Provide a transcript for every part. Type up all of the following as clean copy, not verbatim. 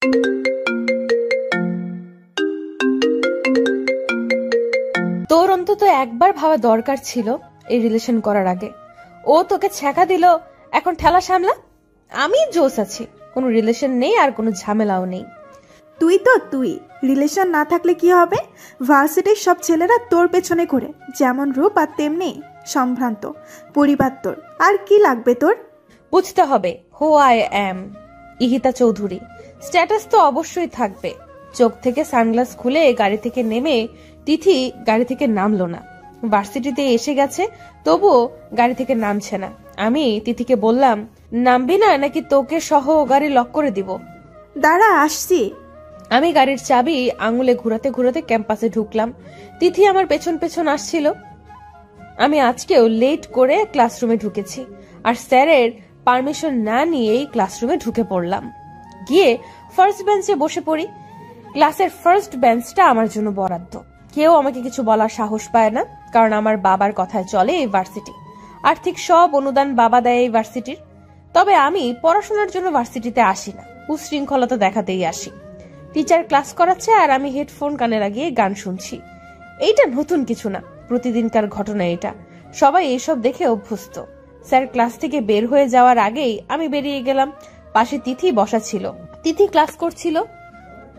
তোর অন্তত একবার ভাবা দরকার ছিল এই রিলেশন করার আগে। ও তোকে ছ্যাঁকা দিল, এখন ঠেলা সামলা। আমি জোস আছি, কোনো রিলেশন নেই আর কোনো ঝামেলাও নেই। তুই রিলেশন না থাকলে কি হবে? ভার্সিটির সব ছেলেরা তোর পেছনে ঘুরে, যেমন রূপ আর তেমনি সম্ভ্রান্ত পরিবার। তোর আর কি লাগবে? তোর বুঝতে হবে who I am, Ihita Chowdhury. Status তো অবশ্যই থাকবে। চোখ থেকে সানগ্লাস খুলে গাড়ি থেকে নেমে তিথি গাড়ি থেকে নামলো না। ভার্সিটিতে এসে গেছে, তবুও গাড়ি থেকে নামছে না। আমি তিথিকে বললাম, নামবি না নাকি তোকে সহ গাড়ি লক করে দিব? দাঁড়া, আসছি। আমি গাড়ির চাবি আঙুলে ঘুরাতে ঘুরাতে ক্যাম্পাসে ঢুকলাম। তিথি আমার পেছন পেছন আসছিল। আমি আজকেও লেট করে ক্লাসরুমে ঢুকেছি, আর স্যারের পারমিশন না নিয়েই ক্লাসরুমে ঢুকে পড়লাম। গিয়ে ফার্স্ট বেঞ্চে বসে পড়ি। ক্লাসের ফার্স্ট বেঞ্চটা আমার জন্য বরাদ্দ। কেউ আমাকে কিছু বলার সাহস পায় না, কারণ আমার বাবার কথায় চলে এই ভার্সিটি। আর্থিক সব অনুদান বাবা দেয় এই ভার্সিটির। তবে আমি পড়াশোনার জন্য ভার্সিটিতে আসি না, উশৃঙ্খলতা দেখাতেই আসি। টিচার ক্লাস করাচ্ছে আর আমি হেডফোন কানে লাগিয়ে গান শুনছি। এইটা নতুন কিছু না, প্রতিদিনকার ঘটনা এটা। সবাই এইসব দেখে অভ্যস্ত। স্যার ক্লাস থেকে বের হয়ে যাওয়ার আগেই আমি বেরিয়ে গেলাম। পাশে তিথি বসা ছিল। তিথি ক্লাস করছিল।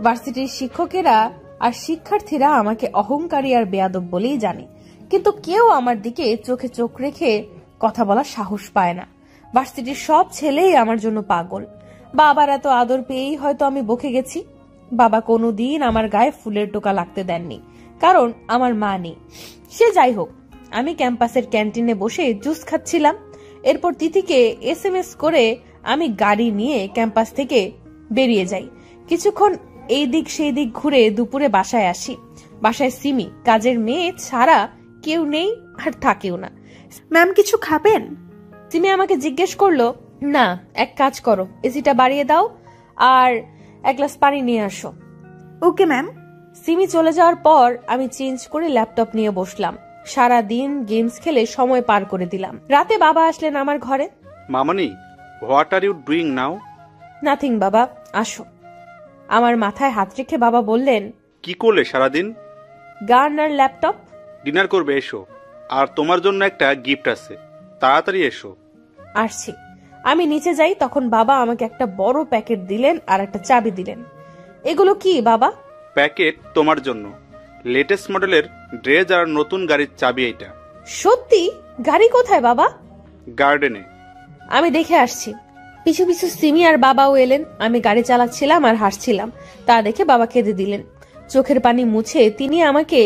ভার্সিটির শিক্ষকেরা আর শিক্ষার্থীরা আমাকে অহংকারী আর বেয়াদব বলেই জানে, কিন্তু কেউ আমার দিকে চোখে চোখ রেখে কথা বলার সাহস পায় না। ভার্সিটির সব ছেলেই আমার জন্য পাগল। বাবার এত আদর পেয়েই হয়তো আমি বকে গেছি। বাবা কোনোদিন আমার গায়ে ফুলের টোকা লাগতে দেননি, কারণ আমার মা নেই। সে যাই হোক, আমি ক্যাম্পাসের ক্যান্টিনে বসে জুস খাচ্ছিলাম। এরপর তিথিকে SMS করে আমি গাড়ি নিয়ে ক্যাম্পাস থেকে বেরিয়ে যাই। কিছুক্ষণ এই দিক সেই দিক ঘুরে দুপুরে বাসায় আসি। বাসায় সিমি, কাজের মেয়ে ছাড়া কেউ নেই আর থাকেও না। ম্যাম কিছু খাবেন? সিমি আমাকে জিজ্ঞেস করলো, না এক কাজ করো, এসিটা বাড়িয়ে দাও আর এক গ্লাস পানি নিয়ে আসো। Okay ma'am. সিমি চলে যাওয়ার পর আমি চেঞ্জ করে ল্যাপটপ নিয়ে বসলাম। সারা দিন গেমস খেলে সময় পার করে দিলাম। রাতে বাবা আসলেন আমার ঘরে। মামনি, what are you doing now? Nothing বাবা, আসো। আমার মাথায় হাত রেখে বাবা বললেন, কি করলে সারাদিন? গান আর ল্যাপটপ। ডিনার করবে, এসো। আর তোমার জন্য একটা গিফট আছে, তাড়াতাড়ি এসো। আসছি। আমি নিচে যাই, তখন বাবা আমাকে একটা বড় প্যাকেট দিলেন আর একটা চাবি দিলেন। এগুলো কি বাবা? প্যাকেট তোমার জন্য লেটেস্ট মডেলের ড্রেস আর নতুন গাড়ির চাবি। এইটা সত্যি? গাড়ি কোথায় বাবা? গার্ডেনে। আমি দেখে আসছি। পিছু পিছু সিমি আর বাবাও এলেন। আমি গাড়ি চালাচ্ছিলাম আর হাসছিলাম, তা দেখে বাবা কেঁদে দিলেন। চোখের পানি মুছে তিনি আমাকে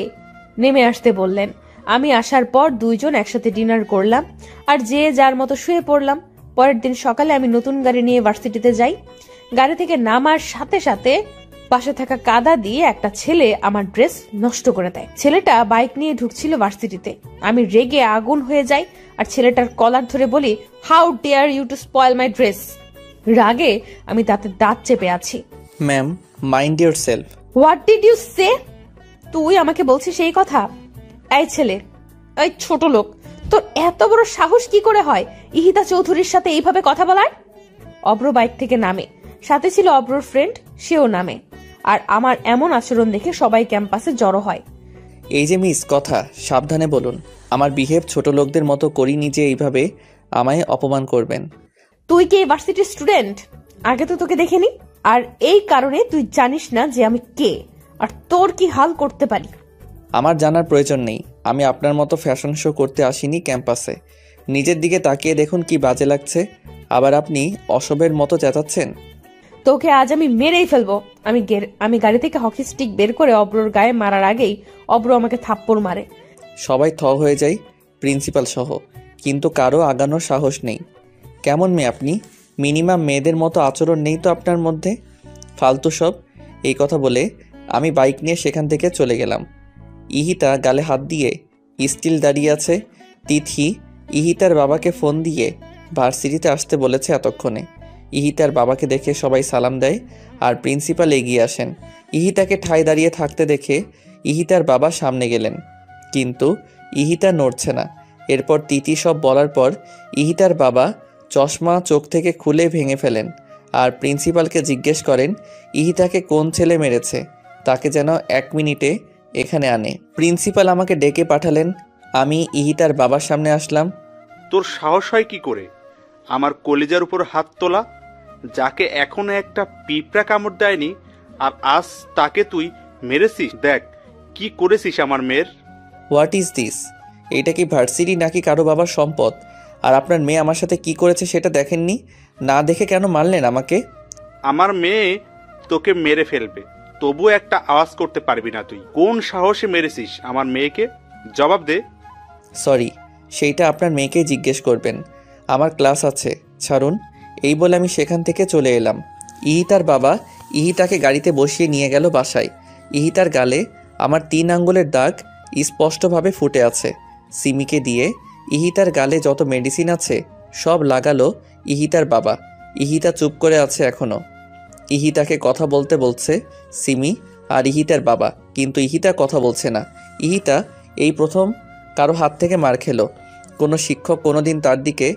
নেমে আসতে বললেন। আমি আসার পর দুইজন একসাথে ডিনার করলাম আর যে যার মতো শুয়ে পড়লাম। পরের দিন সকালে আমি নতুন গাড়ি নিয়ে ভার্সিটিতে যাই। গাড়ি থেকে নামার সাথে সাথে পাশে থাকা কাদা দিয়ে একটা ছেলে আমার ড্রেস নষ্ট করে দেয়। ছেলেটা বাইক নিয়ে ঢুকছিল ভার্সিটিতে। আমি রেগে আগুন হয়ে যাই আর ছেলেটার কলার ধরে বলি, how dare you to spoil my dress. রাগে আমি তাতে দাঁত চেপে আছি। Ma'am, mind yourself. What did you say? তুই আমাকে বলছিস এই কথা? এই ছেলে, এই ছোট লোক, তোর এত বড় সাহস কি করে হয় ইহিতা চৌধুরীর সাথে এইভাবে কথা বলার? অব্র বাইক থেকে নামে, সাথে ছিল অব্রর ফ্রেন্ড, সেও নামে। আর আমার এমন আচরণ দেখে সবাই ক্যাম্পাসে জড়ো হয়। এই যে মিস, কথা সাবধানে বলুন। আমার বিহেভ ছোট লোকদের মতো করিনি যে এইভাবে আমায় অপমান করবেন। তুই কি ইউনিভার্সিটির স্টুডেন্ট? আগে তো তোকে দেখিনি, আর এই কারণে তুই জানিস না যে আমি কে আর তোর কি হাল করতে পারি। আমার জানার প্রয়োজন নেই। আমি আপনার মতো ফ্যাশন শো করতে আসিনি ক্যাম্পাসে। নিজের দিকে তাকিয়ে দেখুন কি বাজে লাগছে। আবার আপনি অসবের মতো চেঁচাচ্ছেন। তোকে আজ আমি মেরেই ফেলবো। আমি গাড়ি থেকে হকি স্টিক বের করে অব্রর গায়ে মারার আগেই অব্র আমাকে থাপ্পড় মারে। সবাই থ হয়ে যায়, প্রিন্সিপাল সহ, কিন্তু কারো আগানোর সাহস নেই। কেমন মেয়ে আপনি? মিনিমাম মেয়েদের মতো আচরণ নেই তো আপনার মধ্যে? ফালতু সব। এই কথা বলে আমি বাইক নিয়ে সেখান থেকে চলে গেলাম। ইহিতা গালে হাত দিয়ে স্টিল দাঁড়িয়ে আছে। তিথি ইহিতার বাবাকে ফোন দিয়ে ভার্সিটিতে আসতে বলেছে এতক্ষণে। ইহিতার বাবাকে দেখে সবাই সালাম দেয় আর প্রিন্সিপাল এগিয়ে আসেন। ইহিতাকে ঠায় দাঁড়িয়ে থাকতে দেখে ইহিতার বাবা সামনে গেলেন, কিন্তু ইহিতা নড়ছে না। এরপর তিথি সব বলার পর ইহিতার বাবা চশমা চোখ থেকে খুলে ভেঙে ফেলেন আর প্রিন্সিপালকে জিজ্ঞেস করেন ইহিতাকে কোন ছেলে মেরেছে, তাকে যেন 1 মিনিটে এখানে আনে। প্রিন্সিপাল আমাকে ডেকে পাঠালেন। আমি ইহিতার বাবার সামনে আসলাম। তোর সাহস হয় কি করে আমার কলিজার উপর হাত তোলা? যাকে এখনো একটা পিঁপড়া কামড় দেয়নি, আর আজ তাকে তুই মেরেছিস। দেখ কি করেছিস আমার মেয়ের। What is this? এটা কি ভার্সিটি নাকি কারো বাবার সম্পদ? আর আপনার মেয়ে আমার সাথে কি করেছে সেটা দেখেননি? না দেখে কেন মারলেন আমাকে? আমার মেয়ে তোকে মেরে ফেলবে, তবুও একটা আওয়াজ করতে পারবি না। তুই কোন সাহসে মেরেছিস আমার মেয়েকে? জবাব দে। সরি, সেইটা আপনার মেয়েকেই জিজ্ঞেস করবেন। আমার ক্লাস আছে, ছাড়ুন। এই বলে আমি সেখান থেকে চলে এলাম। ইহিতার বাবা ইহিতাকে গাড়িতে বসিয়ে নিয়ে গেল বাসায়। ইহিতার গালে আমার 3 আঙ্গুলের দাগ স্পষ্টভাবে ফুটে আছে। সিমিকে দিয়ে ইহিতার গালে যত মেডিসিন আছে সব লাগালো ইহিতার বাবা। ইহিতা চুপ করে আছে এখনো। ইহিতাকে কথা বলতে বলছে সিমি আর ইহিতার বাবা, কিন্তু ইহিতা কথা বলছে না। ইহিতা এই প্রথম কারো হাত থেকে মার খেলো। কোনো শিক্ষক কোনোদিন তার দিকে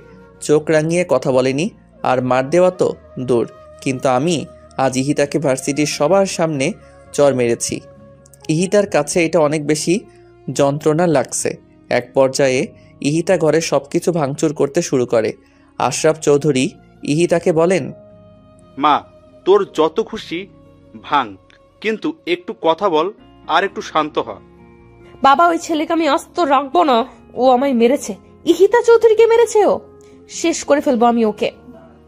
চোখ রাঙিয়ে কথা বলেনি, আর মার দেওয়া তো দূর, কিন্তু আমি আজ ইহিতাকে ভার্সিটির সবার সামনে চর মেরেছি। ইহিতার কাছে এটা অনেক বেশি যন্ত্রণা লাগছে। এক পর্যায়ে ইহিতা ঘরে সব কিছু ভাঙচুর করতে শুরু করে। আশরাফ চৌধুরী ইহিতাকে বলেন, মা, তোর যত খুশি ভাঙ, কিন্তু একটু কথা বল আর একটু শান্ত হ। বাবা, ওই ছেলেকে আমি আস্ত রাখবো না। ও আমায় মেরেছে। ইহিতা চৌধুরীকে মেরেছে। ও শেষ করে ফেলবো আমি ওকে।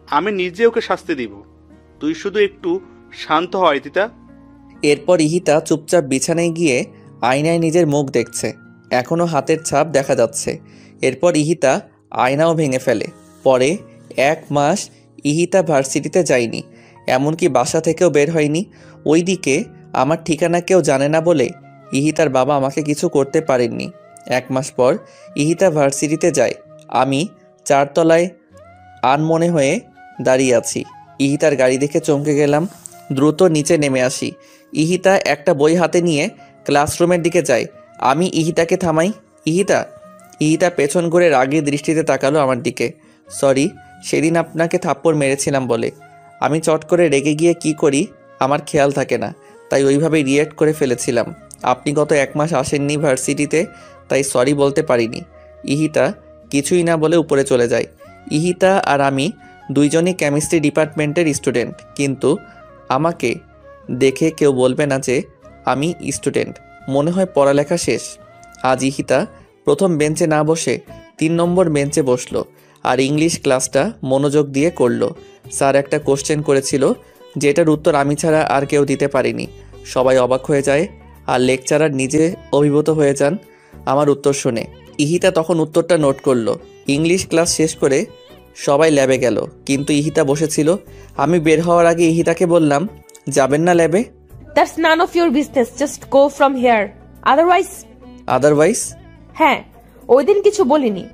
আমি নিজে ওকে শাস্তি দিব, তুই শুধু একটু শান্ত হ ইতিতা। এরপর ইহিতা চুপচাপ বিছানায় গিয়ে আয়নায় নিজের মুখ দেখছে। এখনও হাতের ছাপ দেখা যাচ্ছে। এরপর ইহিতা আয়নাও ভেঙে ফেলে। পরে 1 মাস ইহিতা ভার্সিটিতে যায়নি, এমনকি বাসা থেকেও বের হয়নি। ওইদিকে আমার ঠিকানা কেউ জানে না বলে ইহিতার বাবা আমাকে কিছু করতে পারেননি। 1 মাস পর ইহিতা ভার্সিটিতে যায়। আমি 4 তলায় আনমনে হয়ে দাঁড়িয়ে আছি। ইহিতার গাড়ি দেখে চমকে গেলাম। দ্রুত নিচে নেমে আসি। ইহিতা একটা বই হাতে নিয়ে ক্লাসরুমের দিকে যায়। আমি ইহিতাকে থামাই। ইহিতা। ইহিতা পেছন ঘুরে রাগী দৃষ্টিতে তাকালো আমার দিকে। সরি, সেদিন আপনাকে থাপ্পড় মেরেছিলাম বলে। আমি চট করে রেগে গিয়ে কি করি আমার খেয়াল থাকে না, তাই ওইভাবে রিয়েক্ট করে ফেলেছিলাম। আপনি গত 1 মাস আসেননি ভার্সিটিতে, তাই সরি বলতে পারিনি। ইহিতা কিছুই না বলে উপরে চলে যায়। ইহিতা আর আমি দুইজনই কেমিস্ট্রি ডিপার্টমেন্টের স্টুডেন্ট, কিন্তু আমাকে দেখে কেউ বলবে না যে আমি স্টুডেন্ট। মনে হয় পড়ালেখা শেষ। আজ ইহিতা প্রথম বেঞ্চে না বসে 3 নম্বর বেঞ্চে বসলো আর ইংলিশ ক্লাসটা মনোযোগ দিয়ে করলো। স্যার একটা কোশ্চেন করেছিল, যেটার উত্তর আমি ছাড়া আর কেউ দিতে পারেনি। সবাই অবাক হয়ে যায় আর লেকচারার নিজে অভিভূত হয়ে যান আমার উত্তর শুনে। ইহিতা তখন উত্তরটা নোট করলো। ইংলিশ ক্লাস শেষ করে সবাই ল্যাবে গেল, কিন্তু ইহিতা বসেছিল। আমি বের হওয়ার আগে ইহিতাকে বললাম, যাবেন না ল্যাবে? That's none of your business, just go from here. Otherwise? হ্যাঁ, ওই দিন কিছু বলিনি,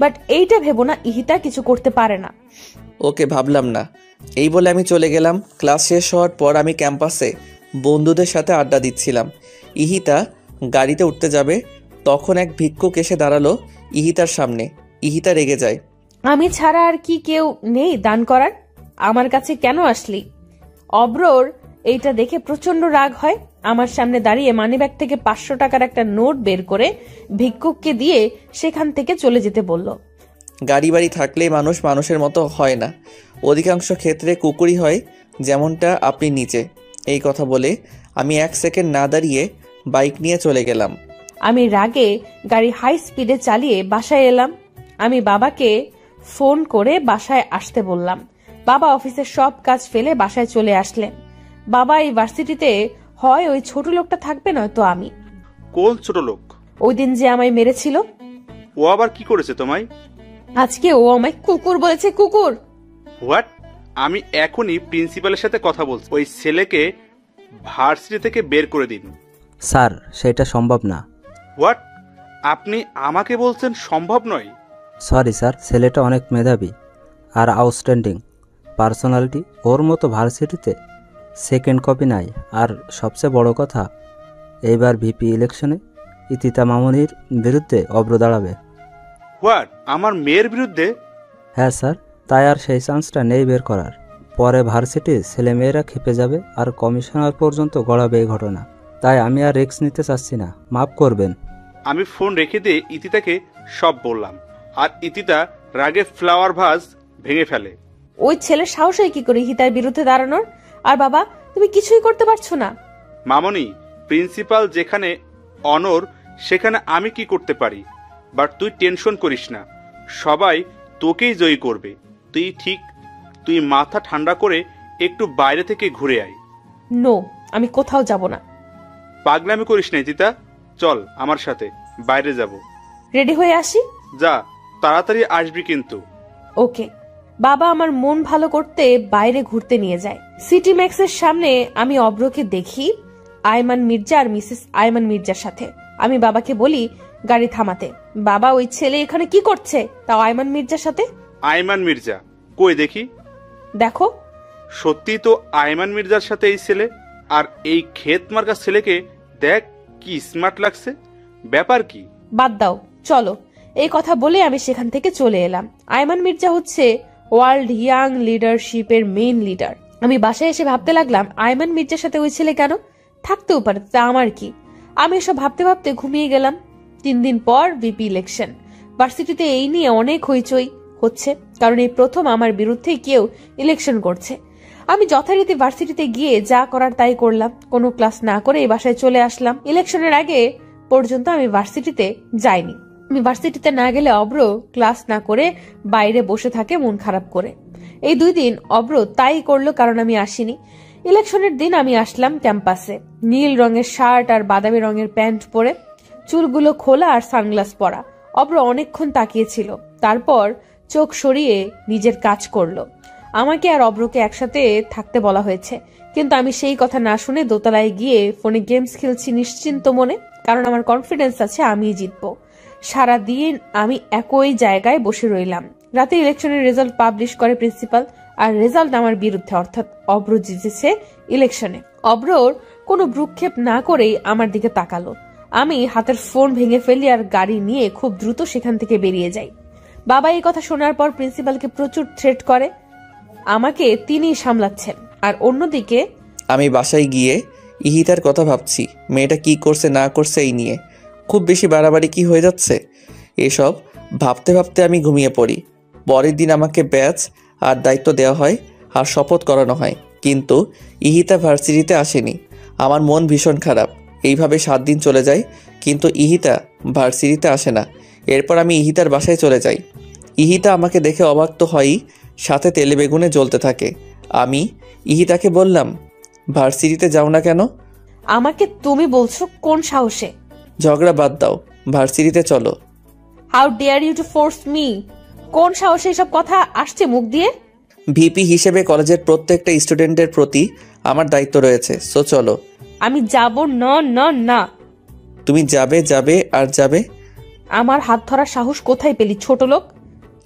বাট এইটা ভেবো না ইহিতা কিছু করতে পারে না। ওকে, ভাবলাম না। এই বলে আমি চলে গেলাম। ক্লাস শেষ হওয়ার পর আমি ক্যাম্পাসে বন্ধুদের সাথে আড্ডা দিচ্ছিলাম। ইহিতা গাড়িতে উঠতে যাবে, তখন এক ভিক্ষুক এসে দাঁড়ালো ইহিতার সামনে। ইহিতা রেগে যায়। আমি ছাড়া আর কি কেউ নেই দান করার? আমার কাছে কেন আসলি? অব্রর এইটা দেখে প্রচন্ড রাগ হয়। আমার সামনে দাঁড়িয়ে মানিব্যাগ থেকে 500 টাকার একটা নোট বের করে ভিক্ষুককে দিয়ে সেখান থেকে চলে যেতে বলল। গাড়ি বাড়ি থাকলেই মানুষ মানুষের মতো হয় না, অধিকাংশ ক্ষেত্রে কুকুরই হয়, যেমনটা আপনি নিচে। এই কথা বলে আমি 1 সেকেন্ড না দাঁড়িয়ে বাইক নিয়ে চলে গেলাম। আমি রাগে গাড়ি হাই স্পিডে চালিয়ে বাসায় এলাম। আমি বাবাকে ফোন করে বাসায় আসতে বললাম। বাবা অফিসের সব কাজ ফেলে বাসায় চলে আসলেন। বাবা, এই ভার্সিটিতে হয় ওই ছোট লোকটা থাকবে, নয়তো আমি। কোন ছোট লোক? ওই দিন যে আমায় মেরেছিল। ও আবার কি করেছে তোমায়? আজকে ও আমায় কুকুর বলেছে। কুকুর? হোয়াট? আমি এখনই প্রিন্সিপালের সাথে কথা বলছি। ওই ছেলেকে ভার্সিটি থেকে বের করে দিন। স্যার, সেটা সম্ভব না। হোয়াট? আপনি আমাকে বলছেন সম্ভব নয়? সরি স্যার, ছেলেটা অনেক মেধাবী আর আউটস্ট্যান্ডিং পার্সোনালিটি। ওর মতো ভার্সিটিতে সেকেন্ড কপি নাই। আর সবচেয়ে বড় কথা, এইবার ভিপি ইলেকশনে ইতিতা মামুনির বিরুদ্ধে অব্র দাঁড়াবে। হোয়াট? আমার মেয়ের বিরুদ্ধে? হ্যাঁ স্যার, তাই আর সেই চান্সটা নেই বের করার। পরে ভার্সিটির ছেলেমেয়েরা খেপে যাবে আর কমিশনার পর্যন্ত গড়াবে এই ঘটনা। তাই আমি আর রিস্ক নিতে চাচ্ছি না, মাফ করবেন। আমি ফোন রেখে দিয়ে ইতিতাকে সব বললাম, আর ইতিতা রাগে ফ্লাওয়ার ভাস ভেঙে ফেলে। ওই ছেলের সাহস হয় কি করে হিতার বিরুদ্ধে দাঁড়ানোর? আর বাবা, তুমি কিছুই করতে পারছো না। মামনি, প্রিন্সিপাল যেখানে অনর সেখানে আমি কি করতে পারি? বাট তুই টেনশন করিস না, সবাই তোকেই জয়ী করবে। তুই মাথা ঠান্ডা করে একটু বাইরে থেকে ঘুরে আয়। নো, আমি কোথাও যাব না। পাগলামি করিস না ইতিতা, চল আমার সাথে বাইরে যাব। রেডি হয়ে আসি। যা, তাড়াতাড়ি আসবি কিন্তু। ওকে। বাবা আমার মন ভালো করতে বাইরে ঘুরতে নিয়ে যায়। সিটি ম্যাক্সের সামনে আমি অব্রকে দেখি আয়মান মির্জা আর মিসেস আয়মান মির্জার সাথে। আমি বাবাকে বলি গাড়ি থামাতে। বাবা, ওই ছেলে এখানে কি করছে, তাও আয়মান মির্জার সাথে? আয়মান মির্জা কই দেখি? দেখো। সত্যি তো আয়মান মির্জার সাথে এই ছেলে। আর এই ক্ষেত মার্কা ছেলেকে দেখ, কি স্মার্ট লাগছে। ব্যাপার কি? বাদ দাও, চলো। এই কথা বলে আমি সেখান থেকে চলে এলাম। আয়মান মির্জা হচ্ছে ওয়ার্ল্ড ইয়াং লিডারশিপের মেইন লিডার। আমি বাসায় এসে ভাবতে লাগলাম আয়মান মির্জার সাথে ওই ছেলে কেন থাকতেও পারে, তা আমার কি। আমি এসব ভাবতে ভাবতে ঘুমিয়ে গেলাম। 3 দিন পর ভিপি ইলেকশন। ভার্সিটিতে এই নিয়ে অনেক হইচই হচ্ছে, কারণ এই প্রথম আমার বিরুদ্ধে কেউ ইলেকশন করছে। আমি যথারীতি ভার্সিটিতে গিয়ে যা করার তাই করলাম। কোনো ক্লাস না করে এই বাসায় চলে আসলাম। ইলেকশনের আগে পর্যন্ত আমি ভার্সিটিতে যাইনি। আমি ভার্সিটিতে না গেলে অব্র ক্লাস না করে বাইরে বসে থাকে মন খারাপ করে। এই 2 দিন অব্র তাই করলো, কারণ আমি আসিনি। ইলেকশনের দিন আমি আসলাম ক্যাম্পাসে, নীল রঙের শার্ট আর বাদামি রঙের প্যান্ট পরে, চুলগুলো খোলা আর সানগ্লাস পরা। অব্র অনেকক্ষণ তাকিয়েছিল, তারপর চোখ সরিয়ে নিজের কাজ করলো। আমাকে আর অব্রকে একসাথে থাকতে বলা হয়েছে, কিন্তু আমি সেই কথা না শুনে দোতলায় গিয়ে ফোনে গেমস খেলছি নিশ্চিন্ত মনে, কারণ আমার কনফিডেন্স আছে আমিই জিতবো। সারাদিন আমি একই জায়গায় বসে রইলাম। রাতে ইলেকশনের রেজাল্ট পাবলিশ করে প্রিন্সিপাল, আর রেজাল্ট আমার বিরুদ্ধে, অর্থাৎ অব্র জিতেছে ইলেকশনে। অব্রর কোনো ভ্রুক্ষেপ না করেই আমার দিকে তাকালো। আমি হাতের ফোন ভেঙে ফেলি আর গাড়ি নিয়ে খুব দ্রুত সেখান থেকে বেরিয়ে যাই। বাবা এই কথা শোনার পর প্রিন্সিপালকে প্রচুর থ্রেট করে। আমাকে তিনিই সামলাচ্ছেন। আর অন্যদিকে আমি বাসায় গিয়ে ইহিতার কথা ভাবছি, মেয়েটা কি করছে না করছে এই নিয়ে। খুব বেশি বাড়াবাড়ি কি হয়ে যাচ্ছে? এসব ভাবতে ভাবতে আমি ঘুমিয়ে পড়ি। পরের দিন আমাকে ব্যাচ আর দায়িত্ব দেওয়া হয় আর শপথ করানো হয়, কিন্তু ইহিতা ভার্সিটিতে আসেনি। আমার মন ভীষণ খারাপ। এইভাবে 7 দিন চলে যায়, কিন্তু ইহিতা ভার্সিটিতে আসে না। এরপর আমি ইহিতার বাসায় চলে যাই। ইহিতা আমাকে দেখে অবাক তো হয়ই, সাথে তেলে বেগুনে জ্বলতে থাকে। আমি ইহিতাকে বললাম, ভার্সিটিতে যাও না কেন? আমাকে তুমি বলছো কোন সাহসে? ঝগড়া বাদ দাও, ভার্সিটিতে চলো। How dare you to force me? কোন সাহসে এসব কথা আসছে মুখ দিয়ে? ভিপি হিসেবে কলেজের প্রত্যেকটা স্টুডেন্টের প্রতি আমার দায়িত্ব রয়েছে, সো চলো। আমি যাব না না না। তুমি যাবে যাবে আর যাবে। আমার হাত ধরার সাহস কোথায় পেলি ছোট লোক?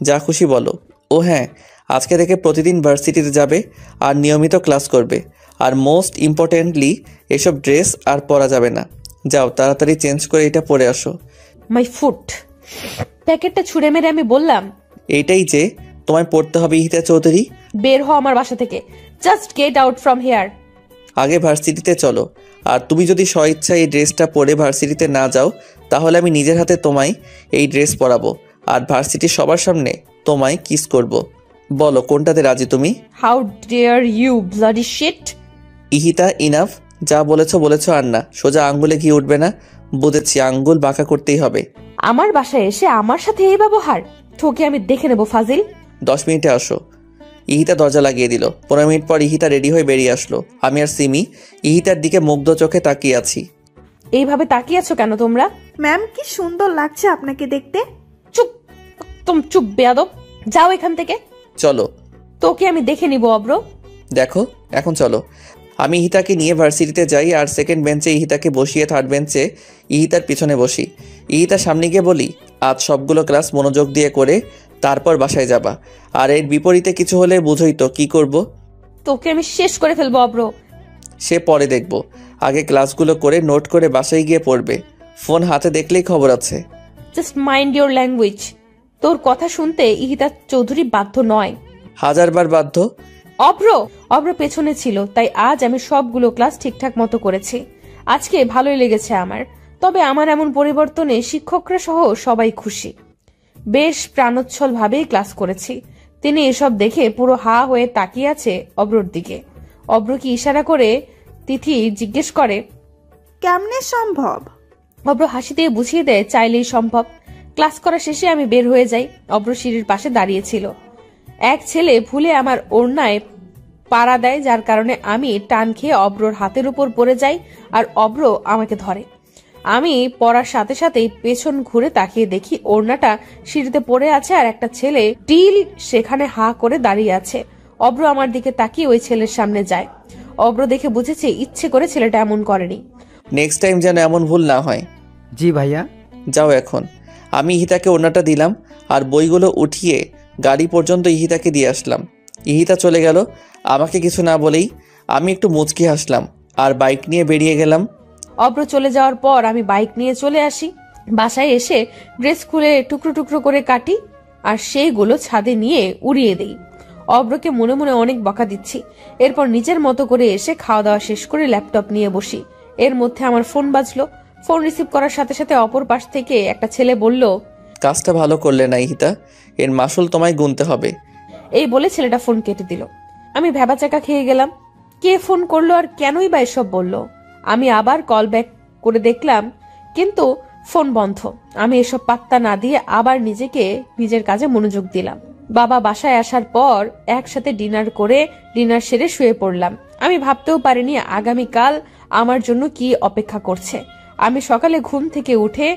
যা খুশি বলো। ও হ্যাঁ, আজকে থেকে প্রতিদিন ভার্সিটিতে যাবে আর নিয়মিত ক্লাস করবে। আর মোস্ট ইম্পর্টেন্টলি, এসব ড্রেস আর পরা যাবে না। যাও তাড়াতাড়ি চেঞ্জ করে এটা পরে আসো। My foot. প্যাকেটটা ছুঁড়ে মেরে আমি বললাম, এইটাই যে তোমায় পড়তে হবে ইহিতা চৌধুরী। বের হও আমার বাসা থেকে। Just get out from here. আগে ভার্সিটিতে চলো। আর তুমি যদি স্বইচ্ছা এই ড্রেসটা পরে ভার্সিটিতে না যাও, তাহলে আমি নিজের হাতে তোমায় এই ড্রেস পরাবো আর ভার্সিটির সবার সামনে তোমায় কিস করব। বলো কোনটাতে রাজি তুমি? How dare you bloody shit. Ihita, enough. যা বলেছো আর না। সোজা আঙ্গুলে ঘি উঠবে না। বুঝেছি, আঙ্গুল বাঁকা করতেই হবে। আমার বাসায় এসে আমার সাথে এই ব্যবহার? তোকে আমি দেখে নেব ফাজিল। 10 মিনিটে আসো। ইহিতা দরজা লাগিয়ে দিল। 15 মিনিট পর ইহিতা রেডি হয়ে বেরিয়ে আসলো। আমি আর সিমি ইহিতার দিকে মুগ্ধ চোখে তাকিয়ে আছি। এইভাবে তাকিয়ে আছো কেন তোমরা? ম্যাম, কি সুন্দর লাগছে আপনাকে দেখতে। চুপ, একদম চুপ বেয়াদব। যাও এখান থেকে। চলো। তোকে আমি দেখে নিব অব্র। দেখো, এখন চলো। আমি ইহিতাকে নিয়ে ভার্সিটিতে যাই আর সেকেন্ড বেঞ্চে ইহিতাকে বসিয়ে থার্ড বেঞ্চে ইহিতার পিছনে বসি। ইহিতার সামনে গিয়ে বলি, আজ সবগুলো ক্লাস মনোযোগ দিয়ে করে তারপর বাসায় যাবা। আর এর বিপরীতে কিছু হলে বুঝোই তো কি করব। তোকে আমি শেষ করে ফেলবো অব্র। সে পরে দেখব। আগে ক্লাসগুলো করে নোট করে বাসায় গিয়ে পড়বে। ফোন হাতে দেখলেই খবর আছে। Just mind your language. তোর কথা শুনতে ইহিতা চৌধুরী বাধ্য নয়। 1000বার বাধ্য। অভ্র অভ্র পেছনে ছিল, তাই আজ আমি সবগুলো ক্লাস ঠিকঠাক মতো করেছি। আজকে ভালোই লেগেছে আমার। তবে আমার এমন পরিবর্তনে শিক্ষকরা সহ সবাই খুশি। বেশ প্রাণোচ্ছল ভাবেই ক্লাস করেছি। তিনি এসব দেখে পুরো হা হয়ে তাকিয়ে আছে অভ্রর দিকে। অভ্র কি ইশারা করে তিথি জিজ্ঞেস করে, কেমনে সম্ভব? অভ্র হাসি দিয়ে বুঝিয়ে দেয়, চাইলেই সম্ভব। ক্লাস করা শেষে আমি বের হয়ে যাই। অভ্র সিঁড়ির পাশে দাঁড়িয়েছিল। এক ছেলে ভুলে আমার ওড়নায় পাড়া দেয়, যার কারণে আমি টান খেয়ে অভ্রর হাতের উপর পড়ে যাই আর অভ্র আমাকে ধরে। আমি পড়ার সাথে সাথেই পেছন ঘুরে তাকিয়ে দেখি ওড়নাটা সিঁড়িতে পড়ে আছে আর একটা ছেলে টিল সেখানে হা করে দাঁড়িয়ে আছে। অভ্র আমার দিকে তাকিয়ে ওই ছেলের সামনে যায়। অভ্র দেখে বুঝেছে ইচ্ছে করে ছেলেটা এমন করেনি। নেক্সট টাইম যেন এমন ভুল না হয়। জি ভাইয়া। যাও এখন। আমি ইহিতাকে ওড়নাটা দিলাম আর বইগুলো উঠিয়ে গাড়ি পর্যন্ত ইহিতাকে দিয়ে আসলাম। ইহিতা চলে গেল আমাকে কিছু না বলেই। আমি একটু মুচকি হাসলাম আর বাইক নিয়ে বেরিয়ে গেলাম। অভ্র চলে যাওয়ার পর আমি বাইক নিয়ে চলে আসি। বাসায় এসে ড্রেস খুলে টুকরো টুকরো করে কাটি আর সেইগুলো ছাদে নিয়ে উড়িয়ে দেই। অভ্রকে মনে মনে অনেক বকা দিচ্ছি। এরপর নিজের মতো করে এসে খাওয়া দাওয়া শেষ করে ল্যাপটপ নিয়ে বসি। এর মধ্যে আমার ফোন বাজলো। ফোন রিসিভ করার সাথে সাথে অপর পাশ থেকে একটা ছেলে বলল, কাজটা ভালো করলে না ইহিতা, এর মাসুল তোমায় গুনতে হবে। এই বলে ছেলেটা ফোন কেটে দিল। আমি ভ্যাবাচাকা খেয়ে গেলাম। কে ফোন করলো আর কেনই বা এসব বলল? আমি আবার কল ব্যাক করে দেখলাম, কিন্তু ফোন বন্ধ। আমি এসব পাত্তা না দিয়ে আবার নিজের কাজে মনোযোগ দিলাম। বাবা বাসায় আসার পর একসাথে ডিনার সেরে শুয়ে পড়লাম। আমি ভাবতেও পারিনি আগামীকাল আমার জন্য কি অপেক্ষা করছে। আমি সকালে ঘুম থেকে উঠে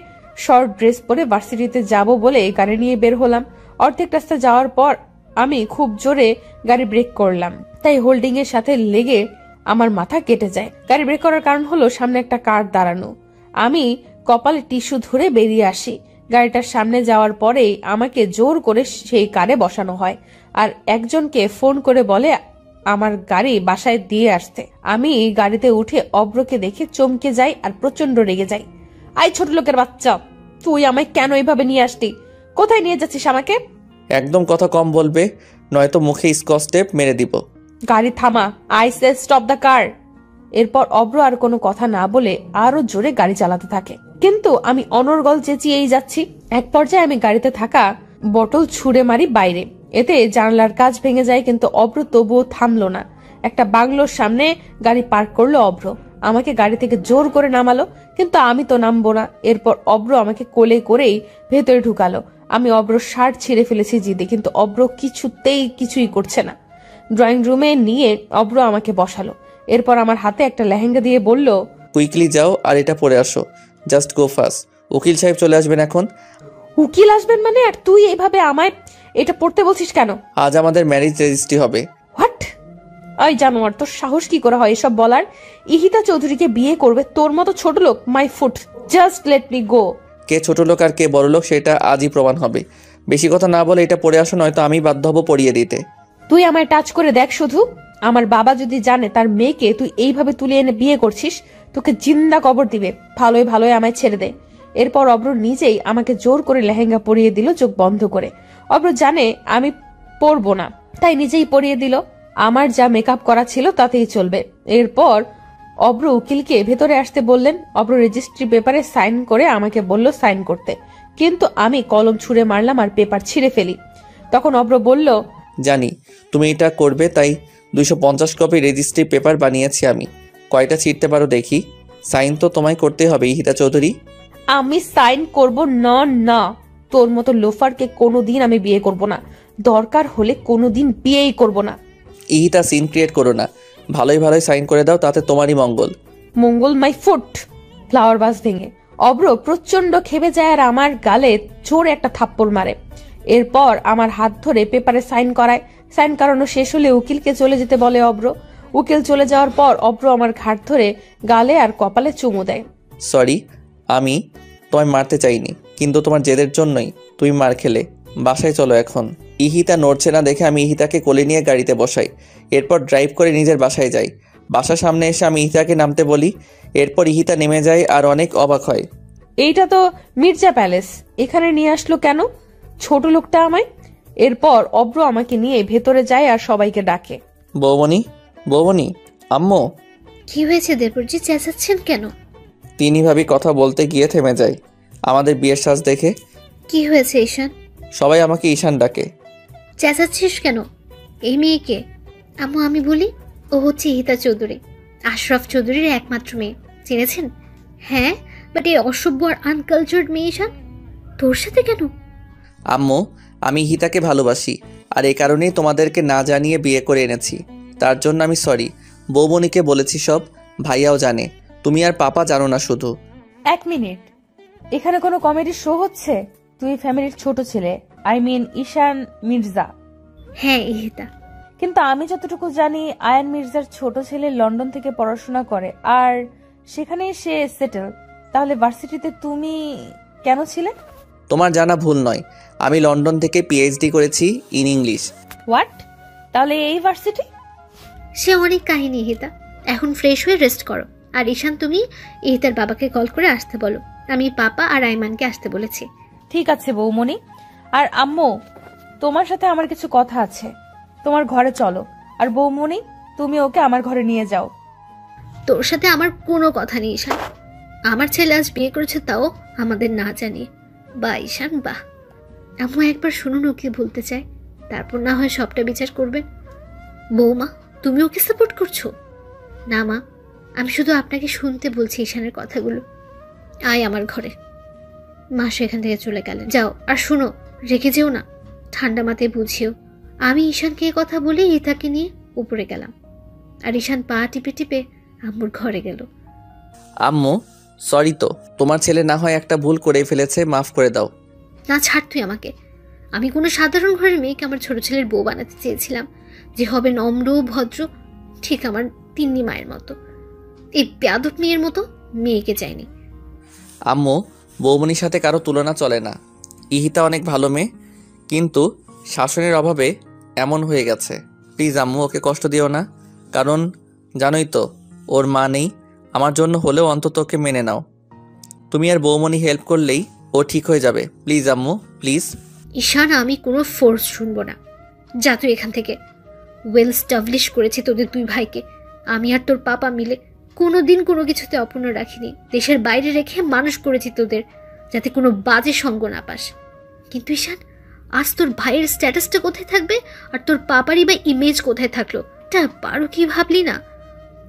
শর্ট ড্রেস পরে ভার্সিটিতে যাব বলে গাড়ি নিয়ে বের হলাম। অর্ধেক রাস্তা যাওয়ার পর আমি খুব জোরে গাড়ি ব্রেক করলাম, তাই হোল্ডিং এর সাথে লেগে আমার মাথা কেটে যায়। গাড়ি ব্রেক করার কারণ হলো সামনে একটা কার দাঁড়ানো। আমি কপালে টিস্যু ধরে বেরিয়ে আসি। গাড়িটার সামনে যাওয়ার পরেই আমাকে জোর করে সেই কারে বসানো হয় আর একজনকে ফোন করে বলে আমার গাড়ি বাসায় দিয়ে আসতে। আমি গাড়িতে উঠে অভ্রকে দেখে চমকে যাই আর প্রচন্ড রেগে যাই। আই ছোট লোকের বাচ্চা, তুই আমায় কেন এইভাবে নিয়ে আসতি? কোথায় নিয়ে যাচ্ছিস আমাকে? একদম কথা কম বলবে, নয়তো মুখে স্কচ টেপ মেরে দিব। গাড়ি থামা, I say stop the car. এরপর অভ্র আর কোনো কথা না বলে আরো জোরে গাড়ি চালাতে থাকে, কিন্তু আমি অনর্গল চেঁচিয়েই যাচ্ছি। এক পর্যায়ে আমি গাড়িতে থাকা বটল ছুঁড়ে মারি বাইরে। এতে জানালার কাঁচ ভেঙে যায়, কিন্তু অভ্র তবুও থামলো না। একটা বাংলোর সামনে গাড়ি পার্ক করলো অভ্র। আমাকে গাড়ি থেকে জোর করে নামালো, কিন্তু আমি তো নামবো না। এরপর অভ্র আমাকে কোলে করেই ভেতরে ঢুকালো। আমি অভ্র শার্ট ছিঁড়ে ফেলেছি জিদে, কিন্তু অভ্র কিছুই করছে না। ড্রয়িং রুমে নিয়ে অভ্র আমাকে বসালো। এরপর আমার হাতে একটা লেহেঙ্গা দিয়ে বলল, কুইকলি যাও আর এটা পরে আসো, জাস্ট গো ফাস্ট। উকিল সাহেব চলে আসবেন এখন। উকিল আসবেন মানে? আর তুই এইভাবে আমায় এটা পড়তে বলছিস কেন? আজ আমাদের ম্যারেজ রেজিস্ট্রি হবে। হোয়াট? ওই জানোয়ার, তোর সাহস কি করে হয় এসব বলার? ইহিতা চৌধুরীকে বিয়ে করবে তোর মতো ছোট লোক? My foot, just let me go. কে ছোট লোক আর কে বড় লোক সেটা আজই প্রমাণ হবে। বেশি কথা না বলে এটা পরে আসো, নয়তো আমি বাধ্য হব পড়িয়ে দিতে। তুই আমায় টাচ করে দেখ শুধু। আমার বাবা যদি জানে তার মেয়েকে তুই এইভাবে তুলে এনে বিয়ে করছিস, তোকে জিন্দা কবর দিবে। ভালোই আমায় ছেড়ে দে। এরপর অভ্র নিজেই আমাকে জোর করে লেহেঙ্গা পরিয়ে দিল চোখ বন্ধ করে। অভ্র জানে আমি পরবো না, তাই নিজেই পরিয়ে দিল। আমার যা মেকআপ করা ছিল তাতেই চলবে। এরপর অভ্র উকিলকে ভেতরে আসতে বললেন। অভ্র রেজিস্ট্রি পেপারে সাইন করে আমাকে বলল সাইন করতে, কিন্তু আমি কলম ছুঁড়ে মারলাম আর পেপার ছিঁড়ে ফেলি। তখন অভ্র বলল, জানি তুমি এটা করবে, তাই 250 কপি রেজিস্ট্রি পেপার বানিয়েছি আমি। কয়টা ছিঁড়তে পারো দেখি। সাইন তো তোমায় করতে হবে ইহিতা চৌধুরী। আমি সাইন করব না। তোর মতো লোফারকে কোনোদিন আমি বিয়ে করব না। দরকার হলে কোনোদিন বিয়েই করব না। ইহিতা সিন ক্রিয়েট করো না, ভালোই সাইন করে দাও, তাতে তোমারই মঙ্গল। My foot. ফ্লাওয়ার ভাস ভেঙে অভ্র প্রচন্ড খেপে যায় আর আমার গালে জোরে একটা থাপ্পড় মারে। এরপর আমার হাত ধরে পেপারে সাইন করায়। সাইন করানো শেষ হলে উকিলকে চলে যেতে বলে অভ্র। উকিল চলে যাওয়ার পর অভ্র আমার ঘাট ধরে গালে আর কপালে চুমু দেয়। সরি, আমি তোমায় মারতে চাইনি, কিন্তু তোমার জেদের জন্যই তুমি মার খেলে। বাসায় চলো এখন। ইহিতা নড়ছে না দেখে আমি ইহিতাকে কোলে নিয়ে গাড়িতে বসাই। এরপর ড্রাইভ করে নিজের বাসায় যাই। বাসার সামনে এসে আমি ইহিতাকে নামতে বলি। এরপর ইহিতা নেমে যায় আর অনেক অবাক হয়। এইটা তো মির্জা প্যালেস, এখানে নিয়ে আসলো কেন ছোট লোকটা আমায়? এরপর অভ্র আমাকে নিয়ে ভেতরে যায় আর সবাইকে ডাকে। বৌমনি, বৌমনি, আম্মু। কি হয়েছে দেবরজি, চেঁচাচ্ছেন কেন? তিনি ভাবি কথা বলতে গিয়ে থেমে যায় আমাদের বিয়ের সাজ দেখে। কি হয়েছে ঈশান? সবাই আমাকে ঈশান ডাকে। চেঁচাচ্ছিস কেন? এই মেয়েকে? আম্মু আমি বলি, ও হচ্ছে ইহিতা চৌধুরী, আশরাফ চৌধুরীর একমাত্র মেয়ে। চিনেছেন? হ্যাঁ, বাট এই অসভ্য আর আনকালচার্ড মেয়ে ঈশান তোর সাথে কেন? আম্মু, আমি হিতাকে ভালোবাসি, আর এই কারণেই তোমাদেরকে না জানিয়ে বিয়ে করে এনেছি। তার জন্য আমি সরি। বৌমনিকে বলেছি সব, ভাইয়াও জানে, তুমি আর পাপা জানো না শুধু। 1 মিনিট, এখানে কোনো কমেডি শো হচ্ছে? তুই ফ্যামিলির ছোট ছেলে, আই মিন ঈশান মির্জা। হ্যাঁ ইহিতা। কিন্তু আমি যতটুকু জানি আয়ান মির্জার ছোট ছেলে লন্ডন থেকে পড়াশোনা করে আর সেখানেই সে সেটেল। তাহলে ভার্সিটিতে তুমি কেন ছিলে? তোমার জানা ভুল নয়, আমি লন্ডন থেকে পিএইচডি করেছি ইন ইংলিশ। হোয়াট? তাহলে এই ভার্সিটি? সে অনেক কাহিনী ইহিতা, এখন ফ্রেশ হয়ে রেস্ট করো। আর ঈশান তুমি ইহিতার বাবাকে কল করে আসতে বলো, আমি পাপা আর আইমানকে আসতে বলেছি। ঠিক আছে বৌমনি। আর আম্মু, তোমার সাথে আমার কিছু কথা আছে, তোমার ঘরে চলো। আর বৌমনি, তুমি ওকে আমার ঘরে নিয়ে যাও। তোর সাথে আমার কোনো কথা নেই ঈশান। আমার ছেলে আজ বিয়ে করেছে, তাও আমাদের না জানিয়ে। বাহ ঈশান বাহ। আম্মু একবার শুনুন ও কি বলতে চায়, তারপর না হয় সবটা বিচার করবেন। বৌমা, তুমি ওকে সাপোর্ট করছো? না মা, আমি শুধু আপনাকে শুনতে বলছি ঈশানের কথাগুলো। আয় আমার ঘরে। মা সেখান থেকে চলে গেলেন। যাও, আর শুনো, রেখে যেও না, ঠান্ডা মাথায় বুঝিও। আমি ঈশানকে এ কথা বলে ইথাকে নিয়ে উপরে গেলাম, আর ঈশান পা টিপে টিপে আম্মুর ঘরে গেল। আম্মু সরি, তো তোমার ছেলে না হয় একটা ভুল করে ফেলেছে, মাফ করে দাও। না ছাড় তুই আমাকে। আমি কোনো সাধারণ ঘরের মেয়েকে আমার ছোট ছেলের বউ বানাতে চেয়েছিলাম, যে হবে নম্র ভদ্র, ঠিক আমার তিন্নি মায়ের মতো। এই বেয়াদব মেয়ের মতো মেয়েকে চাইনি। আম্মু, বৌমনির সাথে কারো তুলনা চলে না। ইহিতা অনেক ভালো মেয়ে, কিন্তু শাসনের অভাবে এমন হয়ে গেছে। প্লিজ আম্মু, ওকে কষ্ট দিও না, কারণ জানোই তো ওর মা নেই। আমার জন্য হলেও অন্তত ওকে মেনে নাও। তুমি আর বৌমনি হেল্প করলেই ও ঠিক হয়ে যাবে। প্লিজ আম্মু, প্লিজ। ঈশান, আমি কোনো ফোর্স শুনবো না, যা তুই এখান থেকে। ওয়েল স্টাবলিশ করেছি তোদের দুই ভাইকে। আমি আর তোর পাপা মিলে কোনো দিন কোনো কিছুতে অপূর্ণ রাখিনি। দেশের বাইরে রেখে মানুষ করেছি তোদের, যাতে কোনো বাজে সঙ্গ না পাস। কিন্তু ঈশান, আজ তোর ভাইয়ের স্ট্যাটাসটা কোথায় থাকবে, আর তোর পাপারই বা ইমেজ কোথায় থাকলো? তা পারো কি ভাবলি না?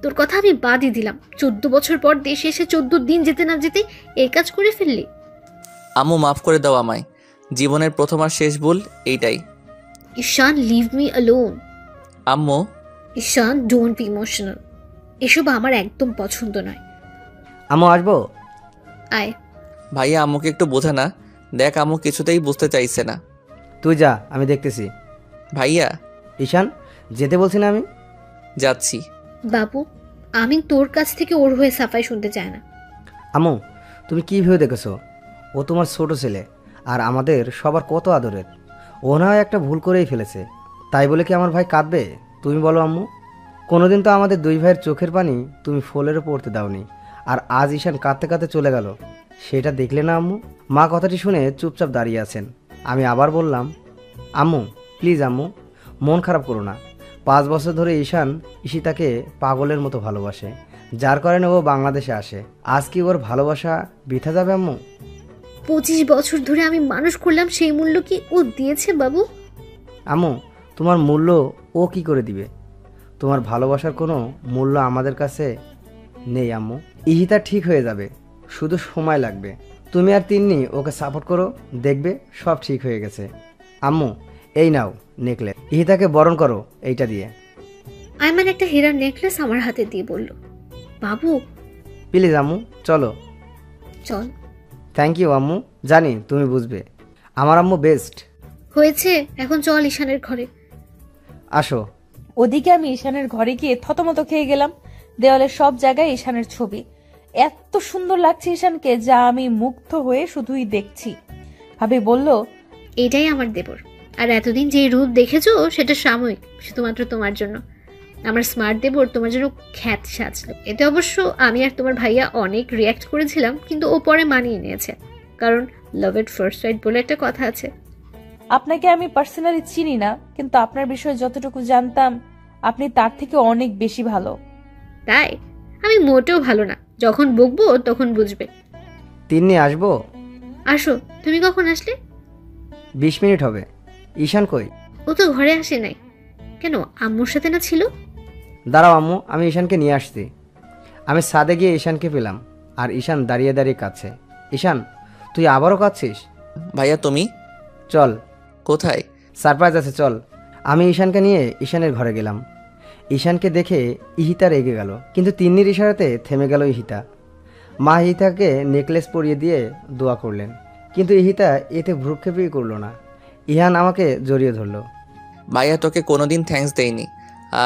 তোর কথা আমি বাদই দিলাম। 14 বছর পর দেশে এসে 14 দিন যেতে না যেতে এই কাজ করে ফেললি। আম্মু মাফ করে দাও আমায়, জীবনের প্রথম আর শেষ ভুল এইটাই। ঈশান, লিভ মি অ্যালোন। আম্মু। ঈশান, ডোন্ট বি ইমোশনাল। এসব আমার একদম পছন্দ নয়। আম্মু আসবো? আয়। ভাইয়া আম্মুকে একটু বোঝা না, দেখ আম্মু কিছুতেই বুঝতে চাইছে না। তুই যা, আমি দেখতেছি। ভাইয়া। ঈশান, যেতে বলছি না আমি? যাচ্ছি। বাবু, আমি তোর কাছ থেকে ওর হয়ে সাফাই শুনতে চাই না। আম্মু, তুমি কী ভেবে দেখেছো? ও তোমার ছোট ছেলে, আর আমাদের সবার কত আদরের। ও না হয় একটা ভুল করেই ফেলেছে, তাই বলে কি আমার ভাই কাঁদবে? তুমি বলো আম্মু। কোনোদিন তো আমাদের দুই ভাইয়ের চোখের পানি তুমি ফোলেরও পড়তে দাওনি, আর আজ ঈশান কাঁদতে কাঁদতে চলে গেল, সেটা দেখলে না আম্মু? মা কথাটি শুনে চুপচাপ দাঁড়িয়ে আছেন। আমি আবার বললাম, আম্মু প্লিজ আম্মু, মন খারাপ করো না। 5 বছর ধরে ঈশান ঈশিতাকে পাগলের মতো ভালোবাসে, যার কারণে ও বাংলাদেশে আসে। আজ কি ওর ভালোবাসা বৃথা যাবে আম্মু? 25 বছর ধরে আমি মানুষ করলাম, সেই মূল্য কি ও দিয়েছে বাবু? আম্মু, তোমার মূল্য ও কি করে দিবে? তোমার ভালোবাসার কোনো মূল্য আমাদের কাছে নেই আম্মু। ইহিতা ঠিক হয়ে যাবে, শুধু সময় লাগবে। তুমি আর তিন্নি ওকে সাপোর্ট করো, দেখবে সব ঠিক হয়ে গেছে। আম্মু, এই নাও নেকলেস, ইহিতাকে বরণ করো এইটা দিয়ে। আইমান একটা হীরার নেকলেস আমার হাতে দিয়ে বলল, বাবু প্লিজ আম্মু চলো। চল। থ্যাংক ইউ আম্মু, জানি তুমি বুঝবে। আমার আম্মু বেস্ট। হয়েছে, এখন চল ঈশানের ঘরে। আসো। ওদিকে আমি ঈশানের ঘরে গিয়ে থতমত খেয়ে গেলাম। দেওয়ালের সব জায়গায় ঈশানের ছবি। এত সুন্দর লাগছে ঈশানকে, যা আমি মুগ্ধ হয়ে শুধুই দেখছি। ভাবি বলল, এটাই আমার দেবর, আর এতদিন যে রূপ দেখেছো সেটা সাময়িক, শুধুমাত্র তোমার জন্য। আমার স্মার্ট দেবর তোমার জন্য খ্যাত সাজলো। এতে অবশ্য আমি আর তোমার ভাইয়া অনেক রিয়াক্ট করেছিলাম, কিন্তু ও পরে মানিয়ে নিয়েছে, কারণ লাভ এট ফার্স্ট সাইট বলে একটা কথা আছে। আপনাকে আমি পার্সোনালি চিনি না, কিন্তু আপনার বিষয়ে যতটুকু জানতাম আপনি তার থেকে অনেক বেশি ভালো। তাই? আমি মোটেও ভালো না, যখন বকবো তখন বুঝবে। তিন্নি আসবো? আসো। তুমি কখন আসলে? 20 মিনিট হবে। ঈশান কই? ও তো ঘরে আসে নাই। কেন, আম্মুর সাথে না ছিল? দাঁড়াও আম্মু, আমি ঈশানকে নিয়ে আসছি। আমি ছাদে গিয়ে ঈশানকে পেলাম, আর ঈশান দাঁড়িয়ে দাঁড়িয়ে কাঁদছে। ঈশান, তুই আবারও কাঁদছিস? ভাইয়া তুমি? চল, কোথায়? সারপ্রাইজ আছে, চল। আমি ঈশানকে নিয়ে ঈশানের ঘরে গেলাম। ঈশানকে দেখে ইহিতা রেগে গেল, কিন্তু তিন্নির ইশারাতে থেমে গেল ইহিতা। মা ইহিতাকে নেকলেস পরিয়ে দিয়ে দোয়া করলেন, কিন্তু ইহিতা এতে ভ্রুক্ষেপই করলো না। ইহান আমাকে জড়িয়ে ধরলো। ভাইয়া তোকে কোনোদিন থ্যাঙ্কস দেইনি,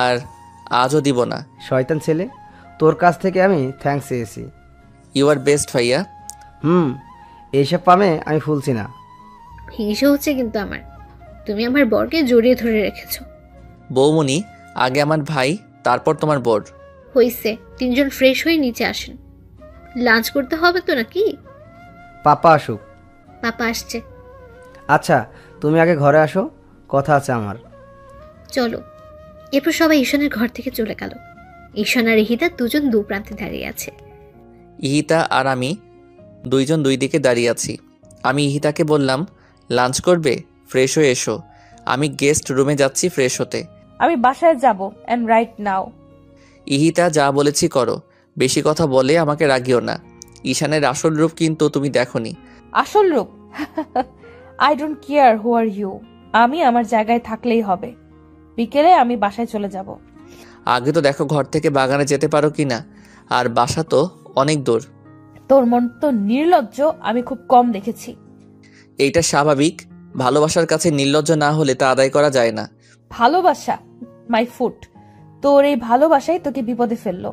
আর আজও দিব না। শয়তান ছেলে, তোর কাছ থেকে আমি থ্যাঙ্কস চেয়েছি। ইউ আর বেস্ট ভাইয়া। এইসব পামে আমি ফুলছি না। হিংসা হচ্ছে কিন্তু আমার। তুমি আমার বরকে জড়িয়ে ধরে রেখেছো। বৌমনি, আগে আমার ভাই, তারপর তোমার বর। হইছে, তিনজন ফ্রেশ হয়ে নিচে আসেন। লাঞ্চ করতে হবে তো নাকি? পাপা আসুক। পাপা আসছে। আচ্ছা, তুমি আগে ঘরে আসো, কথা আছে আমার। চলো। এরপর সবাই ঈশানের ঘর থেকে চলে গেল। ঈশান আর ইহিতা দুজন দু প্রান্তে দাঁড়িয়ে আছে। ইহিতা আর আমি দুইজন দুই দিকে দাঁড়িয়ে আছি। আমি ইহিতাকে বললাম, লাঞ্চ করবে? ফ্রেশ হয়ে এসো, আমি গেস্ট রুমে যাচ্ছি ফ্রেশ হতে। আমি বাসায় যাব এন্ড রাইট নাও। ইহিতা, যা বলেছি করো, বেশি কথা বলে আমাকে রাগিও না। ঈশানের আসল রূপ কিন্তু তুমি দেখোনি। আসল রূপ? I don't care who are you. আমি আমার জায়গায় থাকলেই হবে। বিকেলে আমি বাসায় চলে যাব। আগে তো দেখো ঘর থেকে বাগানে যেতে পারো কিনা, আর বাসা তো অনেক দূর। তোর মন তো নির্লজ্জ আমি খুব কম দেখেছি। এইটা স্বাভাবিক, ভালোবাসার কাছে নির্লজ্জ না হলে তা আদায় করা যায় না। ভালোবাসা মাই ফুট। তোর এই ভালোবাসাই তোকে বিপদে ফেললো।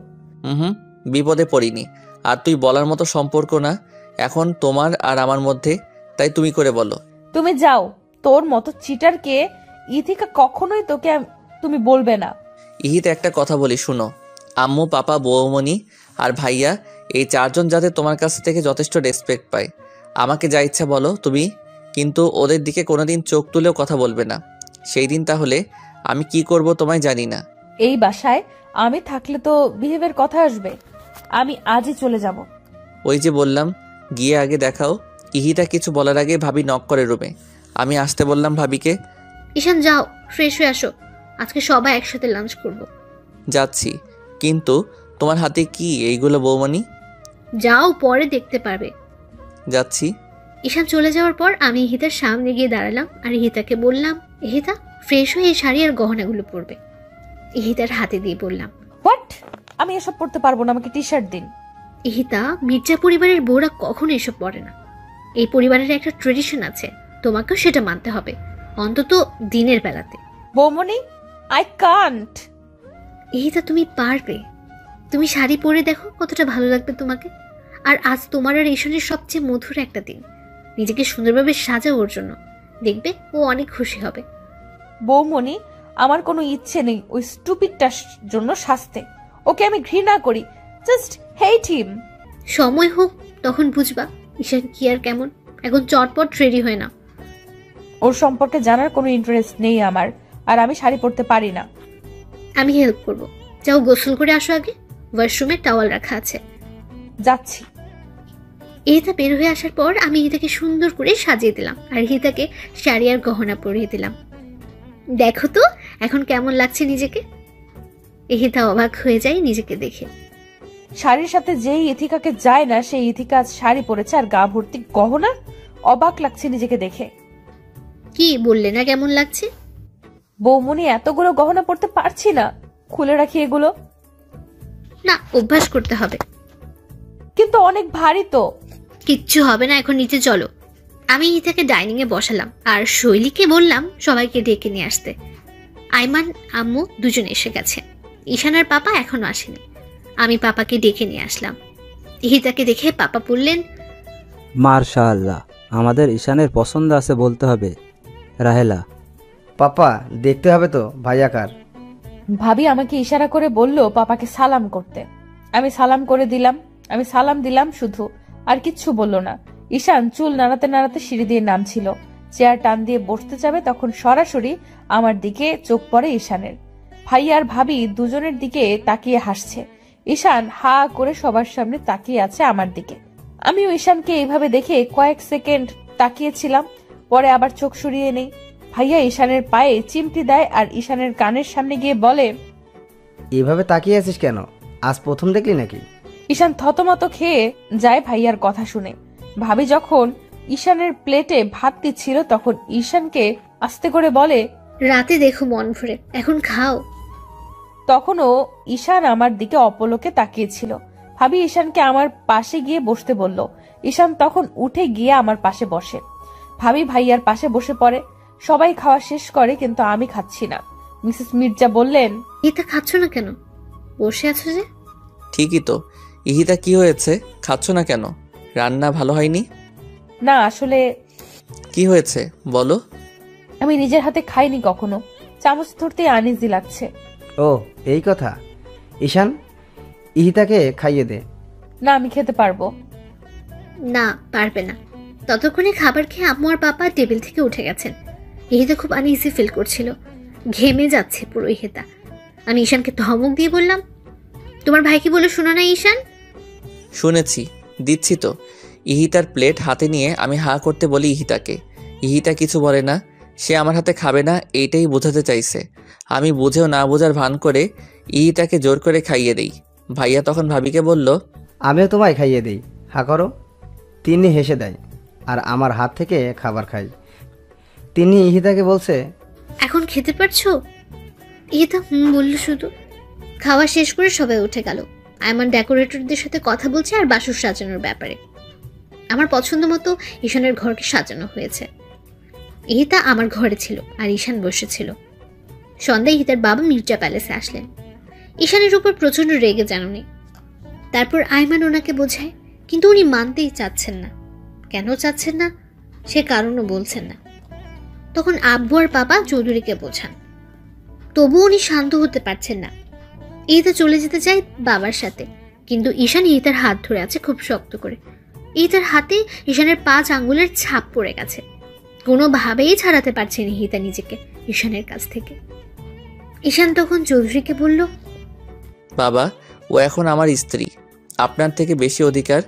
হুম, বিপদে পড়িনি। আর তুই বলার মতো সম্পর্ক না এখন তোমার আর আমার মধ্যে, তাই তুমি করে বলো। তুমি যাও। তোর মতো চিটারকে ইথিকা কখনোই তোকে তুমি বলবে না। ইহিতে একটা কথা বলি শুনো, আম্মু, পাপা, বৌমণি আর ভাইয়া, এই চারজন যাতে তোমার কাছ থেকে যথেষ্ট রেসপেক্ট পায়। আমাকে যা ইচ্ছা বলো তুমি, কিন্তু ওদের দিকে কোনোদিন চোখ তুলেও কথা বলবে না। সেই দিন তাহলে আমি কি করব তোমায় জানি না। এই বাসায় আমি থাকলে তো বিহেভের কথা আসবে। আমি আজই চলে যাব। ওই যে বললাম, গিয়ে আগে দেখাও। ইহিতা কিছু বলার আগে ভাবি নক করে রুমে। আমি আসতে বললাম ভাবিকে। ঈশান যাও, ফ্রেশ হয়ে আসো, আজকে সবাই একসাথে লাঞ্চ করব। যাচ্ছি, কিন্তু তোমার হাতে কি এইগুলো বৌমণি? যাও, পরে দেখতে পারবে। যাচ্ছি। ঈশান চলে যাওয়ার পর আমি ইহিতার সামনে গিয়ে দাঁড়ালাম আর ইহিতাকে বললাম, ইহিতা ফ্রেশ হয়ে এই শাড়ি আর গহনাগুলো পরবে। ইহিতার হাতে দিয়ে বললাম, হোয়াট? আমি এসব পড়তে পারবো না, আমাকে টি শার্ট দিন। ইহিতা, মির্জা পরিবারের বউরা কখনো এসব পরে না। এই পরিবারের একটা ট্রেডিশন আছে, তোমাকেও সেটা মানতে হবে, অন্তত দিনের বেলাতে। বৌমনি, আই কান্ট। ইহিতা, তুমি পারবে। তুমি শাড়ি পরে দেখো কতটা ভালো লাগবে তোমাকে। আর আজ তোমার আর ঈশানের সবচেয়ে মধুর একটা দিন। নিজেকে সুন্দরভাবে সাজাও ওর জন্য, দেখবে ও অনেক খুশি হবে। বৌমনি, আমার কোনো ইচ্ছে নেই ওই স্টুপিডটার জন্য শাস্তে। ওকে আমি ঘৃণা করি, জাস্ট হেট হিম। সময় হোক তখন বুঝবা ঈশান কি আর কেমন। এখন চটপট রেডি হয় না। ওর সম্পর্কে জানার কোনো ইন্টারেস্ট নেই আমার, আর আমি শাড়ি পরতে পারি না। আমি হেল্প করব। যাও গোসল করে আসো আগে, ওয়াশরুমে টাওয়াল রাখা আছে। যাচ্ছি। ইহিতা বের হয়ে আসার পর আমি ইহিতাকে সুন্দর করে সাজিয়ে দিলাম আর ইহিতাকে শাড়ি আর গহনা পরিয়ে দিলাম। দেখো তো এখন কেমন লাগছে নিজেকে। ইহিতা অবাক হয়ে যায় নিজেকে দেখে। শাড়ির সাথে যেই ইথিকাকে যায় না সেই ইথিকা আজ শাড়ি পরেছে আর গা ভর্তি গহনা। অবাক লাগছে নিজেকে দেখে। কি বললে না কেমন লাগছে? বৌমনি, এতগুলো গহনা পরতে পারছি না, খুলে রাখি এগুলো। না, অভ্যাস করতে হবে। কিন্তু অনেক ভারী তো। কিচ্ছু হবে না, এখন নিচে চলো। আমি ইহিতাকে ডাইনিং এ বসালাম আর শৈলীকে বললাম সবাইকে ডেকে নিয়ে আসতে। আইমান, আম্মু দুজন এসে গেছে। ঈশান আর পাপা এখনো আসেনি। আমি পাপাকে ডেকে নিয়ে আসলাম। ইহিতাকে দেখে পাপা বললেন, মাশাআল্লাহ, আমাদের ঈশানের পছন্দ আছে বলতে হবে। রাহেলা, পাপা দেখতে হবে তো ভাইয়াকার। ভাবি আমাকে ইশারা করে বলল পাপাকে সালাম করতে। আমি সালাম দিলাম শুধু, আর কিচ্ছু বলল না। ঈশান চুল নাড়াতে নাড়াতে সিঁড়ি দিয়ে নামছিল। চেয়ার টান দিয়ে বসতে যাবে তখন সরাসরি আমার দিকে চোখ পড়ে ঈশানের। ভাইয়া আর ভাবি দুজনের দিকে তাকিয়ে হাসছে। ঈশান হা করে সবার সামনে তাকিয়ে আছে আমার দিকে। আমিও ঈশানকে এইভাবে দেখে কয়েক সেকেন্ড তাকিয়েছিলাম, পরে আবার চোখ সরিয়ে নেই। ভাইয়া ঈশানের পায়ে চিমটি দেয় আর ঈশানের কানের সামনে গিয়ে বলে, এভাবে তাকিয়ে আছিস কেন? আজ প্রথম দেখলি নাকি? ঈশান থতমত খেয়ে যায় ভাইয়ার কথা শুনে। ভাবি যখন ঈশানের প্লেটে ভাত দিচ্ছিল তখন ঈশানকে আস্তে করে বলে, রাতে দেখো মন ভরে, এখন খাও। তখনও ঈশান আমার দিকে অপলকে তাকিয়েছিল। ভাবি ঈশানকে আমার পাশে গিয়ে বসতে বলল। ঈশান তখন উঠে গিয়ে আমার পাশে বসে। ভাবি ভাইয়ার পাশে বসে পড়ে। সবাই খাওয়া শেষ করে, কিন্তু আমি খাচ্ছি না। মিসেস মির্জা বললেন, এটা খাচ্ছ না কেন? বসে আছো যে? ঠিকই তো। ইহিতা, কি হয়েছে? খাচ্ছ না কেন? রান্না ভালো হয়নি? না আসলে কি হয়েছে বলো। আমি নিজের হাতে খাইনি কখনো, চামচ ধরতে আনইজি লাগছে। ও এই কথা। ঈশান, ইহিতাকে খাইয়ে দে। না আমি খেতে পারবো না, পারবে না। ততক্ষণে খাবার খেয়ে আম্মু আর পাপা টেবিল থেকে উঠে গেছেন। ইহিতা খুব আনইজি ফিল করছিল, ঘেমে যাচ্ছে পুরো ইহিতা। আমি ঈশানকে ধমক দিয়ে বললাম, তোমার ভাই কি বলে শোনো না ঈশান? শুনেছি, দিচ্ছি তো। ইহিতার প্লেট হাতে নিয়ে আমি হা করতে বলি ইহিতাকে। ইহিতা কিছু বলে না, সে আমার হাতে খাবে না এইটাই বোঝাতে চাইছে। আমি বুঝেও না বোঝার ভান করে ইহিতাকে জোর করে খাইয়ে দেই। ভাইয়া তখন ভাবিকে বলল, আমিও তোমায় খাইয়ে দিই, হা করো। তিনি হেসে দেয় আর আমার হাত থেকে খাবার খাই। তিনি ইহিতাকে বলছে, এখন খেতে পারছো? ইহিতা বলল শুধু। খাওয়া শেষ করে সবাই উঠে গেল। আয়মান ডেকোরেটরদের সাথে কথা বলছে আর বাসর সাজানোর ব্যাপারে। আমার পছন্দ মতো ঈশানের ঘরকে সাজানো হয়েছে। ইহিতা আমার ঘরে ছিল আর ঈশান বসেছিল। সন্ধ্যায় ইহিতার বাবা মির্জা প্যালেসে আসলেন। ঈশানের উপর প্রচন্ড রেগে যান উনি। তারপর আয়মান ওনাকে বোঝায়, কিন্তু উনি মানতেই চাচ্ছেন না। কেন চাচ্ছেন না সে কারণও বলছেন না। তখন আব্বু আর পাপা চৌধুরীকে বোঝান, তবু উনি শান্ত হতে পারছেন না। ইহিতা চলে যেতে চায় বাবার সাথে, কিন্তু ঈশান ইহিতার হাত ধরে আছে খুব শক্ত করে। ইহিতার হাতে ঈশানের 5 আঙ্গুলের ছাপ পড়ে গেছে। কোনোভাবেই ছাড়াতে পারছেন ইহিতা নিজেকে ঈশানের কাছ থেকে। ঈশান তখন চৌধুরীকে বলল, বাবা, ও এখন আমার স্ত্রী। আপনার থেকে বেশি অধিকার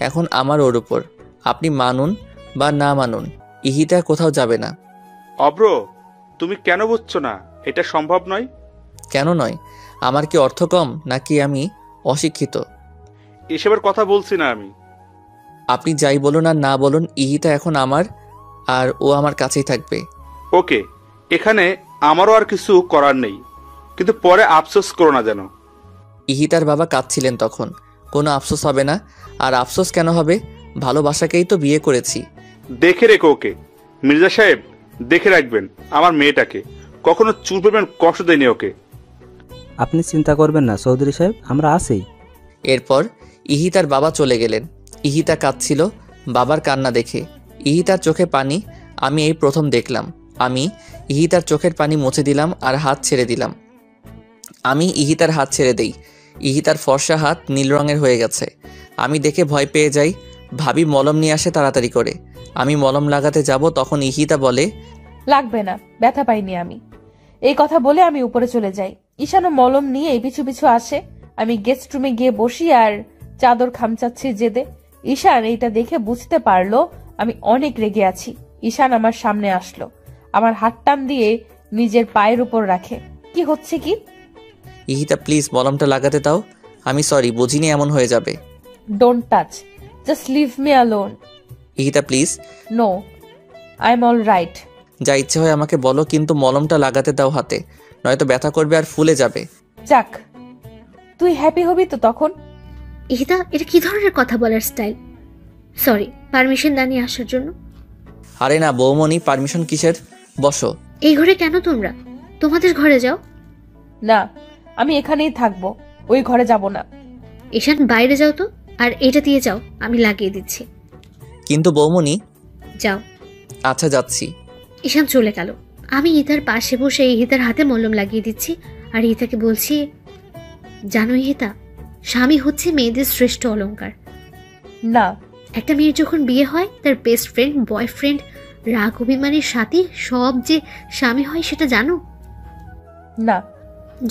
এখন আমার ওর উপর। আপনি মানুন বা না মানুন, ইহিতা কোথাও যাবে না। অব্র, তুমি কেন বুঝছো না? এটা সম্ভব নয়। কেন নয়? আমার কি অর্থ কম নাকি আমি অশিক্ষিত? এসবের কথা বলছি না আমি। আপনি যাই বলুন আর না বলুন, ইহিতা এখন আমার, আর ও আমার কাছেই থাকবে। ওকে, এখানে আমারও আর কিছু করার নেই, কিন্তু পরে আফসোস করো না যেন। ইহিতার বাবা কাঁদছিলেন তখন। কোনো আফসোস হবে না। আর আফসোস কেন হবে? ভালোবাসাকেই তো বিয়ে করেছি। দেখে রেখো ওকে। মির্জা সাহেব, দেখে রাখবেন আমার মেয়েটাকে, কখনো চুল পরিমাণ কষ্ট দেয়নি ওকে। আপনি চিন্তা করবেন না চৌধুরী সাহেব, আমরা আছি। এরপর ইহিতার বাবা চলে গেলেন। ইহিতা কাঁদছিল বাবার কান্না দেখে। ইহিতার চোখে পানি আমি এই প্রথম দেখলাম। আমি ইহিতার চোখের পানি মুছে দিলাম আর হাত ছেড়ে দিলাম। আমি ইহিতার হাত ছেড়ে দেই। ইহিতার ফর্সা হাত নীল রঙের হয়ে গেছে। আমি দেখে ভয় পেয়ে যাই। ভাবি মলম নিয়ে আসে তাড়াতাড়ি করে। আমি মলম লাগাতে যাব, তখন ইহিতা বলে, লাগবে না, ব্যথা পাইনি আমি। এই কথা বলে আমি উপরে চলে যাই। ঈশানও মলম নিয়ে পিছু পিছু আসে। আমি গেস্ট রুমে গিয়ে বসি আর চাদর খামচাচ্ছি জেদে। ঈশান এইটা দেখে বুঝতে পারলো আমি অনেক রেগে আছি। ঈশান আমার সামনে আসলো, আমার হাত টান দিয়ে নিজের পায়ের উপর রাখে। কি হচ্ছে কি? ইহিতা প্লিজ মলমটা লাগাতে দাও। আমি সরি, বুঝিনি এমন হয়ে যাবে। Don't touch, just leave me alone. Ihita please. No, I am all right. যা ইচ্ছে হয় আমাকে বলো, কিন্তু মলমটা লাগাতে দাও হাতে, নয়তো ব্যথা করবে আর ফুলে যাবে। যাক, তুই হ্যাপি হবি তো তখন। ইহিতা, এটা কি ধরনের কথা বলার স্টাইল? সরি, পারমিশন দানি আসার জন্য। আরে না বৌমনি, পারমিশন কিসের? বসো। এই ঘরে কেন তোমরা? তোমাদের ঘরে যাও। না, আমি এখানেই থাকবো, ওই ঘরে যাব না। ঈশান, বাইরে যাও তো, আর এটা দিয়ে যাও, আমি লাগিয়ে দিচ্ছি। কিন্তু বৌমনি। যাও। আচ্ছা যাচ্ছি। ঈশান চলে গেল। আমি ইহিতার পাশে বসে ইহিতার হাতে মলম লাগিয়ে দিচ্ছি আর ইহিতাকে বলছি, জানো ইহিতা, স্বামী হচ্ছে মেয়েদের শ্রেষ্ঠ অলংকার। না, একটা মেয়ের যখন বিয়ে হয় তার বেস্ট ফ্রেন্ড, বয়ফ্রেন্ড, রাগ অভিমানের সাথী সব যে স্বামী হয় সেটা জানো? না।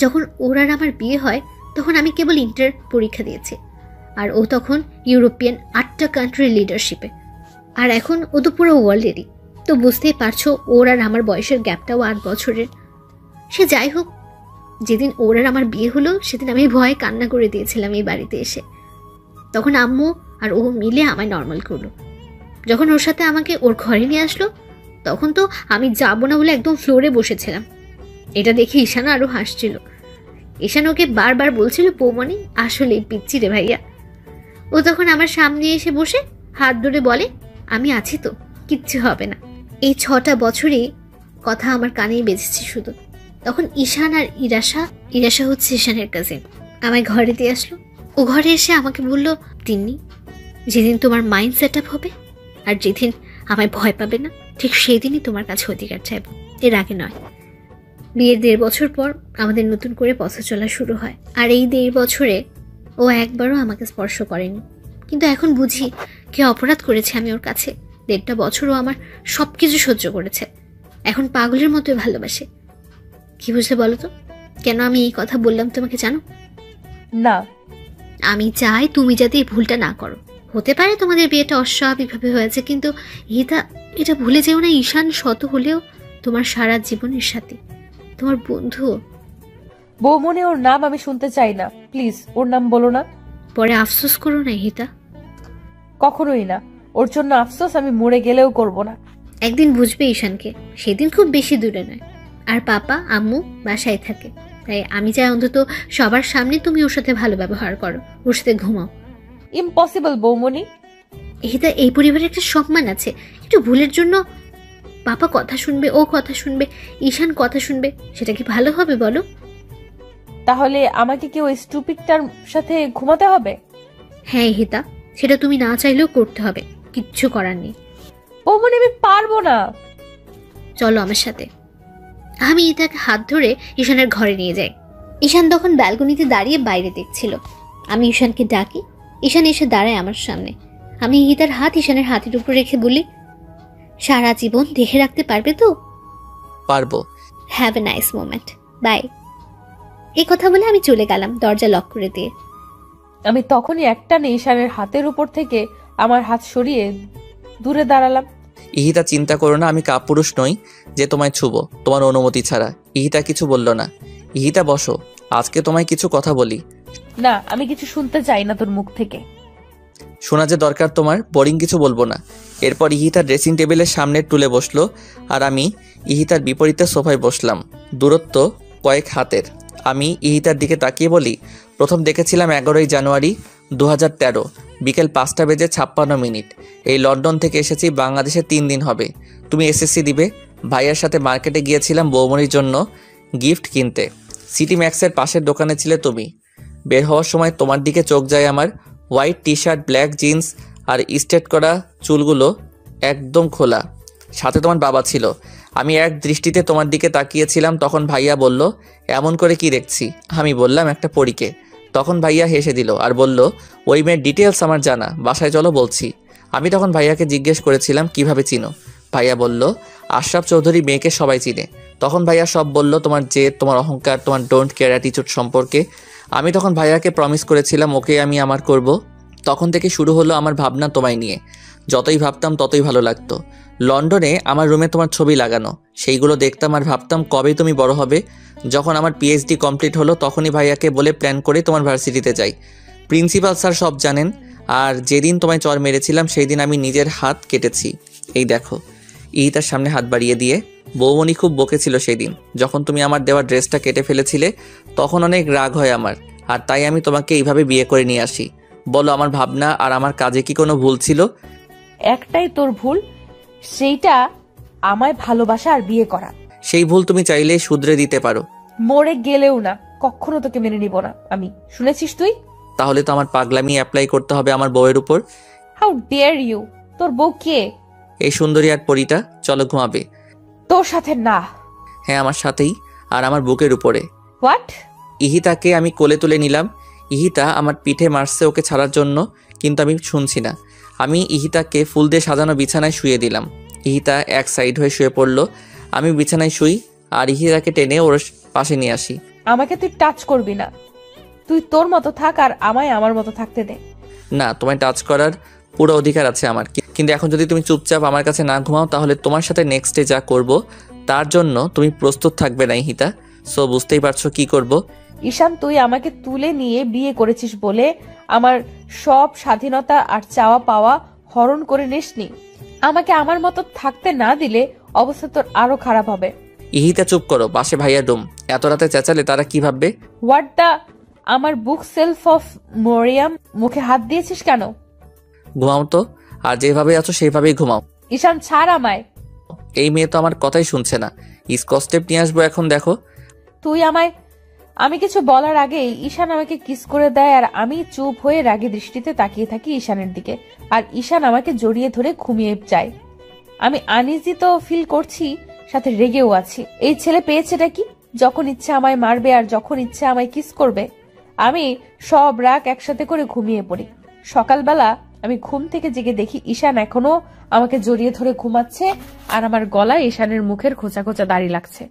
যখন ওর আর আমার বিয়ে হয় তখন আমি কেবল ইন্টার পরীক্ষা দিয়েছি, আর ও তখন ইউরোপিয়ান 8টা কান্ট্রি লিডারশিপে, আর এখন ও তো পুরো ওয়ার্ল্ডেরই। তো বুঝতেই পারছো ওর আর আমার বয়সের গ্যাপটাও 8 বছরের। সে যাই হোক, যেদিন ওর আর আমার বিয়ে হলো সেদিন আমি ভয়ে কান্না করে দিয়েছিলাম এই বাড়িতে এসে। তখন আম্মু আর ও মিলে আমায় নর্মাল করলো। যখন ওর সাথে আমাকে ওর ঘরে নিয়ে আসলো তখন তো আমি যাবো না বলে একদম ফ্লোরে বসেছিলাম। এটা দেখে ঈশান আরও হাসছিল। ঈশান ওকে বারবার বলছিল, বৌমনি আসলে পিচ্ছি রে ভাইয়া। ও তখন আমার সামনে এসে বসে হাত ধরে বলে, আমি আছি তো, কিচ্ছু হবে না। এই 6টা বছরই কথা আমার কানেই বেজেছে শুধু। তখন ঈশান আর ইরাশা হচ্ছে ঈশানের কাজিন, আমায় ঘরে দিয়ে আসলো। ও ঘরে এসে আমাকে বলল, তিন্নি, যেদিন তোমার মাইন্ড সেট আপ হবে আর যেদিন আমায় ভয় পাবে না, ঠিক সেই দিনই তোমার কাছে অধিকার চাইব, এর আগে নয়। বিয়ের 1.5 বছর পর আমাদের নতুন করে পথ চলা শুরু হয়, আর এই 1.5 বছরে ও একবারও আমাকে স্পর্শ করেনি। কিন্তু এখন বুঝি কে অপরাধ করেছে আমি ওর কাছে। 1.5টা বছরও আমার সব কিছু সহ্য করেছে, এখন পাগলের মতোই ভালোবাসে। কি বুঝলে বলো তো, কেন আমি এই কথা বললাম তোমাকে জানো? না, আমি চাই তুমি যাতে এই ভুলটা না করো। হতে পারে তোমাদের বিয়েটা অস্বাভাবিকভাবে হয়েছে, কিন্তু এটা ভুলে যেও না, ঈশান শত হলেও তোমার সারা জীবনের সাথে, তোমার বন্ধু। বৌমনি, ওর নাম আমি শুনতে চাই না, প্লিজ ওর নাম বলো না। পরে আফসোস করো না হিতা। কখনোই না, ওর জন্য আফসোস আমি মরে গেলেও করব না। একদিন বুঝবে ঈশানকে, সেদিন খুব বেশি দূরে নয়। আর পাপা আম্মু বাসায় থাকে, তাই আমি চাই অন্তত সবার সামনে তুমি ওর সাথে ভালো ব্যবহার করো, ওর সাথে ঘুমাও। ইম্পসিবল বৌমনি। হিতা, এই পরিবারের একটা সম্মান আছে। একটু ভুলের জন্য পাপা কথা শুনবে, ও কথা শুনবে, ঈশান কথা শুনবে, সেটা কি ভালো হবে বলো? তাহলে আমাকে কি ওই স্টুপিডটার সাথে ঘুমাতে হবে? হ্যাঁ হিতা, সেটা তুমি না চাইলেও করতে হবে, কিচ্ছু করার নেই। বৌমনি, আমি পারবো না। চলো আমার সাথে। আমি ইতাকে হাত ধরে ঈশানের ঘরে নিয়ে যাই। ঈশান তখন ব্যালকনিতে দাঁড়িয়ে বাইরে দেখছিল। আমি ঈশানকে ডাকি, ঈশান এসে দাঁড়ায় আমার সামনে। আমি ইতার হাত ঈশানের হাতের উপর রেখে বলি, সারা জীবন দেখে রাখতে পারবে তো? পারবো। Have a nice moment, bye. এই কথা বলে আমি চলে গেলাম দরজা লক করে দিয়ে। আমি তখনই একটানে ঈশানের হাতের উপর থেকে আমার হাত সরিয়ে দূরে দাঁড়ালাম। ইহিতা, চিন্তা করো না, আমি কাপুরুষ নই যে তোমায় ছুবো তোমার অনুমতি ছাড়া। ইহিতা কিছু বলল না। ইহিতা বসো, আজকে তোমায় কিছু কথা বলি। না, আমি কিছু শুনতে চাই না তোর মুখ থেকে। শোনা যে দরকার তোমার, বোরিং কিছু বলবো না। এরপর ইহিতা ড্রেসিং টেবিলের সামনে টুলে বসলো, আর আমি ইহিতার বিপরীতে সোফায় বসলাম, দূরত্ব কয়েক হাতের। আমি ইহিতার দিকে তাকিয়ে বলি, প্রথম দেখেছিলাম 11ই জানুয়ারি 2013 বিকেল 5:56 এই লন্ডন থেকে এসেছি, বাংলাদেশে 3 দিন হবে। তুমি এসএসসি দিবে। ভাইয়ার সাথে মার্কেটে গিয়েছিলাম বৌমনির জন্য গিফট কিনতে। সিটি ম্যাক্সের পাশের দোকানে ছিলে তুমি। বের হওয়ার সময় তোমার দিকে চোখ যায় আমার। White T shirt, black jeans আর স্ট্রেট করা চুলগুলো একদম খোলা, সাথে তোমার বাবা ছিল। আমি এক দৃষ্টিতে তোমার দিকে তাকিয়েছিলাম। তখন ভাইয়া বলল, এমন করে কি দেখছি? আমি বললাম, একটা পরীকে। তখন ভাইয়া হেসে দিল আর বলল, ওই মেয়ের ডিটেলস আমার জানা, বাসায় চলো বলছি। আমি তখন ভাইয়াকে জিজ্ঞেস করেছিলাম, কিভাবে চিনো? ভাইয়া বলল, আশরাফ চৌধুরী মেয়েকে সবাই চিনে। তখন ভাইয়া সব বলল, তোমার জেদ, তোমার অহংকার, তোমার ডোন্ট কেয়ার অ্যাটিটিউড সম্পর্কে। আমি তখন ভাইয়াকে প্রমিস করেছিলাম ওকে আমি আমার করব। তখন থেকে শুরু হলো আমার ভাবনা তোমায় নিয়ে। যতই ভাবতাম ততই ভালো লাগতো। লন্ডনে আমার রুমে তোমার ছবি লাগানো, সেইগুলো দেখতাম আর ভাবতাম কবে তুমি বড় হবে। যখন আমার পিএইচডি কমপ্লিট হলো তখনই ভাইয়াকে বলে প্ল্যান করে তোমার ভার্সিটিতে যাই। প্রিন্সিপাল স্যার সব জানেন। আর যেদিন তোমায় চর মেরেছিলাম সেই দিন আমি নিজের হাত কেটেছি। এই দেখো। ইহিতার সামনে হাত বাড়িয়ে দিয়ে, বৌমনি খুব বকেছিল সেই দিন যখন তুমি আমার দেওয়া ড্রেসটা কেটে ফেলেছিলে। তখন অনেক রাগ হয় আমার, আর তাই আমি তোমাকে এইভাবে বিয়ে করে নিয়ে আসি। বলো, আমার ভাবনা আর আমার কাজে কি কোনো ভুল ছিল? একটাই তোর ভুল, সেইটা আমায় ভালোবাসা আর বিয়ে করা। সেই ভুল তুমি চাইলে শুধরে দিতে পারো। মরে গেলেও না, কখনো তোকে মেনে নিব না আমি, শুনেছিস তুই? তাহলে তো আমার পাগলামি অ্যাপ্লাই করতে হবে আমার বউয়ের উপর। How dare you! তোর বউ কে? এই সুন্দরী আর পরীটা। চলো ঘুমাবে। তোর সাথে না। হ্যাঁ, আমার সাথেই, আর আমার বুকের উপরে। হোয়াট? ইহিতাকে আমি কোলে তুলে নিলাম। ইহিতা আমার পিঠে মারছে ওকে ছাড়ার জন্য, কিন্তু আমি শুনছি না। আমি ইহিতাকে ফুল দিয়ে সাজানো বিছানায় শুয়ে দিলাম। ইহিতা এক সাইড হয়ে শুয়ে পড়লো। আমি বিছানায় শুই আর ইহিতাকে টেনে ওর পাশে নিয়ে আসি। আমাকে তুই টাচ করবি না। তুই তোর মতো থাক আর আমায় আমার মতো থাকতে দে। না, তোমায় টাচ করার পুরো অধিকার আছে আমার, কিন্তু এখন যদি তুমি চুপচাপ আমার কাছে না ঘুমাও তাহলে তোমার সাথে নেক্সটে যা করব তার জন্য তুমি প্রস্তুত থাকবে না ইহিতা। সো বুঝতেই পারছো কি করব। ঈশান, তুই আমাকে তুলে নিয়ে বিয়ে করেছিস বলে আমার সব স্বাধীনতা আর চাওয়া পাওয়া হরণ করে নিসনি। আমাকে আমার মতো থাকতে না দিলে অবস্থা তোর আরো খারাপ হবে। ইহিতা চুপ করো, পাশে ভাইয়া ডুম, এত রাতে চেঁচালে তারা কি ভাববে? হোয়াট দা, আমার বুক সেলফ অফ মরিয়াম, মুখে হাত দিয়েছিস কেন? ঘুমাও তো, আর যেভাবে আছো সেইভাবেই ঘুমাও। ঈশান, ছাড় আমায়। এই মেয়ে তো আমার কথাই শুনছে না। স্কচটেপ নিয়ে আসবো এখন, দেখো। তুই আমায়, আমি কিছু বলার আগেই ঈশান আমাকে কিস করে দেয় আর আমি চুপ হয়ে রাগী দৃষ্টিতে তাকিয়ে থাকি ঈশানের দিকে। আর ঈশান আমাকে জড়িয়ে ধরে ঘুমিয়ে যায়। আমি আনইজি তো ফিল করছি, সাথে রেগেও আছি। এই ছেলে পেয়েছেটা কি? যখন ইচ্ছে আমায় মারবে আর যখন ইচ্ছে আমায় কিস করবে। আমি সব রাগ একসাথে করে ঘুমিয়ে পড়ি। সকালবেলা আমি ঘুম থেকে জেগে দেখি ঈশান এখনো আমাকে জড়িয়ে ধরে ঘুমাচ্ছে আর আমার গলায় ঈশানের মুখের খোঁচা খোঁচা দাড়ি লাগছে।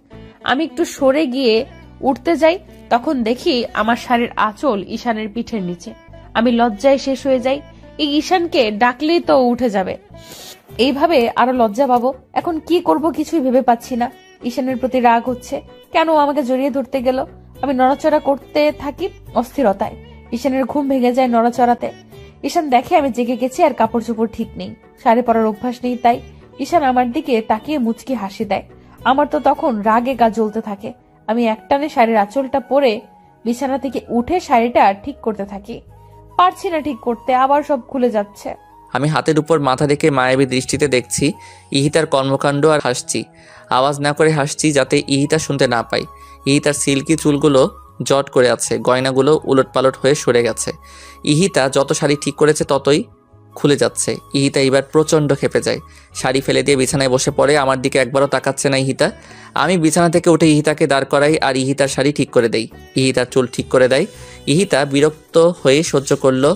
আমি একটু সরে গিয়ে উঠতে যাই, তখন দেখি আমার শাড়ির আঁচল ঈশানের পিঠের নিচে। আমি লজ্জায় শেষ হয়ে যাই। এই ঈশানকে ডাকলেই তো উঠে যাবে, এইভাবে আরো লজ্জা পাবো। এখন কি করব কিছুই ভেবে পাচ্ছি না। ঈশানের প্রতি রাগ হচ্ছে, কেন আমাকে জড়িয়ে ধরতে গেল। আমি নড়াচড়া করতে থাকি অস্থিরতায়। ঈশানের ঘুম ভেঙে যায় নড়াচড়াতে। ঈশান দেখে আমি জেগে গেছি আর কাপড় চোপড় ঠিক নেই, শাড়ি পরার অভ্যাস নেই। তাই ঈশান আমার দিকে তাকিয়ে মুচকি হাসি দেয়। আমার তো তখন রাগে গা জ্বলতে থাকে। আমি একটানে শাড়ির আঁচলটা পরে বিছানা থেকে উঠে শাড়িটা ঠিক করতে থাকি। পারছি না ঠিক করতে, আবার সব খুলে যাচ্ছে। আমি হাতের উপর মাথা রেখে মায়াবী দৃষ্টিতে দেখছি ইহিতার কর্মকাণ্ড আর হাসছি। আওয়াজ না করে হাসছি যাতে ইহিতা শুনতে না পায়। ইহিতার সিল্কি চুলগুলো জট করে আছে, গয়নাগুলো উলটপালট হয়ে সরে গেছে। ইহিতা যত শাড়ি ঠিক করেছে ততই খুলে যাচ্ছে। ইহিতা এবার প্রচণ্ড খেপে যায়, শাড়ি ফেলে দিয়ে বিছানায় বসে পড়ে। আমার দিকে একবারও তাকাচ্ছে না ইহিতা। আমি বিছানা থেকে উঠে ইহিতাকে দাঁড় করাই আর ইহিতার শাড়ি ঠিক করে দেই। ইহিতার চুল ঠিক করে দেয়। ইহিতা বিরক্ত হয়ে সহ্য করলো।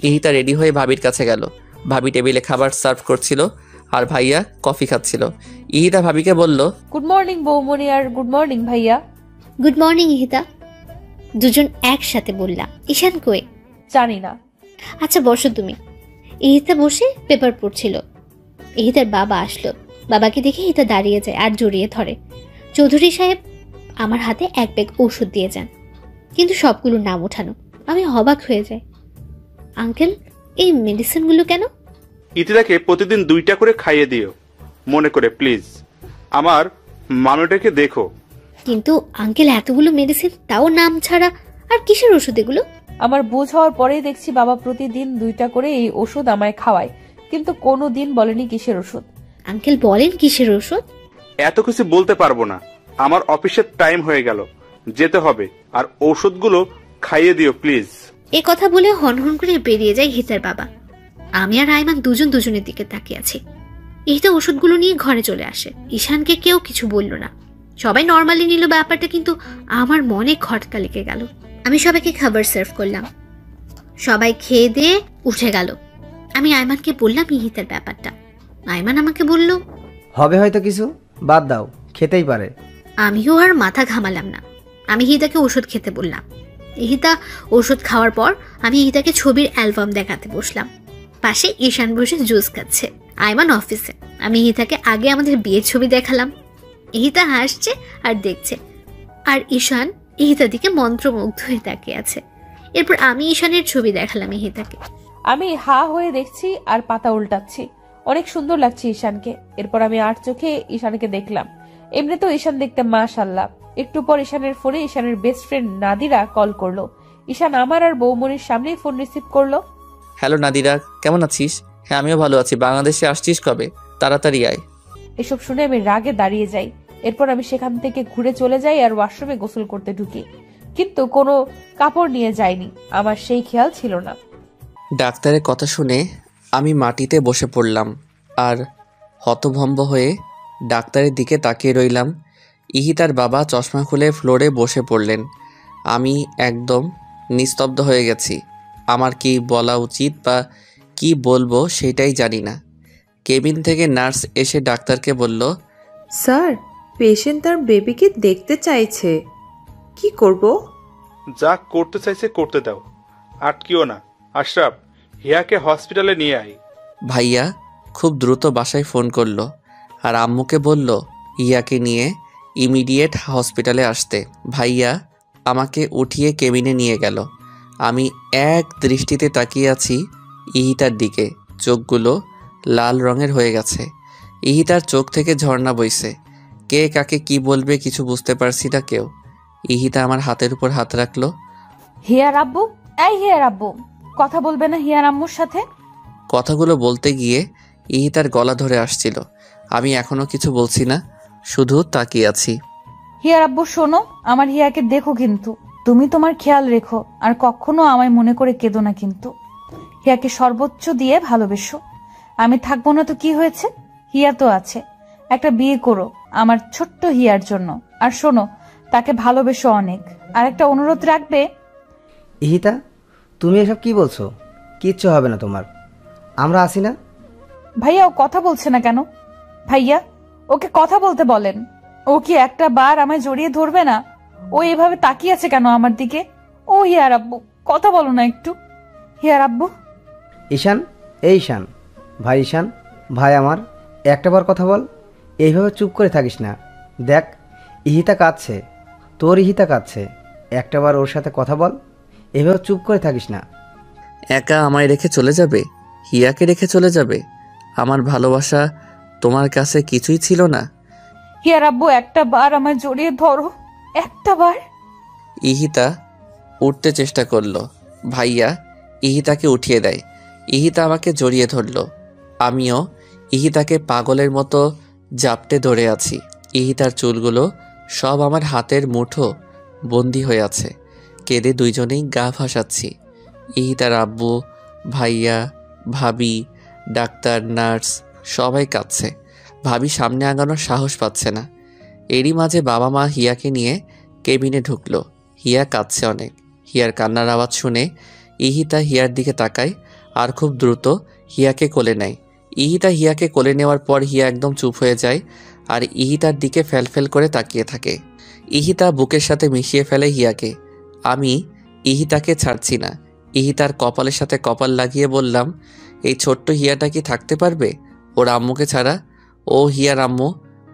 ইহিতা রেডি হয়ে ভাবির কাছে গেল। ভাবি টেবিলে খাবার সার্ভ করছিল আর ভাইয়া কফি খাচ্ছিল। ইহিতা ভাবিকে বলল, গুড মর্নিং বৌমনি আর গুড মর্নিং ভাইয়া। Good morning Ihita. দুজন একসাথে বললাম। ঈশান কই? জানি না। আচ্ছা বসো তুমি। ইহিতা বসে পেপার পড়ছিল। ইহিতার বাবা আসলো। বাবাকে দেখে ইহিতা দাঁড়িয়ে যায় আর জড়িয়ে ধরে। চৌধুরী সাহেব আমার হাতে এক ব্যাগ ওষুধ দিয়ে যান, কিন্তু সবগুলো নাম ওঠানো। আমি অবাক হয়ে যাই। আঙ্কেল, এই মেডিসিনগুলো কেন? ইতিদাকে প্রতিদিন 2টা করে খাইয়ে দিও, মনে করে প্লিজ। আমার মানুষটাকে দেখো। কিন্তু আঙ্কেল, এতগুলো মেডিসিন, তাও নাম ছাড়া। আর কিসের ওষুধ এগুলো? আমার বোঝ হওয়ার পরেই দেখছি বাবা প্রতিদিন 2টা করে এই ওষুধ আমায় খাওয়ায়, কিন্তু কোনো দিন বলেনি কিসের ওষুধ। আঙ্কেল বলেন কিসের ওষুধ? এত কিছু বলতে পারবো না, আমার অফিসের টাইম হয়ে গেল, যেতে হবে। আর ওষুধগুলো খাইয়ে দিও প্লিজ। এ কথা বলে হনহন করে বেরিয়ে যায় হিতার বাবা। আমি আর আইমান দুজন দুজনের দিকে তাকিয়ে আছি। ইহিতা ওষুধগুলো নিয়ে ঘরে চলে আসে। ঈশানকে কেউ কিছু বলল না, সবাই নর্মালি নিল ব্যাপারটা, কিন্তু আমার মনে খটকা লেগে গেল। আমি সবাইকে খাবার সার্ভ করলাম, সবাই খেয়ে দিয়ে উঠে গেল। আমি আইমানকে বললাম ইহিতার ব্যাপারটা। আইমান আমাকে বলল, হবে হয়তো কিছু, বাদ দাও, খেতেই পারে। আমিও আর মাথা ঘামালাম না। আমি ইহিতাকে ওষুধ খেতে বললাম। ইহিতা ওষুধ খাওয়ার পর আমি ইহিতাকে ছবির অ্যালবাম দেখাতে বসলাম। পাশে ঈশান বসে জুস খাচ্ছে। আইমান অফিসে। আমি ইহিতাকে আগে আমাদের বিয়ের ছবি দেখালাম। ইহিতা হাসছে আর দেখছে, আর ঈশান ইহিতার দিকে মন্ত্রমুগ্ধ হয়ে তাকিয়ে আছে। এরপর আমি ঈশানের ছবি দেখালাম ইহিতাকে। আমি হা হয়ে দেখছি আর পাতা উল্টাচ্ছি। অনেক সুন্দর লাগছে ঈশানকে। এরপর আমি আর চোখে ঈশানকে দেখলাম। এমনি তো ঈশান দেখতে মাশাআল্লাহ। একটু পর ঈশানের ফোনে ঈশানের বেস্ট ফ্রেন্ড নাদিরা কল করলো। ঈশান আমার আর বৌমনির সামনেই ফোন রিসিভ করলো। হ্যালো নাদিরা, কেমন আছিস? হ্যাঁ আমিও ভালো আছি। বাংলাদেশে আসছিস কবে? তাড়াতাড়ি আয়। এসব শুনে আমি রাগে দাঁড়িয়ে যাই। এরপর আমি সেখান থেকে ঘুরে চলে যাই আর ওয়াশরুমে গোসল করতে ঢুকি, কিন্তু কোনো কাপড় নিয়ে যাইনি। আমার সেই খেয়াল ছিল না। ডাক্তারের কথা শুনে আমি মাটিতে বসে পড়লাম আর হতভম্ব হয়ে ডাক্তারের দিকে তাকিয়ে রইলাম। ইহিতার বাবা চশমা খুলে ফ্লোরে বসে পড়লেন। আমি একদম নিস্তব্ধ হয়ে গেছি। আমার কি বলা উচিত বা কি বলবো সেটাই জানি না। কেবিন থেকে নার্স এসে ডাক্তারকে বলল, স্যার, পেশেন্ট তার বেবিকে দেখতে চাইছে। কি করব? যা করতে চাইছে করতে দাও, আটকিও না। আশরাফ, হিয়াকে হসপিটালে নিয়ে আয়। ভাইয়া খুব দ্রুত বাসায় ফোন করলো আর আম্মুকে বলল হিয়াকে নিয়ে ইমিডিয়েট হসপিটালে আসতে। ভাইয়া আমাকে উঠিয়ে কেবিনে নিয়ে গেল। আমি এক দৃষ্টিতে তাকিয়ে আছি ইহিতার দিকে। চোখগুলো লাল রঙের হয়ে গেছে। ইহিতার চোখ থেকে ঝর্ণা বইছে। কে কাকে কি বলবে কিছু বুঝতে পারছি না কেউ। ইহিতা আমার হাতের উপর হাত রাখলো। হিয়ার আব্বু, এই হিয়ার আব্বু, কথা বলবে না হিয়ার আম্মুর সাথে? কথাগুলো বলতে গিয়ে ইহিতার গলা ধরে আসছিল। আমি এখনো কিছু বলছি না, শুধু তাকিয়ে আছি। হিয়ার আব্বু শোনো, আমার হিয়াকে দেখো কিন্তু। তুমি তোমার খেয়াল রেখো আর কখনো আমায় মনে করে কেঁদো না কিন্তু। হিয়াকে সর্বোচ্চ দিয়ে ভালোবেসো। আমি থাকবো না তো কি হয়েছে, হিয়া তো আছে। একটা বিয়ে করো আমার ছোট্ট হিয়ার জন্য। আর শোনো, তাকে ভালোবেসো অনেক। আর একটা অনুরোধ রাখবে। ইহিতা, তুমি এসব কি বলছো? কিচ্ছু হবে না তোমার, আমরা আসি না। ভাইয়া ও কথা বলছে না কেন? ভাইয়া ওকে কথা বলতে বলেন। ও কি একটা বার আমায় জড়িয়ে ধরবে না? ও এভাবে তাকিয়ে আছে কেন আমার দিকে? ও হিয়ার আব্বু, কথা বলো না একটু। হিয়ার আব্বু। ঈশান, এই ঈশান, ভাই ঈশান, ভাই আমার, একটাবার কথা বল। এইভাবে চুপ করে থাকিস না। দেখ, ইহিতা কাঁদছে, তোর ইহিতা কাঁদছে। একটাবার ওর সাথে কথা বল। এইভাবে চুপ করে থাকিস না। একা আমায় রেখে চলে যাবে? হিয়াকে রেখে চলে যাবে? আমার ভালোবাসা তোমার কাছে কিছুই ছিল না? হিয়ার আব্বু, একটা বার আমায় জড়িয়ে ধরো, একটা বার। ইহিতা উঠতে চেষ্টা করলো। ভাইয়া ইহিতাকে উঠিয়ে দেয়। ইহিতা আমাকে জড়িয়ে ধরল। আমিও ইহিতাকে পাগলের মতো জাপটে ধরে আছি। ইহিতার চুলগুলো সব আমার হাতের মুঠো বন্দি হয়ে আছে। কেঁদে দুইজনেই গা ভাসাচ্ছি। ইহিতার আব্বু, ভাইয়া, ভাবি, ডাক্তার, নার্স সবাই কাঁদছে। ভাবি সামনে আগানোর সাহস পাচ্ছে না। এরই মাঝে বাবা মা হিয়াকে নিয়ে কেবিনে ঢুকলো। হিয়া কাঁদছে অনেক। হিয়ার কান্নার আওয়াজ শুনে ইহিতা হিয়ার দিকে তাকায় আর খুব দ্রুত হিয়াকে কোলে নেয়। ইহিতা হিয়াকে কোলে নেওয়ার পর হিয়া একদম চুপ হয়ে যায় আর ইহিতার দিকে ফ্যালফ্যাল করে তাকিয়ে থাকে। ইহিতা বুকের সাথে মিশিয়ে ফেলে হিয়াকে। আমি ইহিতাকে ছাড়ছি না। ইহিতার কপালের সাথে কপাল লাগিয়ে বললাম, এই ছোট্ট হিয়াটা কি থাকতে পারবে ওর আম্মুকে ছাড়া? ও হিয়ার আম্মু,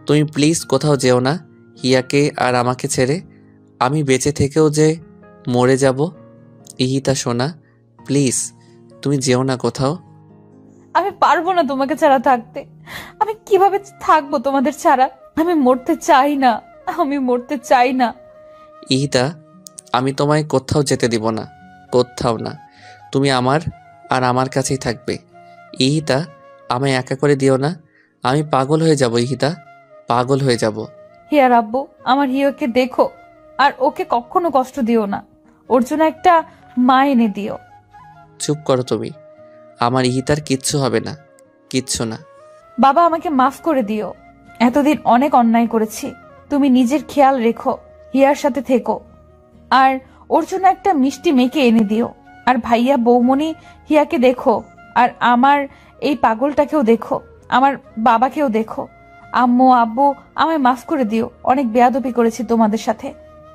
তুমি প্লিজ কোথাও যেও না হিয়াকে আর আমাকে ছেড়ে। আমি বেঁচে থেকেও যে মরে যাব। ইহিতা সোনা, প্লিজ তুমি যেও না কোথাও। আমি পারবো না তোমাকে ছাড়া থাকতে। আমি কিভাবে থাকবো তোমাদের ছাড়া? আমি মরতে চাই না, আমি মরতে চাই না। ইহিতা, আমি তোমায় কোথাও যেতে দিব না, কোথাও না। তুমি আমার আর আমার কাছেই থাকবে। ইহিতা, আমায় একা করে দিও না। আমি পাগল হয়ে যাব ইহিতা, পাগল হয়ে যাব। হিয়ার আব্বু, আমার হিয়াকে দেখো আর ওকে কখনো কষ্ট দিও না। ওর জন্য একটা মা এনে দিও। চুপ করো তুমি। আমার ইহিতার কিচ্ছু হবে না, কিচ্ছু না। বাবা, আমাকে মাফ করে দিও। এতদিন অনেক অন্যায় করেছি। তুমি নিজের খেয়াল রেখো, হিয়ার সাথে থেকো। আর ওর জন্য একটা মিষ্টি মেয়েকে এনে দিও। আর ভাইয়া, বৌমনি, হিয়াকে দেখো। আর আমার এই পাগলটাকেও দেখো, আমার বাবাকেও দেখো। আম্মু, আব্বু, আমায় মাফ করে দিও। অনেক বেয়াদবি করেছি তোমাদের সাথে,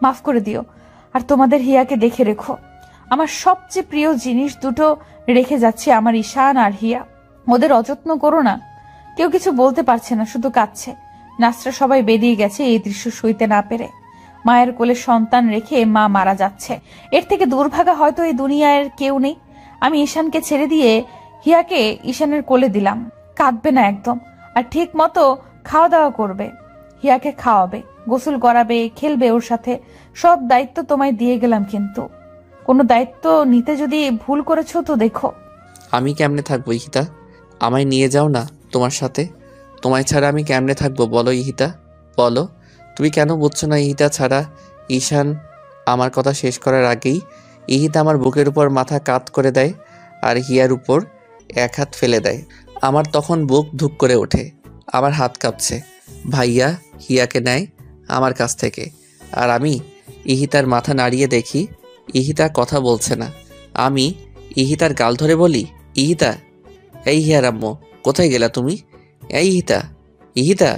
মাফ করে দিও। আর তোমাদের হিয়াকে দেখে রেখো। আমার সবচেয়ে প্রিয় জিনিস দুটো রেখে যাচ্ছে, আমার ঈশান আর হিয়া। ওদের অযত্ন করো না। কেউ কিছু বলতে পারছে না, শুধু কাঁদছে। নার্সরা সবাই বেরিয়ে গেছে এই দৃশ্য সইতে না পেরে। মায়ের কোলে সন্তান রেখে মা মারা যাচ্ছে, এর থেকে দুর্ভাগা হয়তো এই দুনিয়ার কেউ নেই। আমি ঈশানকে ছেড়ে দিয়ে হিয়াকে ঈশানের কোলে দিলাম। কাঁদবে না একদম। আর ঠিক মতো খাওয়া দাওয়া করবে। হিয়াকে খাওয়াবে, গোসল করাবে, খেলবে ওর সাথে। সব দায়িত্ব তোমায় দিয়ে গেলাম, কিন্তু কোনো দায়িত্ব নিতে যদি ভুল করেছো তো দেখো। আমি কেমনে থাকবো ইহিতা? আমায় নিয়ে যাও না তোমার সাথে। তোমায় ছাড়া আমি কেমনে থাকবো বলো ইহিতা, বলো। তুমি কেন বুঝছো না ইহিতা ছাড়া? ঈশান আমার কথা শেষ করার আগেই ইহিতা আমার বুকের উপর মাথা কাত করে দেয় আর হিয়ার উপর এক হাত ফেলে দেয়। আমার তখন বুক ধুক করে ওঠে, আমার হাত কাঁপছে। ভাইয়া হিয়াকে নেয় আমার কাছ থেকে আর আমি ইহিতার মাথা নাড়িয়ে দেখি ইহিতা কথা বলছে না। আমি ইহিতার গাল ধরে বলি, ইহিতা, এই হিয়ার আম্মু, কোথায় গেলা তুমি? এই ইহিতা, ইহিতা।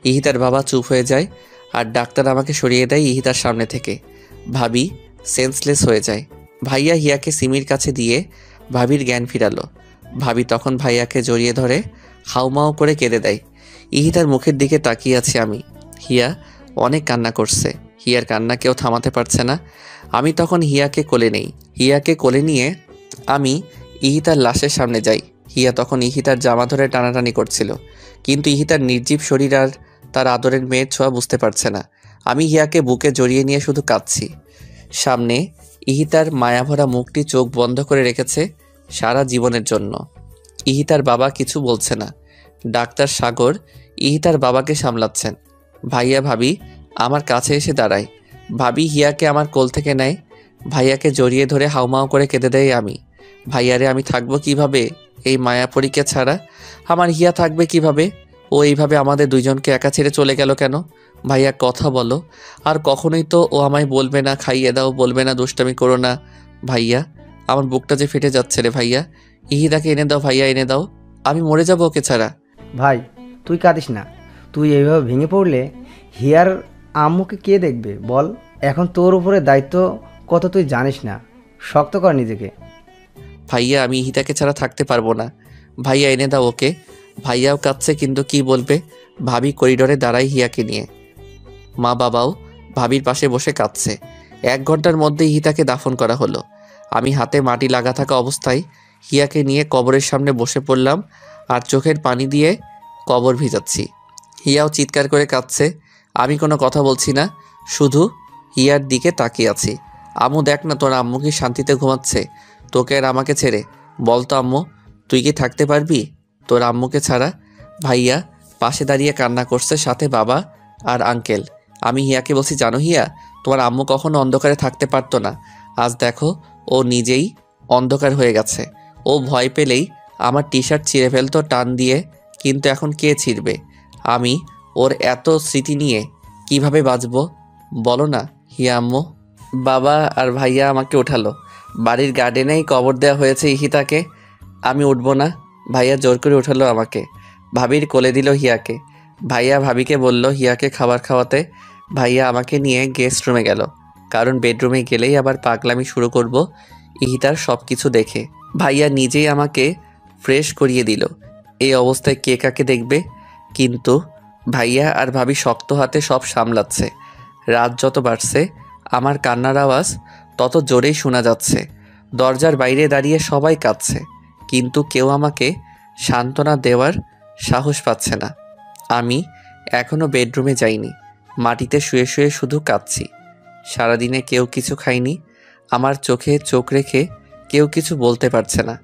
ইহিতার বাবা চুপ হয়ে যায় আর ডাক্তার আমাকে সরিয়ে দেয় ইহিতার সামনে থেকে। ভাবি সেন্সলেস হয়ে যায়। ভাইয়া হিয়াকে সিমির কাছে দিয়ে ভাবির জ্ঞান ফিরালো। ভাবি তখন ভাইয়াকে জড়িয়ে ধরে হাউমাউ করে কেঁদে দেয়। ইহিতার মুখের দিকে তাকিয়ে আছি আমি। হিয়া অনেক কান্না করছে। হিয়ার কান্না কেউ থামাতে পারছে না। আমি তখন হিয়াকে কোলে নেই। হিয়াকে কোলে নিয়ে আমি ইহিতার লাশের সামনে যাই। হিয়া তখন ইহিতার জামা ধরে টানাটানি করছিল, কিন্তু ইহিতার নির্জীব শরীর আর তার আদরের মেয়ের ছোঁয়া বুঝতে পারছে না। আমি হিয়াকে বুকে জড়িয়ে নিয়ে শুধু কাঁদছি। সামনে ইহিতার মায়াভরা মুখটি চোখ বন্ধ করে রেখেছে সারা জীবনের জন্য। ইহিতার বাবা কিছু বলছে না। ডাক্তার সাগর ইহিতার বাবাকে সামলাচ্ছেন। ভাইয়া ভাবি আমার কাছে এসে দাঁড়ায়। ভাবি হিয়াকে আমার কোল থেকে নেয়। ভাইয়াকে জড়িয়ে ধরে হাউমাউ করে কেঁদে দেয় আমি। ভাইয়ারে আমি থাকবো কিভাবে এই মায়াপরীকে ছাড়া? আমার হিয়া থাকবে কিভাবে? ও এইভাবে আমাদের দুইজনকে একা ছেড়ে চলে গেল কেন? ভাইয়া কথা বলো। আর কখনোই তো ও আমায় বলবে না খাইয়ে দাও, বলবে না দুষ্টামি করো না। ভাইয়া আমার বুকটা যে ফেটে যাচ্ছে রে ভাইয়া। ইহিদাকে এনে দাও ভাইয়া, এনে দাও। আমি মরে যাবো ওকে ছাড়া। ভাই তুই কাঁদিস না। তুই এইভাবে ভেঙে পড়লে হিয়ার আম্মুকে কে দেখবে বল? এখন তোর উপরে দায়িত্ব কত তুই জানিস না। শক্ত কর নিজেকে। ভাইয়া আমি ইহিতাকে ছাড়া থাকতে পারবো না। ভাইয়া এনে দাও ওকে। ভাইয়াও কাঁদছে, কিন্তু কি বলবে? ভাবি করিডোরে দাঁড়াই হিয়াকে নিয়ে। মা বাবাও ভাবির পাশে বসে কাঁদছে। 1 ঘন্টার মধ্যে ইহিতাকে দাফন করা হলো। আমি হাতে মাটি লাগা থাকা অবস্থায় হিয়াকে নিয়ে কবরের সামনে বসে পড়লাম আর চোখের পানি দিয়ে কবর ভিজাচ্ছি। হিয়াও চিৎকার করে কাঁদছে। আমি কোনো কথা বলছি না, শুধু হিয়ার দিকে তাকিয়ে আছি। আম্মু দেখ না, তোর আম্মু কি শান্তিতে ঘুমাচ্ছে তোকে আর আমাকে ছেড়ে? বলতো আম্মু, তুই কি থাকতে পারবি তোর আম্মুকে ছাড়া? ভাইয়া পাশে দাঁড়িয়ে কান্না করছে, সাথে বাবা আর আঙ্কেল। আমি হিয়াকে বলছি, জানো হিয়া, তোমার আম্মু কখনো অন্ধকারে থাকতে পারতো না। আজ দেখো ও নিজেই অন্ধকার হয়ে গেছে। ও ভয় পেলেই আমার টি শার্ট ছিঁড়ে ফেলতো টান দিয়ে, কিন্তু এখন কে ছিঁড়বে? আমি ওর এত স্মৃতি নিয়ে কিভাবে বাঁচবো বলো না হিয়া আম্মু? বাবা আর ভাইয়া আমাকে ওঠালো। বাড়ির গার্ডেনেই কবর দেওয়া হয়েছে ইহিতাকে। আমি উঠবো না। ভাইয়া জোর করে উঠালো আমাকে। ভাবির কোলে দিল হিয়াকে। ভাইয়া ভাবিকে বলল হিয়াকে খাবার খাওয়াতে। ভাইয়া আমাকে নিয়ে গেস্ট রুমে গেল, কারণ বেডরুমে গেলেই আবার পাগলামি শুরু করব ইহিতার সব কিছু দেখে। ভাইয়া নিজেই আমাকে ফ্রেশ করিয়ে দিল। এই অবস্থায় কে কাকে দেখবে? কিন্তু ভাইয়া আর ভাবি শক্ত হাতে সব সামলাচ্ছে। রাত যত বাড়ছে আমার কান্নার আওয়াজ তত জোরেই শোনা যাচ্ছে। দরজার বাইরে দাঁড়িয়ে সবাই কাঁদছে, কিন্তু কেউ আমাকে সান্ত্বনা দেওয়ার সাহস পাচ্ছে না। আমি এখনও বেডরুমে যাইনি। মাটিতে শুয়ে শুয়ে শুধু কাঁদছি। সারাদিনে কেউ কিছু খায়নি। আমার চোখে চোখ রেখে কেউ কিছু বলতে পারছে না।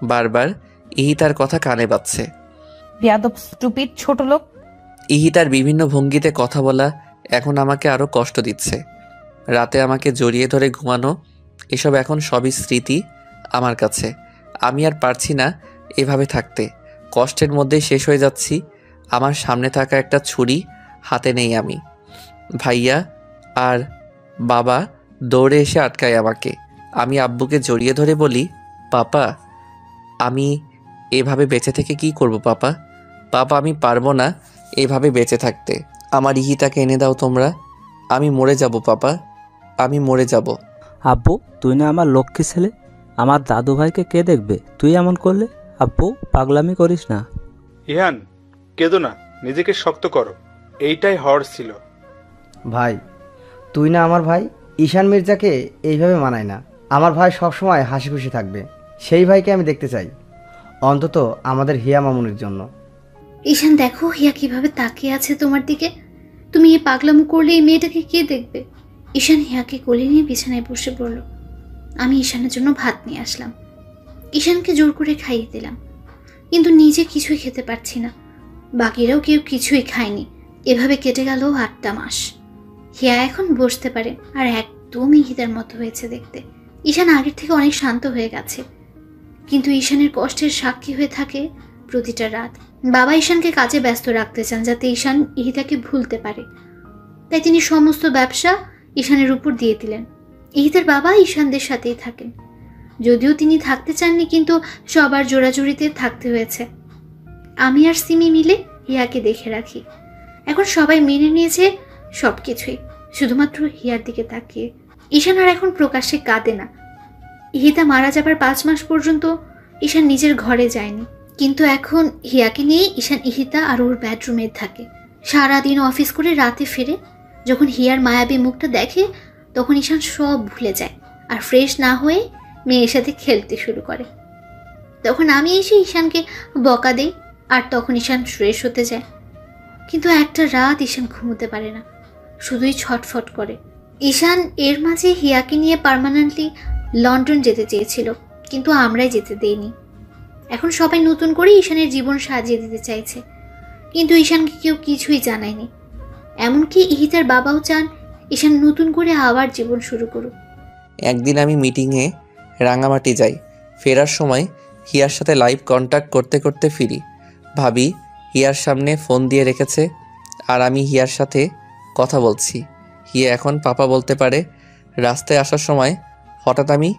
বারবার ইহিতার কথা কানে বাজছে। বেয়াদব, স্টুপিড, ছোট লোক। ইহিতার বিভিন্ন ভঙ্গিতে কথা বলা এখন আমাকে আরও কষ্ট দিচ্ছে। রাতে আমাকে জড়িয়ে ধরে ঘুমানো, এসব এখন সবই স্মৃতি আমার কাছে। আমি আর পারছি না এভাবে থাকতে। কষ্টের মধ্যেই শেষ হয়ে যাচ্ছি। আমার সামনে থাকা একটা ছুরি হাতে নেই আমি। ভাইয়া আর বাবা দৌড়ে এসে আটকায় আমাকে। আমি আব্বুকে জড়িয়ে ধরে বলি, পাপা আমি এভাবে বেঁচে থেকে কি করব পাপা? পাপা আমি পারবো না এভাবে বেঁচে থাকতে। আমার ইহিতাকে এনে দাও তোমরা। আমি মরে যাব পাপা, আমি মরে যাব। আব্বু তুই না আমার লক্ষ্মী ছেলে, আমার দাদু ভাইকে কে দেখবে তুই এমন করলে? আব্বু পাগলামি করিস না। ইহান কেঁদো না, নিজেকে শক্ত করো। এইটাই হওয়ার ছিল। ভাই তুই না আমার ভাই। ঈশান মির্জাকে এইভাবে মানায় না। আমার ভাই সবসময় হাসি খুশি থাকবে। সেই ভাইকে আমি দেখতে চাই, অন্তত আমাদের হিয়া মামুনির জন্য। ঈশান দেখো হিয়া কিভাবে তাকিয়ে আছে তোমার দিকে। তুমি এই পাগলামো করলে এই মেয়েটাকে কে দেখবে? ঈশান হিয়াকে কোলে নিয়ে বিছানায় বসে পড়ল। আমি ঈশানের জন্য ভাত নিয়ে আসলাম। ঈশানকে জোর করে খাইয়ে দিলাম, কিন্তু নিজে কিছুই খেতে পারছি না। বাকিরাও কেউ কিছুই খায়নি। এভাবে কেটে গেল 8টা মাস। হিয়া এখন বসতে পারে আর একদমই হিতার মতো হয়েছে দেখতে। ঈশান আগের থেকে অনেক শান্ত হয়ে গেছে, কিন্তু ঈশানের কষ্টের সাক্ষী হয়ে থাকে প্রতিটা রাত। বাবা ঈশানকে কাজে ব্যস্ত রাখতে চান যাতে ঈশান ইহিতাকে ভুলতে পারে, তাই তিনি সমস্ত ব্যবসা ঈশানের উপর দিয়ে দিলেন। ইহিতার বাবা ঈশানদের সাথেই থাকেন, যদিও তিনি থাকতে চাননি, কিন্তু সবার জোড়াজুড়িতে থাকতে হয়েছে। আমি আর সিমি মিলে হিয়াকে দেখে রাখি। এখন সবাই মেনে নিয়েছে সব কিছুই, শুধুমাত্র হিয়ার দিকে তাকিয়ে। ঈশান আর এখন প্রকাশ্যে কাঁদে না। ইহিতা মারা যাবার 5 মাস পর্যন্ত ঈশান নিজের ঘরে যায়নি, কিন্তু এখন হিয়াকে নিয়ে ঈশান ইহিতা আর ওর বেডরুমে থাকে। সারাদিন অফিস করে রাতে ফিরে যখন হিয়ার মায়াবী মুখটা দেখে তখন ঈশান সব ভুলে যায় আর ফ্রেশ না হয়ে মেয়ের সাথে খেলতে শুরু করে। তখন আমি এসে ঈশানকে বকা দেই আর তখন ঈশান ফ্রেশ হতে যায়। কিন্তু একটা রাত ঈশান ঘুমোতে পারে না, শুধুই ছটফট করে। ঈশান এর মাঝে হিয়াকে নিয়ে পার্মানেন্টলি লন্ডন যেতে চেয়েছিল, কিন্তু আমরাই যেতে দেইনি। এখন সবাই নতুন করে ঈশানের জীবন সাজিয়ে দিতে চাইছে, কিন্তু ঈশানকে কেউ কিছুই জানায়নি। এমনকি ইহিতার বাবাও চান ঈশান নতুন করে আবার জীবন শুরু করুক। একদিন আমি মিটিংয়ে রাঙামাটি যাই। ফেরার সময় হিয়ার সাথে লাইভ কন্ট্যাক্ট করতে করতে ফিরি। ভাবি হিয়ার সামনে ফোন দিয়ে রেখেছে আর আমি হিয়ার সাথে কথা বলছি। হিয়া এখন পাপা বলতে পারে। রাস্তায় আসার সময় হঠাৎ আমি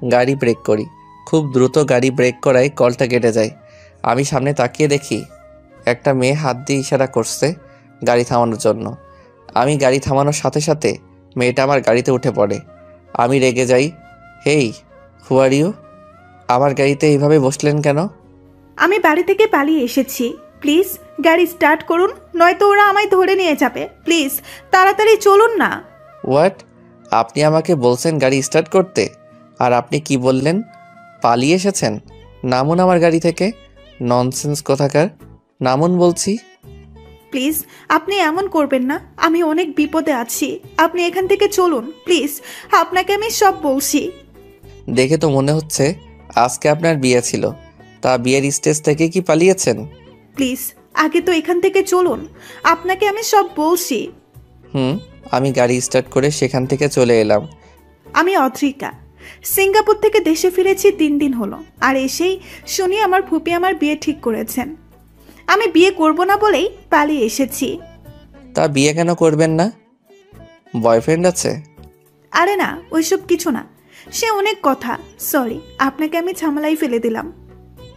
গাড়ি ব্রেক করি। খুব দ্রুত গাড়ি ব্রেক করায় কলটা কেটে যায়। আমি সামনে তাকিয়ে দেখি একটা মেয়ে হাত দিয়ে ইশারা করছে গাড়ি থামানোর জন্য। আমি গাড়ি থামানোর সাথে সাথে মেয়েটা আমার গাড়িতে উঠে পড়ে। আমি রেগে যাই। হেই, হু আর ইউ? আমার গাড়িতে এইভাবে বসলেন কেন? আমি বাড়ি থেকে পালিয়ে এসেছি, প্লিজ গাড়ি স্টার্ট করুন, নয়তো ওরা আমায় ধরে নিয়ে যাবে। প্লিজ তাড়াতাড়ি চলুন না। হোয়াট? আপনি আমাকে বলছেন গাড়ি স্টার্ট করতে, আর আপনি কি বললেন? পালিয়ে এসেছেন? নামুন আমার গাড়ি থেকে। ননসেন্স কোথাকার, নামুন বলছি। প্লিজ আপনি এমন করবেন না, আমি অনেক বিপদে আছি, আপনি এখান থেকে চলুন প্লিজ, আপনাকে আমি সব বলছি। দেখে তো মনে হচ্ছে আজকে আপনার বিয়ে ছিল, তা বিয়ের স্টেজ থেকে কি পালিয়েছেন? প্লিজ আগে তো এখান থেকে চলুন, আপনাকে আমি সব বলছি। আমি গাড়ি স্টার্ট করে সেখান থেকে চলে এলাম। আমি অদ্রিকা, সিঙ্গাপুর থেকে দেশে ফিরেছি 3 দিন হলো, আর এসেই শুনি আমার ফুপি আমার বিয়ে ঠিক করেছেন। আমি বিয়ে করব না বলেই পালিয়ে এসেছি। তা বিয়ে কেন করবেন না? বয়ফ্রেন্ড আছে? আরে না, ওইসব কিছু না, সে অনেক কথা। সরি, আপনাকে আমি ঝামেলায় ফেলে দিলাম।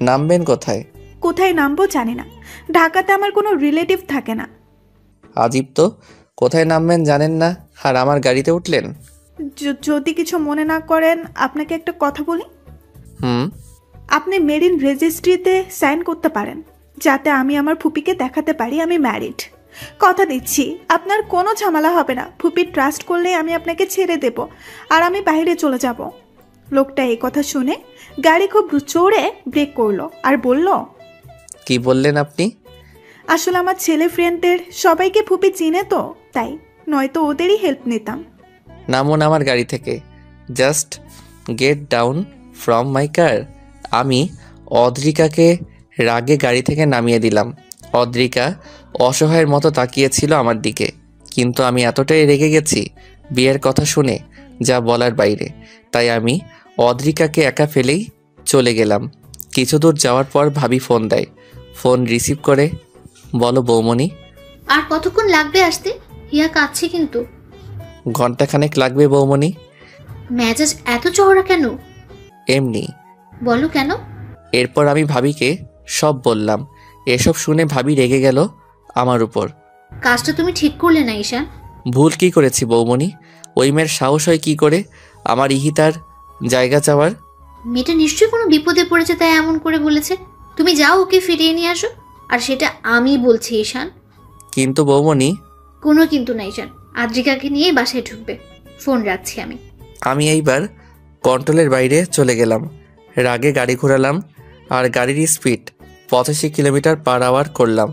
নামবেন কোথায়? কোথায় নামবো জানি না, ঢাকাতে আমার কোনো রিলেটিভ থাকে না। আজীব তো, কোথায় নামবেন জানেন না আর আমার গাড়িতে উঠলেন। যদি কিছু মনে না করেন আপনাকে একটা কথা বলি। আপনি মেরিন রেজিস্ট্রিতে সাইন করতে পারেন, যাতে আমি আমার ফুপিকে দেখাতে পারি আমি ম্যারিড। কথা দিচ্ছি আপনার কোনো ঝামেলা হবে না, ফুপি ট্রাস্ট করলে আমি আপনাকে ছেড়ে দেব আর আমি বাইরে চলে যাব। লোকটা এই কথা শুনে গাড়ি খুব জোরে ব্রেক করলো আর বলল, কি বললেন আপনি? আসলে আমার ছেলে ফ্রেন্ডদের সবাইকে ফুপি চিনে তো, তাই, নয়তো ওদেরই হেল্প নিতাম। নামুন আমার গাড়ি থেকে, just get down from my car. আমি অদ্রিকাকে রাগে গাড়ি থেকে নামিয়ে দিলাম। অদ্রিকা অসহায়ের মতো তাকিয়েছিল আমার দিকে, কিন্তু আমি এতটাই রেগে গেছি বিয়ের কথা শুনে, যা বলার বাইরে। তাই আমি অদ্রিকাকে একা ফেলেই চলে গেলাম। কিছু দূর যাওয়ার পর ভাবি ফোন দেয়। ফোন রিসিভ করে, বলো বৌমনি। আর কতক্ষণ লাগবে আসতে? হিয়া কাঁদছে কিন্তু। ঘন্টাখানেক লাগবে বৌমনি। মেজাজ এত চওড়া কেন? এমনি। বলো কেন? এরপর আমি ভাবিকে সব বললাম। এসব শুনে ভাবি রেগে গেল আমার উপর। কাজটা তুমি ঠিক করলে না ঈশান। ভুল কি করেছি বৌমনি? ওই মেয়ের সাহস হয় কি করে আমার ইহিতার জায়গা চাওয়ার? মেয়েটা নিশ্চয়ই কোনো বিপদে পড়েছে তাই এমন করে বলেছে। তুমি যাও ওকে ফিরিয়ে নিয়ে আসো, আর সেটা আমি বলছি ঈশান। কিন্তু বৌমনি। কোনো কিন্তু না ঈশান, আদ্রিকাকে নিয়ে বাসায় ঢুকবে। ফোন রাখছি আমি। আমি এইবার কন্ট্রোলের বাইরে চলে গেলাম। রাগে গাড়ি ঘোরালাম আর গাড়ির স্পিড 85 কিলোমিটার পার আওয়ার করলাম।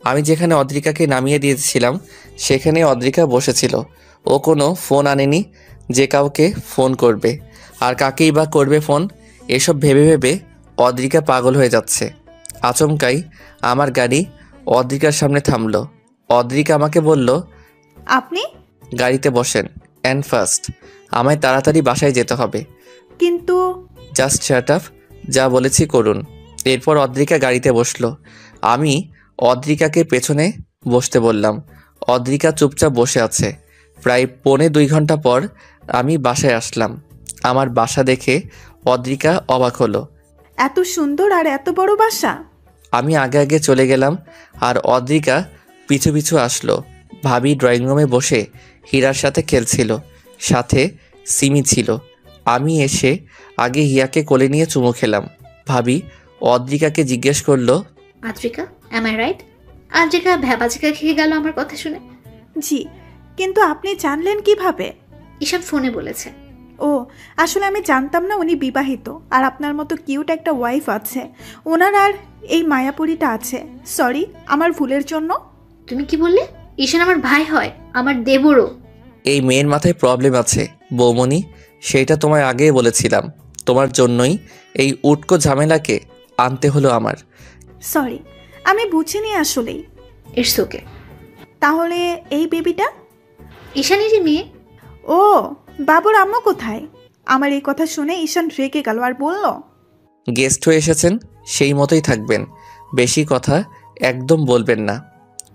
আমি যেখানে অদ্রিকাকে নামিয়ে দিয়েছিলাম সেখানে অদ্রিকা বসেছিল। ও কোনো ফোন আনেনি যে কাউকে ফোন করবে, আর কাকেই বা করবে ফোন। এসব ভেবে ভেবে অদ্রিকা পাগল হয়ে যাচ্ছে। আচমকাই আমার গাড়ি অদ্রিকার সামনে থামলো। অদ্রিকা আমাকে বলল, আপনি গাড়িতে বসেন অ্যান্ড ফার্স্ট, আমায় তাড়াতাড়ি বাসায় যেতে হবে। কিন্তু জাস্ট শাট আপ, যা বলেছি করুন। এরপর অদ্রিকা গাড়িতে বসলো। আমি অদ্রিকাকে পেছনে বসতে বললাম। অদ্রিকা চুপচাপ বসে আছে। প্রায় 2.25 ঘন্টা পর আমি বাসায় আসলাম। আমার বাসা দেখে অদ্রিকা অবাক হলো। এত সুন্দর আর এত বড় বাসা। আমি আগে আগে চলে গেলাম আর অদ্রিকা পিছু পিছু আসলো। ভাবি ড্রয়িং রুমে বসে হীরার সাথে খেলছিল, সাথে সিমি ছিল। আমি এসে আগে হিয়াকে কোলে নিয়ে চুমু খেলাম। ভাবি অদ্রিকাকে জিজ্ঞেস করলো, Adrika, am I right? Adrika ভ্যাবাচিকা খেয়ে গেল আমার কথা শুনে। জি, কিন্তু আপনি জানলেন কিভাবে? ঈশান ফোনে বলেছে। ও, আসলে আমি জানতাম না উনি বিবাহিত আর আপনার মতো কিউট একটা ওয়াইফ আছে। ওনার আর এই মায়াপুরীটা আছে। সরি, আমার ভুলের জন্য। তুমি কি বললে? ঈশান আমার ভাই হয়, আমার দেবরও। এই মেয়ের মাথায় প্রবলেম আছে বৌমনি, সেইটা তোমায় আগেই বলেছিলাম। তোমার জন্যই এই উটকো ঝামেলাকে আনতে হলো আমার। সরি, আমি বুঝিনি আসলেই। It's okay. তাহলে এই বেবিটা? ঈশানেরই মেয়ে। ও, বাবুর আম্মু কোথায়? আমার এই কথা শুনে ঈশান রেগে গেল আর বলল, গেস্ট হয়ে এসেছেন, সেই মতোই থাকবেন, বেশি কথা একদম বলবেন না।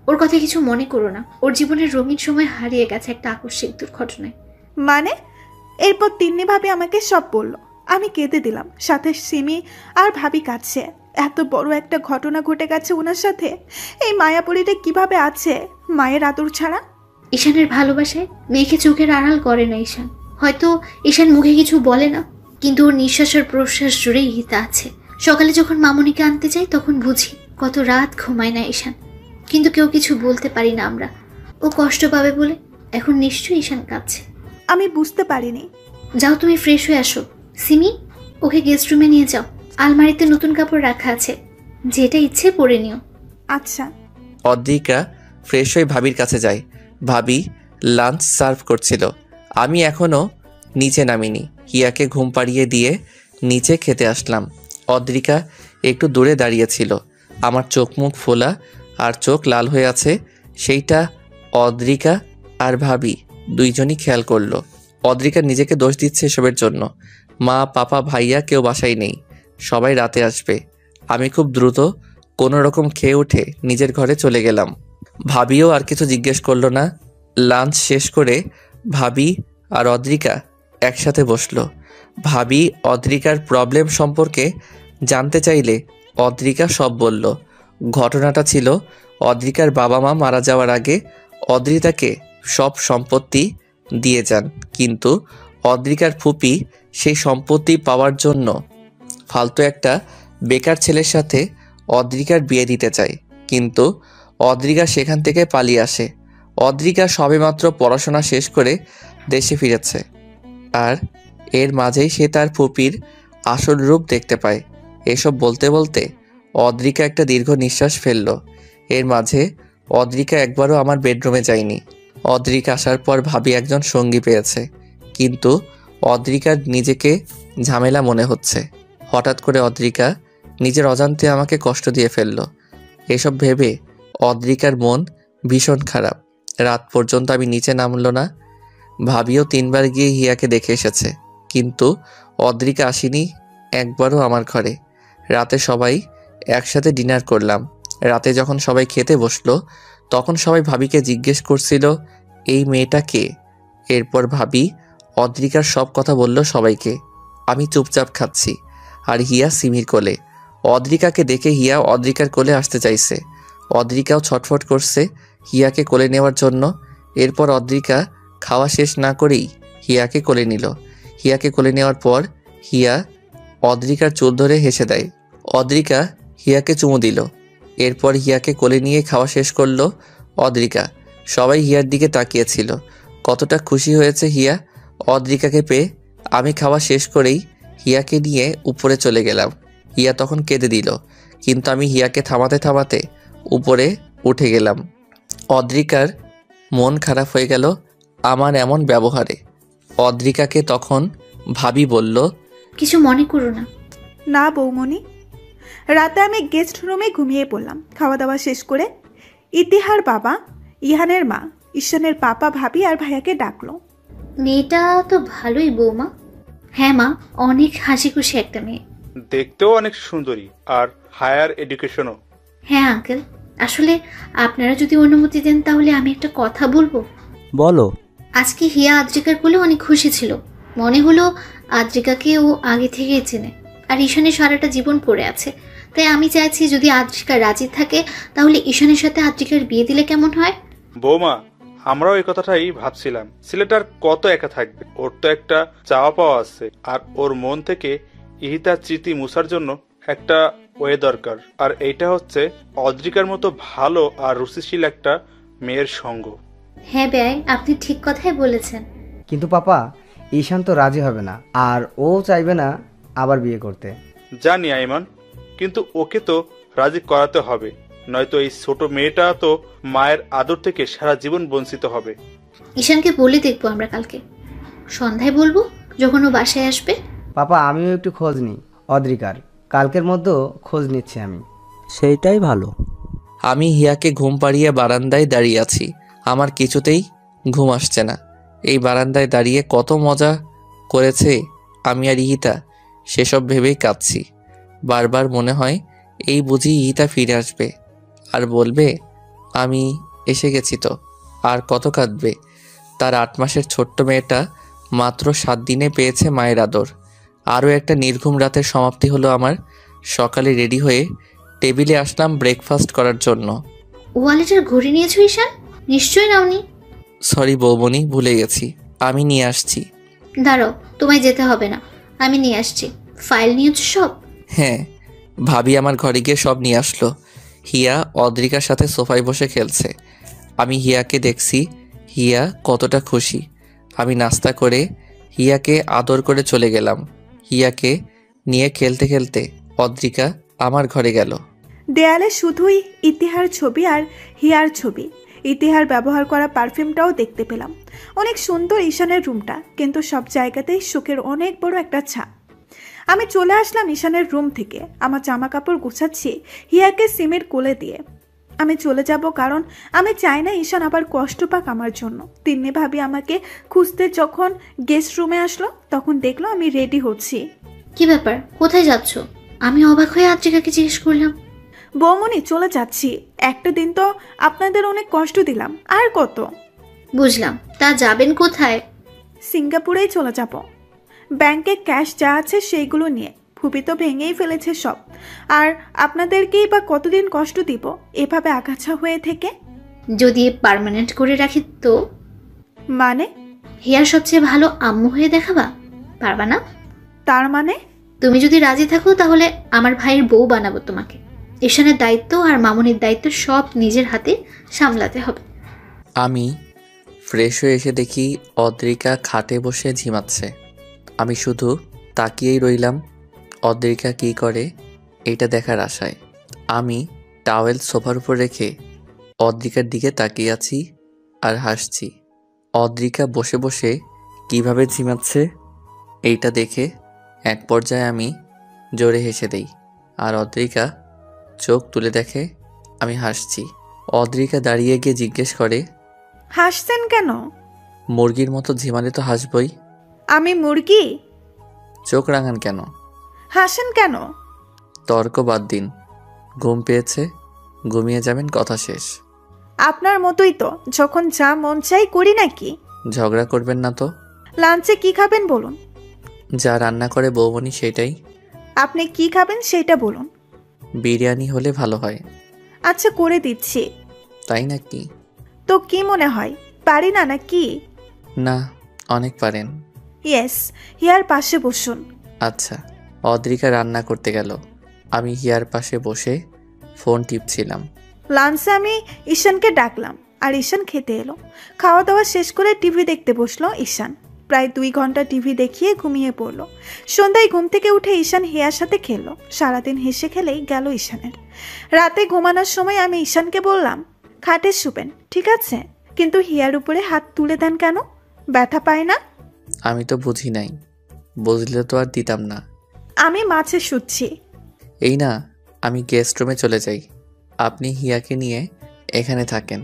ওর কথা কিছু মনে করো না, ওর জীবনের রঙিন সময় হারিয়ে গেছে একটা আকস্মিক দুর্ঘটনায়। মানে? এরপর তিন্নি ভাবি আমাকে সব বলল। আমি কেঁদে দিলাম, সাথে সিমি আর ভাবি কাছে। এত বড় একটা ঘটনা ঘটে গেছে ওনার সাথে। এই মায়াপুরীটা কিভাবে আছে মায়ের আদর ছাড়া? ঈশানের ভালোবাসায় মেয়েকে চোখের আড়াল করে না ঈশান। হয়তো ঈশান মুখে কিছু বলে না, কিন্তু ওর নিঃশ্বাস আর প্রশ্বাস জুড়েই হিতা আছে। সকালে যখন মামুনিকে আনতে যাই তখন বুঝি কত রাত ঘুমায় না ঈশান, কিন্তু কেউ কিছু বলতে পারি না আমরা। ও কষ্ট পাবে বলে। এখন নিশ্চয়ই ঈশান কাঁদছে। আমি বুঝতে পারিনি। যাও তুমি ফ্রেশ হয়ে আসো। সিমি, ওকে গেস্ট রুমে নিয়ে যাও। আলমারিতে নতুন কাপড় রাখা আছে, যেটা ইচ্ছে পরে নিও। আচ্ছা। অদ্রিকা ফ্রেশ হয়ে ভাবির কাছে যায়। ভাবি লাঞ্চ সার্ভ করছিল। আমি এখনও নিচে নামিনি। হিয়াকে ঘুম পাড়িয়ে দিয়ে নিচে খেতে আসলাম। অদ্রিকা একটু দূরে দাঁড়িয়েছিল। আমার চোখ মুখ ফোলা আর চোখ লাল হয়ে আছে, সেইটা অদ্রিকা আর ভাবি দুইজনই খেয়াল করলো। অদ্রিকা নিজেকে দোষ দিচ্ছে এসবের জন্য। মা, পাপা, ভাইয়া কেউ বাসায় নেই, সবাই রাতে আসবে। আমি খুব দ্রুত কোনো রকম খেয়ে উঠে নিজের ঘরে চলে গেলাম। ভাবিও আর কিছু জিজ্ঞেস করলো না। লাঞ্চ শেষ করে ভাবি আর অদ্রিকা একসাথে বসলো। ভাবি অদ্রিকার প্রবলেম সম্পর্কে জানতে চাইলে অদ্রিকা সব বলল। ঘটনাটা ছিল, অদ্রিকার বাবা মা মারা যাওয়ার আগে অদ্রিতাকে সব সম্পত্তি দিয়ে যান, কিন্তু অদ্রিকার ফুপি সেই সম্পত্তি পাওয়ার জন্য ফালতু একটা বেকার ছেলের সাথে অদ্রিকার বিয়ে দিতে চায়, কিন্তু অদ্রিকা সেখান থেকে পালিয়ে আসে। অদ্রিকা সবেমাত্র পড়াশোনা শেষ করে দেশে ফিরেছে, আর এর মাঝেই সে তার ফুপির আসল রূপ দেখতে পায়। এসব বলতে বলতে অদ্রিকা একটা দীর্ঘ নিঃশ্বাস ফেলল। এর মাঝে অদ্রিকা একবারও আমার বেডরুমে যায়নি। অদ্রিকা আসার পর ভাবি একজন সঙ্গী পেয়েছে, কিন্তু অদ্রিকার নিজেকে ঝামেলা মনে হচ্ছে। হঠাৎ করে অদ্রিকা নিজের অজান্তে আমাকে কষ্ট দিয়ে ফেলল। এসব ভেবে অদ্রিকার মন ভীষণ খারাপ। রাত পর্যন্ত আমি নিচে নামলো না। ভাবিও 3 বার গিয়ে হিয়াকে দেখে এসেছে, কিন্তু অদ্রিকা আসেনি একবারও আমার ঘরে। রাতে সবাই একসাথে ডিনার করলাম। রাতে যখন সবাই খেতে বসলো তখন সবাই ভাবিকে জিজ্ঞেস করছিল, এই মেয়েটা কে? এরপর ভাবি অদ্রিকার সব কথা বলল সবাইকে। আমি চুপচাপ খাচ্ছি, আর হিয়া সিমির কোলে। অদ্রিকাকে দেখে হিয়া অদ্রিকার কোলে আসতে চাইছে। অদ্রিকাও ছটফট করছে হিয়াকে কোলে নেওয়ার জন্য। এরপর অদ্রিকা খাওয়া শেষ না করেই হিয়াকে কোলে নিল। হিয়াকে কোলে নেওয়ার পর হিয়া অদ্রিকার চুল ধরে হেসে দেয়। অদ্রিকা হিয়াকে চুমু দিল। এরপর হিয়াকে কোলে নিয়ে খাওয়া শেষ করলো অদ্রিকা। সবাই হিয়ার দিকে তাকিয়েছিল। কতটা খুশি হয়েছে হিয়া অদ্রিকাকে পেয়ে। আমি খাওয়া শেষ করেই হিয়াকে নিয়ে উপরে চলে গেলাম। হিয়া তখন কেঁদে দিল, কিন্তু আমি হিয়াকে থামাতে থামাতে উপরে উঠে গেলাম। অদ্রিকার মন খারাপ হয়ে গেল আমার এমন ব্যবহারে। অদ্রিকাকে তখন ভাবি বলল, কিছু মনে করো না। না বৌমনি। রাতে আমি গেস্ট রুমে ঘুমিয়ে পড়লাম। খাওয়া দাওয়া শেষ করে ইতিহার বাবা, ইহানের মা, ঈশানের পাপা, ভাবি আর ভাইয়াকে ডাকলো। মেয়েটা তো ভালোই বৌমা। হ্যাঁ মা, অনেক হাসি খুশি একটা মেয়ে। দেখতেও অনেক সুন্দরী, আর হায়ার এডুকেশনও। হ্যাঁ আঙ্কেল, আসলে আপনারা যদি অনুমতি দেন তাহলে আমি একটা কথা বলবো। বলো। আজকে হিয়া আদ্রিকার কোলে অনেক খুশি ছিল। মনে হলো আদ্রিকাকে ও আগে থেকেই চেনে, আর ঈশানের সারাটা জীবন পড়ে আছে। তাই আমি চাইছি যদি আদ্রিকা রাজি থাকে তাহলে ঈশানের সাথে আদ্রিকার বিয়ে দিলে কেমন হয়? বৌমা, আমরাও এই কথাটাই ভাবছিলাম, ছেলেটার কত একা থাকবে, ওর তো একটা চাওয়া পাওয়া আছে, আর ওর মন থেকে ইহিতার স্মৃতি মুছার জন্য একটা ওয়ে দরকার, আর এইটা হচ্ছে অদ্রিকার মতো ভালো আর রুচিশীল একটা মেয়ের সঙ্গ। হ্যাঁ বেয়াই, আপনি ঠিক কথাই বলেছেন। কিন্তু পাপা, ঈশান তো রাজি হবে না, আর ও চাইবে না আবার বিয়ে করতে। জানি আইমান, কিন্তু ওকে তো রাজি করাতে হবে, নয়তো এই ছোট মেয়েটা তো মায়ের আদর থেকে সারা জীবন বঞ্চিত হবে। ঈশানকে বলে দেখবো আমরা কালকে সন্ধ্যায়, বলবো যখন ও বাসায় আসবে। পাপা, আমিও একটু খোঁজ নিই অদ্রিকার, কালকের মধ্যে খোঁজ নিচ্ছি আমি। সেইটাই ভালো। আমি হিয়াকে ঘুম পাড়িয়ে বারান্দায় দাঁড়িয়ে আছি। আমার কিছুতেই ঘুম আসছে না। এই বারান্দায় দাঁড়িয়ে কত মজা করেছে আমি আর ইহিতা, সেসব ভেবেই কাঁদছি। বারবার মনে হয় এই বুঝি ইহিতা ফিরে আসবে আর বলবে আমি এসে গেছি। তো আর কত কাঁদবে। তার 8 মাসের ছোট্ট মেয়েটা মাত্র 7 দিনে পেয়েছে মায়ের আদর। আরও একটা নির্ঘুম রাতের সমাপ্তি হলো আমার। সকালে রেডি হয়ে টেবিলে আসলাম ব্রেকফাস্ট করার জন্য। ওয়ালেটের ঘড়ি নিয়েছো ঈশান? নিশ্চয়ই নাওনি। সরি বৌমনি, ভুলে গেছি, আমি নিয়ে আসছি। দাঁড়াও, তোমায় যেতে হবে না, আমি নিয়ে আসছি। ফাইল নিয়েছো সব? হ্যাঁ, ভাবি আমার ঘরে গিয়ে সব নিয়ে আসলো। হিয়া অদ্রিকার সাথে সোফায় বসে খেলছে। আমি হিয়াকে দেখছি, হিয়া কতটা খুশি। আমি নাস্তা করে হিয়াকে আদর করে চলে গেলাম। হিয়াকে নিয়ে খেলতে খেলতে অদ্রিকা আমার ঘরে গেল। দেয়ালে শুধুই ইতিহার ছবি আর হিয়ার ছবি। ইতিহার ব্যবহার করা পারফিউমটাও দেখতে পেলাম। অনেক সুন্দর ঈশানের রুমটা, কিন্তু সব জায়গাতেই শোকের অনেক বড় একটা ছাপ। আমি চলে আসলাম ঈশানের রুম থেকে। আমার জামা কাপড় গুছাচ্ছি হিয়াকে সিমের কোলে দিয়ে। আমি চলে যাব, কারণ আমি চাই না ঈশান আবার কষ্ট পাক আমার জন্য। তিন্নি ভাবি আমাকে খুঁজতে যখন গেস্ট রুমে আসলো, তখন দেখলো আমি রেডি হচ্ছি। কি ব্যাপার, কোথায় যাচ্ছ? আমি অবাক হয়ে আদ্রিকাকে জিজ্ঞেস করলাম। বৌমনি, চলে যাচ্ছি। একটা দিন তো আপনাদের অনেক কষ্ট দিলাম, আর কত। বুঝলাম, তা যাবেন কোথায়? সিঙ্গাপুরেই চলে যাব। ব্যাংকে ক্যাশ যা আছে সেইগুলো নিয়ে। ফুপি তো ভেঙেই ফেলেছে সব, আর আপনাদেরকেই বা কতদিন কষ্ট দিব এভাবে আগাছা হয়ে থেকে। যদি পার্মানেন্ট করে রাখি তো? মানে? হিয়ার সবচেয়ে ভালো আম্মু হয়ে দেখাবা, পারবা না? তার মানে? তুমি যদি রাজি থাকো তাহলে আমার ভাইয়ের বউ বানাবো তোমাকে। ঈশানের দায়িত্ব আর মামুনির দায়িত্ব সব নিজের হাতে সামলাতে হবে। আমি ফ্রেশ হয়ে এসে দেখি অদ্রিকা খাটে বসে ঝিমাচ্ছে। আমি শুধু তাকিয়েই রইলাম অদ্রিকা কী করে এটা দেখার আশায়। আমি টাওয়েল সোফার উপর রেখে অদ্রিকার দিকে তাকিয়ে আছি আর হাসছি। অদ্রিকা বসে বসে কিভাবে ঝিমাচ্ছে এইটা দেখে এক পর্যায়ে আমি জোরে হেসে দেই, আর অদ্রিকা চোখ তুলে দেখে আমি হাসছি। অদ্রিকা দাঁড়িয়ে গিয়ে জিজ্ঞেস করে, হাসছেন কেন? মুরগির মতো ঝিমালে তো হাসবই। আমি মুরগি? চোখ রাঙান কেন? হাসেন কেন? তর্ক বাদ দিন, ঘুম পেয়েছে, ঘুমিয়ে যাবেন, কথা শেষ। আপনার মতোই তো, যখন যা মন চাই করি নাকি। ঝগড়া করবেন না তো। লাঞ্চে কি খাবেন বলুন? যা রান্না করে বৌমনি সেটাই। আপনি কি খাবেন সেটা বলুন। বিরিয়ানি হলে ভালো হয়। আচ্ছা, করে দিচ্ছি। তাই নাকি? তো কি মনে হয়, পারি না নাকি? না, অনেক পারেন। ইয়েস, হিয়ার পাশে বসুন। আচ্ছা। অদ্রিকা রান্না করতে গেল, আমি হিয়ার পাশে বসে ফোন টিপছিলাম। লাঞ্চে আমি ঈশানকে ডাকলাম, আর ঈশান খেতে এলো। খাওয়া দাওয়া শেষ করে টিভি দেখতে বসলো ঈশান। প্রায় 2 ঘন্টা টিভি দেখিয়ে ঘুমিয়ে পড়লো। সন্ধ্যায় ঘুম থেকে উঠে ঈশান হিয়ার সাথে খেললো। সারাদিন হেসে খেলেই গেল ঈশানের। রাতে ঘুমানোর সময় আমি ঈশানকে বললাম, খাটে শুবেন ঠিক আছে, কিন্তু হিয়ার উপরে হাত তুলে দেন কেন? ব্যথা পায় না? আমি তো বুঝি নাই, বুঝলে তো আর দিতাম না। আমি মাঝে শুচ্ছি। এই না, আমি গেস্ট রুমে চলে যাই, আপনি হিয়াকে নিয়ে এখানে থাকেন।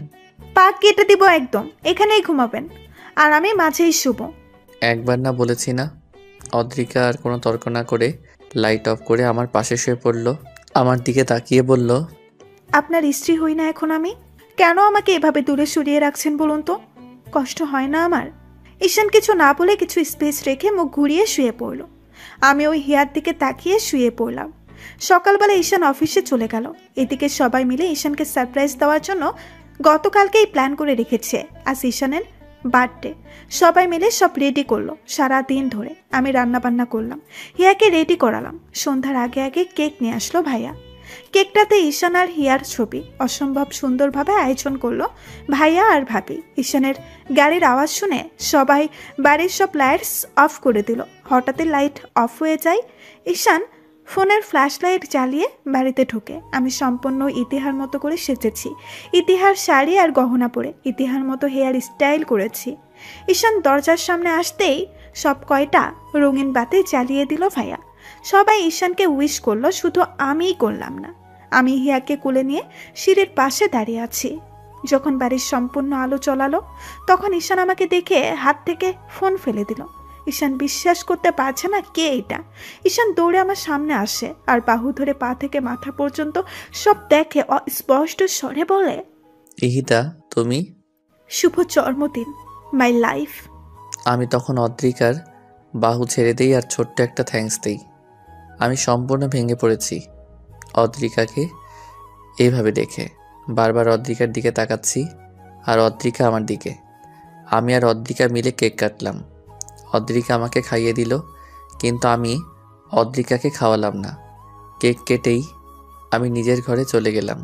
পা কেটে দিব একদম, এখানেই ঘুমাবেন, আর আমি মাঝেই শুব। একবার না বলেছি না? অদ্রিকা আর কোনো তর্ক না করে লাইট অফ করে আমার পাশে শুয়ে পড়ল। আমার দিকে তাকিয়ে বলল, আপনার স্ত্রী হই না এখন আমি? কেন আমাকে এভাবে দূরে সরিয়ে রাখছেন বলুন তো? কষ্ট হয় না আমার? ঈশান কিছু না বলে কিছু স্পেস রেখে মুখ ঘুরিয়ে শুয়ে পড়ল। আমি ওই হিয়ার দিকে তাকিয়ে শুয়ে পড়লাম। সকালবেলা ঈশান অফিসে চলে গেল। এদিকে সবাই মিলে ঈশানকে সারপ্রাইজ দেওয়ার জন্য গতকালকেই প্ল্যান করে রেখেছে আজ ঈশানের বার্থডে। সবাই মিলে সব রেডি করলো। সারা দিন ধরে আমি রান্না বান্না করলাম, হিয়াকে রেডি করালাম। সন্ধ্যার আগে আগে কেক নিয়ে আসলো ভাইয়া। কেকটাতে ঈশান আর হিয়ার ছবি। অসম্ভব সুন্দরভাবে আয়োজন করলো ভাইয়া আর ভাবি। ঈশানের গাড়ির আওয়াজ শুনে সবাই বাড়ির সব লাইটস অফ করে দিল। হঠাৎই লাইট অফ হয়ে যায়। ঈশান ফোনের ফ্ল্যাশ লাইট জ্বালিয়ে বাড়িতে ঢোকে। আমি সম্পূর্ণ ইতিহার মতো করে সেজেছি, ইতিহার শাড়ি আর গহনা পরে ইতিহার মতো হেয়ার স্টাইল করেছি। ঈশান দরজার সামনে আসতেই সব কয়টা রঙিন বাতি জ্বালিয়ে দিল ভাইয়া। সবাই ঈশানকে উইশ করলো, শুধু আমিই করলাম না। আমি হিয়াকে কোলে নিয়ে সিঁড়ির পাশে দাঁড়িয়ে আছি। যখন বাড়ির সম্পূর্ণ আলো জ্বলালো তখন ঈশান আমাকে দেখে হাত থেকে ফোন ফেলে দিল। ঈশান বিশ্বাস করতে পারছে না কে এটা। ঈশান দৌড়ে আমার সামনে আসে আর বাহু ধরে পা থেকে মাথা পর্যন্ত সব দেখে স্পষ্ট স্বরে বলে, ইহিতা তুমি? শুভ জন্মদিন মাই লাইফ। আমি তখন অদ্রিকার বাহু ছেড়ে দিই আর ছোট্ট একটা থ্যাঙ্কস দিই। আমি সম্পূর্ণ ভেঙে পড়েছি অদ্রিকাকে এইভাবে দেখে। বারবার অদ্রিকার দিকে তাকাচ্ছি আর অদ্রিকা আমার দিকে। আমি আর অদ্রিকা মিলে কেক কাটলাম। অদ্রিকা আমাকে খাইয়ে দিল, কিন্তু আমি অদ্রিকাকে খাওয়ালাম না। কেক কেটেই আমি নিজের ঘরে চলে গেলাম।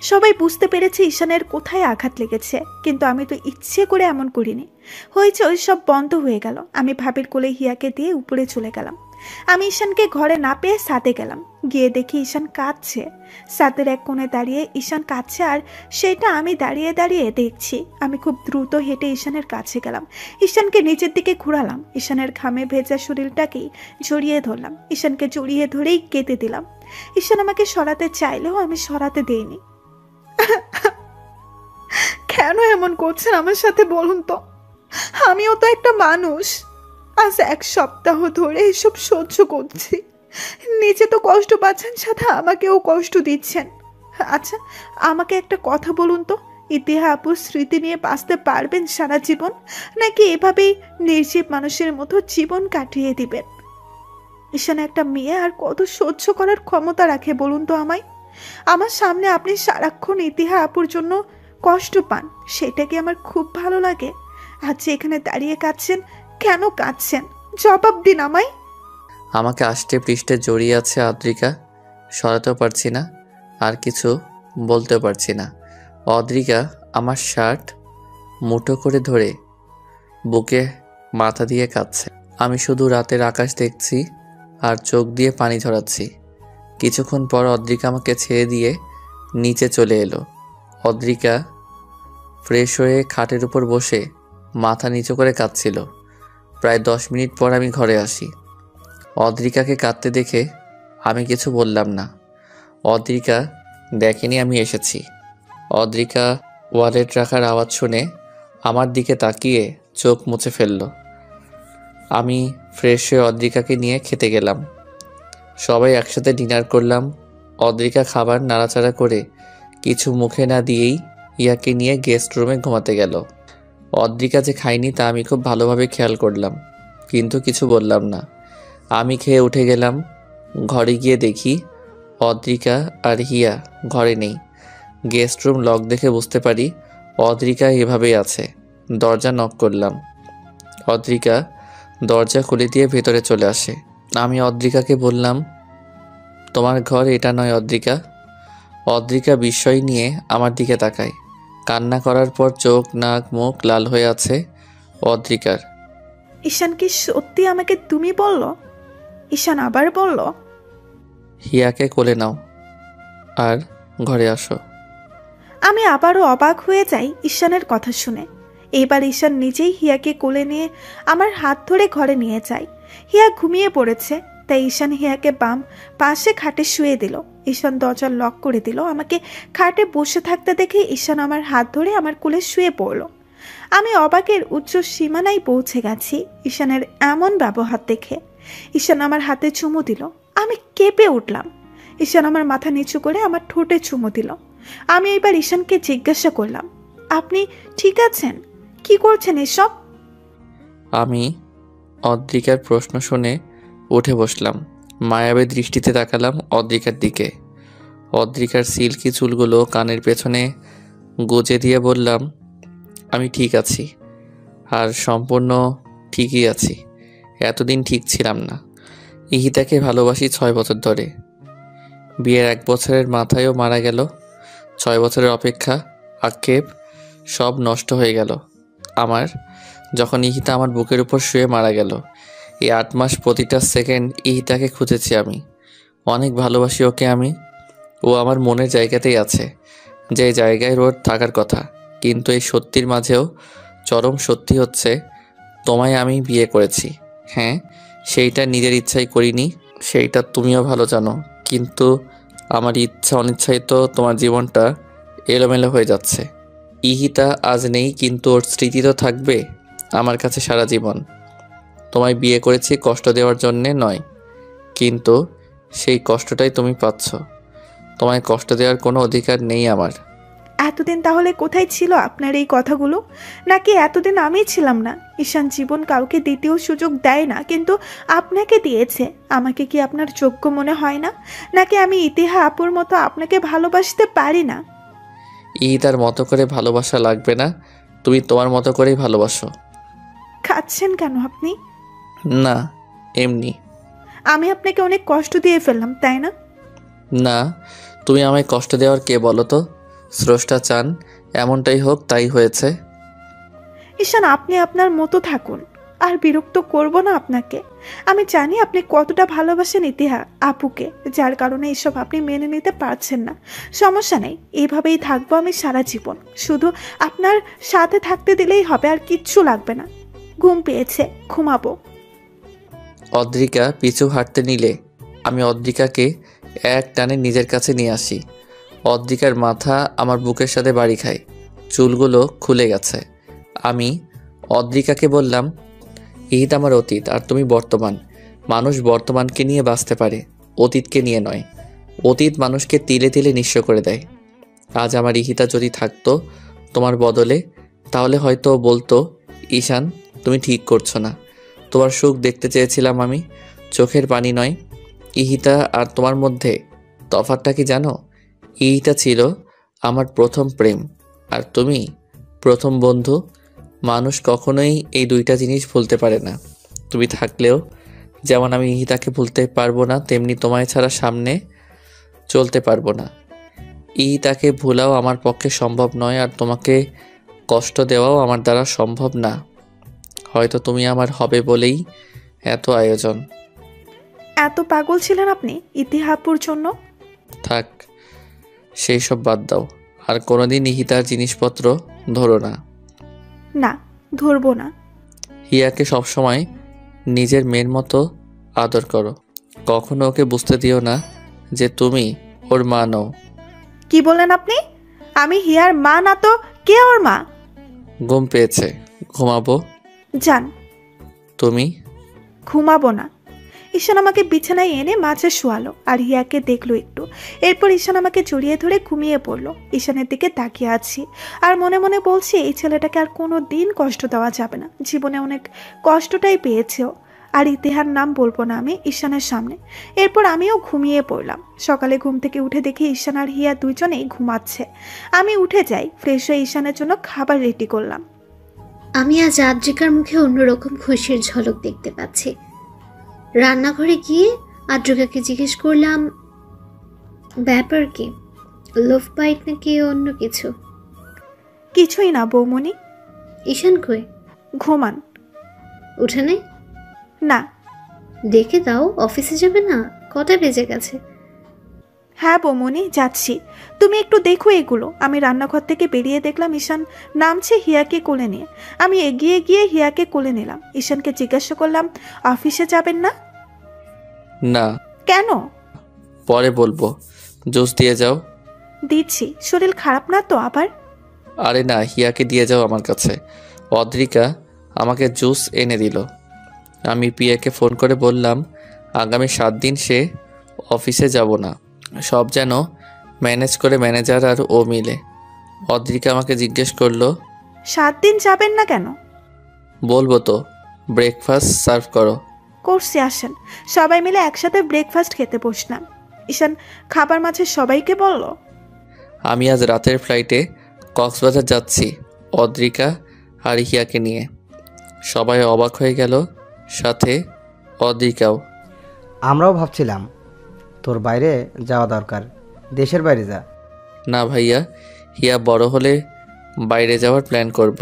সবাই বুঝতে পেরেছে ঈশানের কোথায় আঘাত লেগেছে, কিন্তু আমি তো ইচ্ছে করে এমন করিনি। হয়েছে ওই সব বন্ধ হয়ে গেল। আমি ভাবির কোলে হিয়াকে দিয়ে উপরে চলে গেলাম। আমি ঈশানকে ঘরে না পেয়ে ছাদে গেলাম। গিয়ে দেখি ঈশান কাঁদছে। ছাদের এক কোণে দাঁড়িয়ে ঈশান কাঁদছে আর সেটা আমি দাঁড়িয়ে দাঁড়িয়ে দেখছি। আমি খুব দ্রুত হেঁটে ঈশানের কাছে গেলাম। ঈশানকে নিচের দিকে ঘুরালাম। ঈশানের ঘামে ভেজা শরীরটাকেই জড়িয়ে ধরলাম। ঈশানকে জড়িয়ে ধরেই কেঁদে দিলাম। ঈশান আমাকে সরাতে চাইলেও আমি সরাতে দেইনি। কেন এমন করছেন আমার সাথে বলুন তো? আমিও তো একটা মানুষ। আজ এক সপ্তাহ ধরে এসব সহ্য করছি। নিজে তো কষ্ট পাচ্ছেন, সাথে আমাকেও কষ্ট দিচ্ছেন। আচ্ছা আমাকে একটা কথা বলুন তো, ইতিহা আপুর স্মৃতি নিয়ে বাঁচতে পারবেন সারা জীবন, নাকি এভাবেই নির্জীব মানুষের মতো জীবন কাটিয়ে দিবেন? ঈশান একটা মেয়ে আর কত সহ্য করার ক্ষমতা রাখে বলুন তো আমায়? আমার সামনে আপনি সারাক্ষণ ইতিহা আপুর জন্য কষ্ট পান, সেটা কি আমার খুব ভালো লাগে? আজ যে এখানে দাঁড়িয়ে কাঁদছেন, কেন কাঁদছেন? জবাব দিন আমায়। আমাকে আষ্টে পৃষ্ঠে জড়িয়ে আছে অদ্রিকা। সরাতেও পারছি না, আর কিছু বলতেও পারছি না। অদ্রিকা আমার শার্ট মুঠো করে ধরে বুকে মাথা দিয়ে কাঁদছে। আমি শুধু রাতের আকাশ দেখছি আর চোখ দিয়ে পানি ঝরাচ্ছি। কিছুক্ষণ পর অদ্রিকা আমাকে ছেড়ে দিয়ে নিচে চলে এলো। অদ্রিকা ফ্রেশ হয়ে খাটের উপর বসে মাথা নিচু করে কাঁদছিল। প্রায় 10 মিনিট পর আমি ঘরে আসি। অদ্রিকাকে কাঁদতে দেখে আমি কিছু বললাম না। অদ্রিকা দেখেনি আমি এসেছি। অদ্রিকা ওয়ালেট রাখার আওয়াজ শুনে আমার দিকে তাকিয়ে চোখ মুছে ফেলল। আমি ফ্রেশ হয়ে অদ্রিকাকে নিয়ে খেতে গেলাম। সবাই একসাথে ডিনার করলাম। অদ্রিকা খাবার নাড়াচাড়া করে কিছু মুখে না দিয়েই ইয়াকে নিয়ে গেস্ট রুমে ঘুমাতে গেল। অদ্রিকা যে খায়নি তা আমি খুব ভালোভাবে খেয়াল করলাম, কিন্তু কিছু বললাম না। আমি খেয়ে উঠে গেলাম। ঘরে গিয়ে দেখি অদ্রিকা আর হিয়া ঘরে নেই। গেস্ট রুম লক দেখে বুঝতে পারি অদ্রিকা এভাবেই আছে। দরজা নক করলাম। অদ্রিকা দরজা খুলে দিয়ে ভেতরে চলে আসে। আমি অদ্রিকাকে বললাম, তোমার ঘর এটা নয় অদ্রিকা। অদ্রিকা বিস্ময় নিয়ে আমার দিকে তাকায়। কান্না করার পর চোখ নাক মুখ লাল হয়ে আছে অদ্রিকার। ঈশান কি সত্যি আমাকে তুমি বলল? ঈশান আবার বলল, হিয়াকে কোলে নাও আর ঘরে আসো। আমি আবারও অবাক হয়ে যাই ঈশানের কথা শুনে। এইবার ঈশান নিজেই হিয়াকে কোলে নিয়ে আমার হাত ধরে ঘরে নিয়ে যায়। হিয়া ঘুমিয়ে পড়েছে, তাই ঈশান হিয়াকে বাম পাশে খাটে শুয়ে দিল। ঈশান দরজা লক করে দিল। আমাকে খাটে বসে থাকতে দেখে ঈশান আমার হাত ধরে আমার কোলে শুয়ে পড়ল। আমি অবাকের উচ্চ সীমানায় পৌঁছে গেছি ঈশানের এমন ব্যবহার দেখে। ঈশান আমার হাতে চুমু দিল। আমি কেঁপে উঠলাম। ঈশান আমার মাথা নিচু করে আমার ঠোঁটে চুমু দিল। আমি এবার ঈশানকে জিজ্ঞাসা করলাম, আপনি ঠিক আছেন? কি করছেন এসব? আমি অদ্রিকার প্রশ্ন শুনে উঠে বসলাম। মায়াবী দৃষ্টিতে তাকালাম অদ্রিকার দিকে। অদ্রিকার সিল্কি চুলগুলো কানের পেছনে গুজে দিয়ে বললাম, আমি ঠিক আছি, আর সম্পূর্ণ ঠিকই আছি। এতদিন ঠিক ছিলাম না। ইহিতাকে ভালোবাসি 6 বছর ধরে। বিয়ের 1 বছরের মাথায়ও মারা গেল। 6 বছরের অপেক্ষা, আক্ষেপ সব নষ্ট হয়ে গেল আমার, যখন ইহিতা আমার বুকের উপর শুয়ে মারা গেল। এই 8 মাস প্রতিটা সেকেন্ড ইহিতাকে খুঁজেছি আমি। অনেক ভালোবাসি ওকে আমি। ও আমার মনের জায়গাতেই আছে, যে জায়গায় ওর থাকার কথা। কিন্তু এই সত্যির মাঝেও চরম সত্যি হচ্ছে, তোমায় আমি বিয়ে করেছি। হ্যাঁ, সেইটা নিজের ইচ্ছাই করিনি, সেইটা তুমিও ভালো জানো। কিন্তু আমার ইচ্ছা অনিচ্ছায় তো তোমার জীবনটা এলোমেলো হয়ে যাচ্ছে। ইহিতা আজ নেই, কিন্তু ওর স্মৃতি তো থাকবে আমার কাছে সারা জীবন। তোমায় বিয়ে করেছি কষ্ট দেওয়ার জন্যে নয়, কিন্তু সেই কষ্টটাই তুমি পাচ্ছ। তোমায় কষ্ট দেওয়ার কোনো অধিকার নেই আমার। এতদিন তাহলে কোথায় ছিল আপনার এই কথাগুলো? নাকি এতদিন আমি ছিলাম না? ঈশান জীবন কাউকে দ্বিতীয় সুযোগ দেয় না, কিন্তু আপনাকে দিয়েছে। আমাকে কি আপনার যোগ্য মনে হয় না? নাকি আমি ইতিহা আপুর মতো আপনাকে ভালোবাসতে পারি না? ইহিতার মতো করে ভালোবাসা লাগবে না, তুমি তোমার মতো করেই ভালোবাসো। খাচ্ছেন কেন আপনি? না, এমনি। আমি আপনাকে অনেক কষ্ট দিয়ে ফেললাম, তাই না? না, তুমি আমায় কষ্ট দেওয়ার কে বলো তো? স্রষ্টা চান এমনটাই হোক, তাই হয়েছে। ঈশান, আপনি আপনার মতো থাকুন, আর বিরক্ত করব না আপনাকে। আমি জানি আপনি কতটা ভালোবাসেন ইতিহা আপুকে, যার কারণে এসব আপনি মেনে নিতে পারছেন না। সমস্যা নেই, এইভাবেই থাকবো আমি সারা জীবন। শুধু আপনার সাথে থাকতে দিলেই হবে, আর কিচ্ছু লাগবে না। ঘুম পেয়েছে, ঘুমাবো। অদ্রিকা পিছু হাঁটতে নিলে আমি অদ্রিকাকে এক টানে নিজের কাছে নিয়ে আসি। অদ্রিকার মাথা আমার বুকের সাথে বাড়ি খায়, চুলগুলো খুলে গেছে। আমি অদ্রিকাকে বললাম, ইহিত আমার অতীত, আর তুমি বর্তমান। মানুষ বর্তমানকে নিয়ে বাঁচতে পারে, অতীতকে নিয়ে নয়। অতীত মানুষকে তিলে তিলে নিঃস্ব করে দেয়। আজ আমার ইহিতা যদি থাকতো তোমার বদলে, তাহলে হয়তো ও বলতো, ঈশান তুমি ঠিক করছো না, তোমার সুখ দেখতে চেয়েছিলাম আমি, চোখের পানি নয়। ইহিতা আর তোমার মধ্যে তফাৎটা কি জানো? ইহিতা ছিল আমার প্রথম প্রেম, আর তুমি প্রথম বন্ধু। মানুষ কখনোই এই দুইটা জিনিস ভুলতে পারে না। তুমি থাকলেও যেমন আমি ইহিতাকে ভুলতে পারবো না, তেমনি তোমায় ছাড়া সামনে চলতে পারবো না। ইহিতাকে ভুলাও আমার পক্ষে সম্ভব নয়, আর তোমাকে কষ্ট দেওয়াও আমার দ্বারা সম্ভব না। হয়তো তুমি আমার হবে বলেই এত আয়োজন। এত পাগল ছিলেন আপনি ইতিহা আপুর জন্য? থাক, সেই সব বাদ দাও। আর কোনোদিন ইহিতার জিনিসপত্র ধরো না। না, ধরবো না। হিয়াকে সবসময় নিজের মেয়ের মতো আদর করো। কখনো ওকে বুঝতে দিও না যে তুমি ওর মা নও। কি বললেন আপনি? আমি হিয়ার মা না তো কে ওর মা? ঘুম পেয়েছে, ঘুমাবো। যান। তুমি? ঘুমাবো না। ঈশান আমাকে বিছানায় এনে মাঝে শোয়ালো, আর হিয়াকে দেখলো একটু। এরপর ঈশান আমাকে জড়িয়ে ধরে ঘুমিয়ে পড়লো। ঈশানের দিকে তাকিয়ে আছি, আর মনে মনে বলছি, এই ছেলেটাকে আর কোনো দিন কষ্ট দেওয়া যাবে না। জীবনে অনেক কষ্টটাই পেয়েছেও। আর ইতিহার নাম বলবো না আমি ঈশানের সামনে। এরপর আমিও ঘুমিয়ে পড়লাম। সকালে ঘুম থেকে উঠে দেখি ঈশান আর হিয়া দুজনেই ঘুমাচ্ছে। আমি উঠে যাই, ফ্রেশ হয়ে ঈশানের জন্য খাবার রেডি করলাম। আমি আজ আদ্রিকার মুখে অন্যরকম খুশির ঝলক দেখতে পাচ্ছি। রান্নাঘরে গিয়ে আদ্রিকাকে জিজ্ঞেস করলাম, ব্যাপার কি? লোভ বাইট নাকি অন্য কিছু? কিছুই না বৌমনি। ঈশান কই? ঘুমান। উঠে না। ডেকে দাও, অফিসে যাবে না? কটা বেজে গেছে? হ্যাঁ বৌমনি, যাচ্ছি। তুমি একটু দেখো এগুলো। আমি রান্নাঘর থেকে বেরিয়ে দেখলাম ঈশান নামছে হিয়াকে কোলে নিয়ে। আমি এগিয়ে গিয়ে হিয়াকে কোলে নিলাম। ঈশানকে জিজ্ঞাসা করলাম, অফিসে যাবেন না? না। কেন? পরে বলবো, জুস দিয়ে যাও। দিচ্ছি। শরীর খারাপ না তো আবার? আরে না, হিয়াকে দিয়ে যাও আমার কাছে। অদ্রিকা আমাকে জুস এনে দিল। আমি পিয়াকে ফোন করে বললাম, আগামী 7 দিন সে অফিসে যাব না, সব যেন ম্যানেজ করে ম্যানেজার আর ও মিলে। অদ্রিকা আমাকে জিজ্ঞেস করলো, 7 দিন যাবেন না কেন? বলবো তো, ব্রেকফাস্ট সার্ভ করো। করছি, আসেন। সবাই মিলে একসাথে ব্রেকফাস্ট খেতে বসলাম। ঈশান খাবার মাঝে সবাইকে বলল, আমি আজ রাতের ফ্লাইটে কক্সবাজার যাচ্ছি অদ্রিকা আর হিয়াকে নিয়ে। সবাই অবাক হয়ে গেল, সাথে অদ্রিকাও। আমরাও ভাবছিলাম তোর বাইরে যাওয়া দরকার, দেশের বাইরে যা। না ভাইয়া, হিয়া বড় হলে বাইরে যাওয়ার প্ল্যান করব।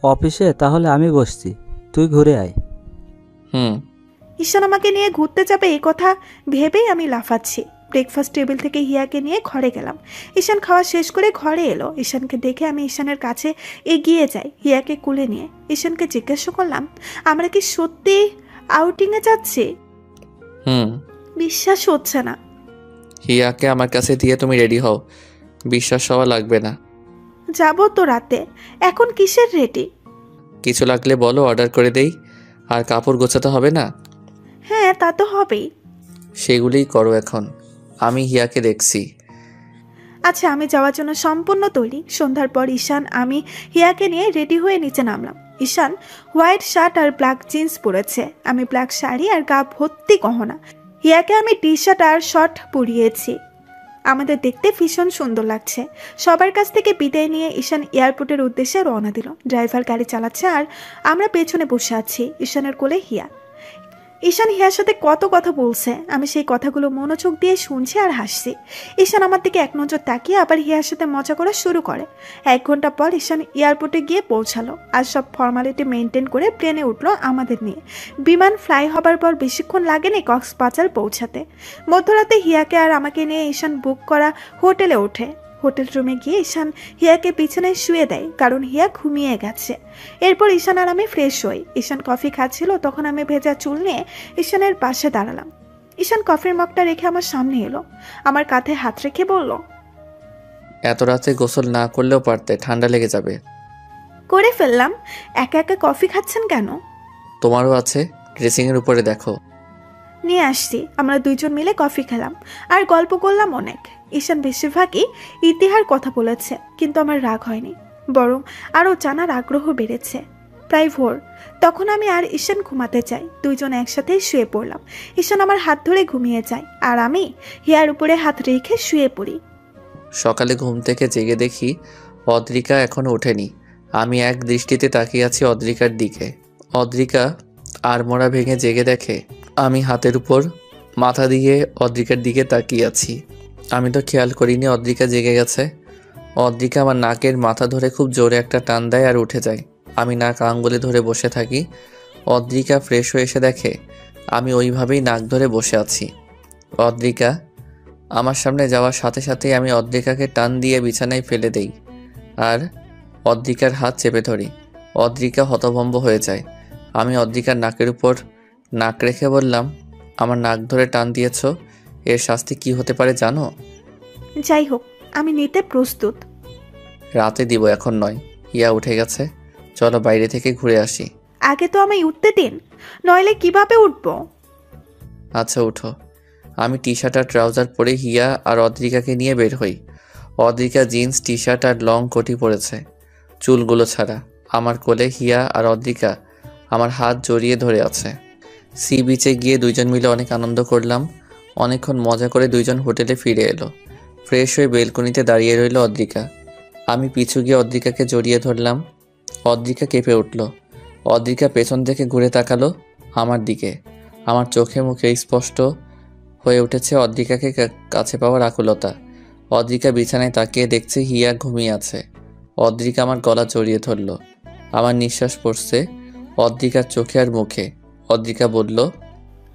অফিসে তাহলে আমি বসছি, তুই ঘুরে আয়। হুম। ঈশান আমাকে নিয়ে ঘুরতে যাবে এই কথা ভেবেই আমি লাফাচ্ছি। ব্রেকফাস্ট টেবিল থেকে হিয়াকে নিয়ে ঘরে গেলাম। ঈশান খাওয়া শেষ করে ঘরে এলো। ঈশানকে দেখে আমি ঈশানের কাছে এগিয়ে যাই, হিয়াকে কুলে নিয়ে। ঈশানকে জিজ্ঞাসা করলাম, আমরা কি সত্যি আউটিংয়ে যাচ্ছি? হুম। বিশ্বাস হচ্ছে না। হিয়াকে আমার কাছে দিয়ে তুমি রেডি হও, বিশ্বাস হওয়া লাগবে না। যাবো তো রাতে, এখন কিসের রেডি? কিছু লাগলে বলো, অর্ডার করে দেই। আর কাপড় গোছাতে হবে না? হ্যাঁ, তা তো হবেই। সেগুলোই করো এখন, আমি হিয়াকে দেখছি। আচ্ছা, আমি যাওয়ার জন্য সম্পূর্ণ তৈরি। সন্ধ্যার পর ঈশান আমি হিয়াকে নিয়ে রেডি হয়ে নিচে নামলাম। ঈশান হোয়াইট শার্ট আর ব্ল্যাক জিন্স পরেছে, আমি ব্ল্যাক শাড়ি আর গা ভর্তি গহনা। হিয়াকে আমি টি শার্ট আর শর্ট পরিয়েছি। আমাদের দেখতে ভীষণ সুন্দর লাগছে। সবার কাছ থেকে বিদায় নিয়ে ঈশান এয়ারপোর্টের উদ্দেশ্যে রওনা দিল। ড্রাইভার গাড়ি চালাচ্ছে আর আমরা পেছনে বসে আছি। ঈশানের কোলে হিয়া। ঈশান হিয়ার সাথে কত কথা বলছে, আমি সেই কথাগুলো মনোযোগ দিয়ে শুনছি আর হাসছি। ঈশান আমার দিকে এক নজর তাকিয়ে আবার হিয়ার সাথে মজা করা শুরু করে। 1 ঘন্টা পর ঈশান এয়ারপোর্টে গিয়ে পৌঁছালো আর সব ফর্মালিটি মেনটেন করে প্লেনে উঠলো আমাদের নিয়ে। বিমান ফ্লাই হবার পর বেশিক্ষণ লাগেনি কক্সবাজার পৌঁছাতে। মধ্যরাতে হিয়াকে আর আমাকে নিয়ে ঈশান বুক করা হোটেলে ওঠে। হোটেল রুমে গিয়ে ঈশান হিয়াকে পিছনে শুয়ে দেয়, কারণ হিয়া ঘুমিয়ে গেছে। এরপর ঈশান আর আমি ফ্রেশ হই। ঈশান কফি খাচ্ছিল, তখন আমি ভেজা চুল নিয়ে ঈশানের পাশে দাঁড়ালাম। ঈশান কফির মগটা রেখে আমার সামনে এলো, আমার কাঁধে হাত রেখে বলল, এত রাতে গোসল না করলেও পারতে, ঠান্ডা লেগে যাবে। করে ফেললাম। একা একা কফি খাচ্ছেন কেন? তোমারও আছে, ড্রেসিংয়ের উপরে দেখো। নিয়ে আসছি। আমরা দুইজন মিলে কফি খেলাম আর গল্প করলাম অনেক। ঈশান বেশিরভাগই ইতিহার কথা বলেছে, কিন্তু আমার রাগ হয়নি, বরং আরও জানার আগ্রহ বেড়েছে। প্রায় ভোর, তখন আমি আর ঈশান ঘুমাতে চাই। দুইজন একসাথেই শুয়ে পড়লাম। ঈশান আমার হাত ধরে ঘুমিয়ে যায় আর আমি হিয়ার উপরে হাত রেখে শুয়ে পড়ি। সকালে ঘুম থেকে জেগে দেখি অদ্রিকা এখনো ওঠেনি। আমি এক দৃষ্টিতে তাকিয়ে আছি অদ্রিকার দিকে। অদ্রিকা আড়মোড়া ভেঙে জেগে দেখে আমি হাতের উপর মাথা দিয়ে অদ্রিকার দিকে তাকিয়ে আছি। আমি তো খেয়াল করিনি অদ্রিকা জেগে গেছে। অদ্রিকা আমার নাকের মাথা ধরে খুব জোরে একটা টান দেয় আর উঠে যায়। আমি নাক আঙ্গুলে ধরে বসে থাকি। অদ্রিকা ফ্রেশ হয়ে এসে দেখে আমি ওইভাবেই নাক ধরে বসে আছি। অদ্রিকা আমার সামনে যাওয়ার সাথে সাথেই আমি অদ্রিকাকে টান দিয়ে বিছানায় ফেলে দেই আর অদ্রিকার হাত চেপে ধরি। অদ্রিকা হতভম্ব হয়ে যায়। আমি অদ্রিকার নাকের উপর নাক রেখে বললাম, আমার নাক ধরে টান দিয়েছ, এর শাস্তি কি হতে পারে জানো? যাই হোক, আমি নিতে প্রস্তুত। রাতে দিব, এখন নয়। হিয়া উঠে গেছে, চলো বাইরে থেকে ঘুরে আসি। আগে তো আমায় উঠতে দিন, নইলে কিভাবে উঠবো? আচ্ছা উঠো। আমি টি শার্ট আর ট্রাউজার পরে হিয়া আর অদ্রিকাকে নিয়ে বের হই। অদ্রিকা জিন্স টি শার্ট আর লং কোটি পরেছে, চুলগুলো ছাড়া। আমার কোলে হিয়া আর অদ্রিকা আমার হাত জড়িয়ে ধরে আছে। সি বিচে গিয়ে দুইজন মিলে অনেক আনন্দ করলাম। অনেকক্ষণ মজা করে দুইজন হোটেলে ফিরে এলো। ফ্রেশ হয়ে বেলকনিতে দাঁড়িয়ে রইল অদ্রিকা। আমি পিছু গিয়ে অদ্রিকাকে জড়িয়ে ধরলাম। অদ্রিকা কেঁপে উঠল। অদ্রিকা পেছন থেকে ঘুরে তাকালো আমার দিকে। আমার চোখে মুখে স্পষ্ট হয়ে উঠেছে অদ্রিকাকে কাছে পাওয়ার আকুলতা। অদ্রিকা বিছানায় তাকিয়ে দেখছে হিয়া ঘুমিয়ে আছে। অদ্রিকা আমার গলা জড়িয়ে ধরল। আমার নিঃশ্বাস পড়ছে অদ্রিকার চোখে আর মুখে। অদ্রিকা বলল,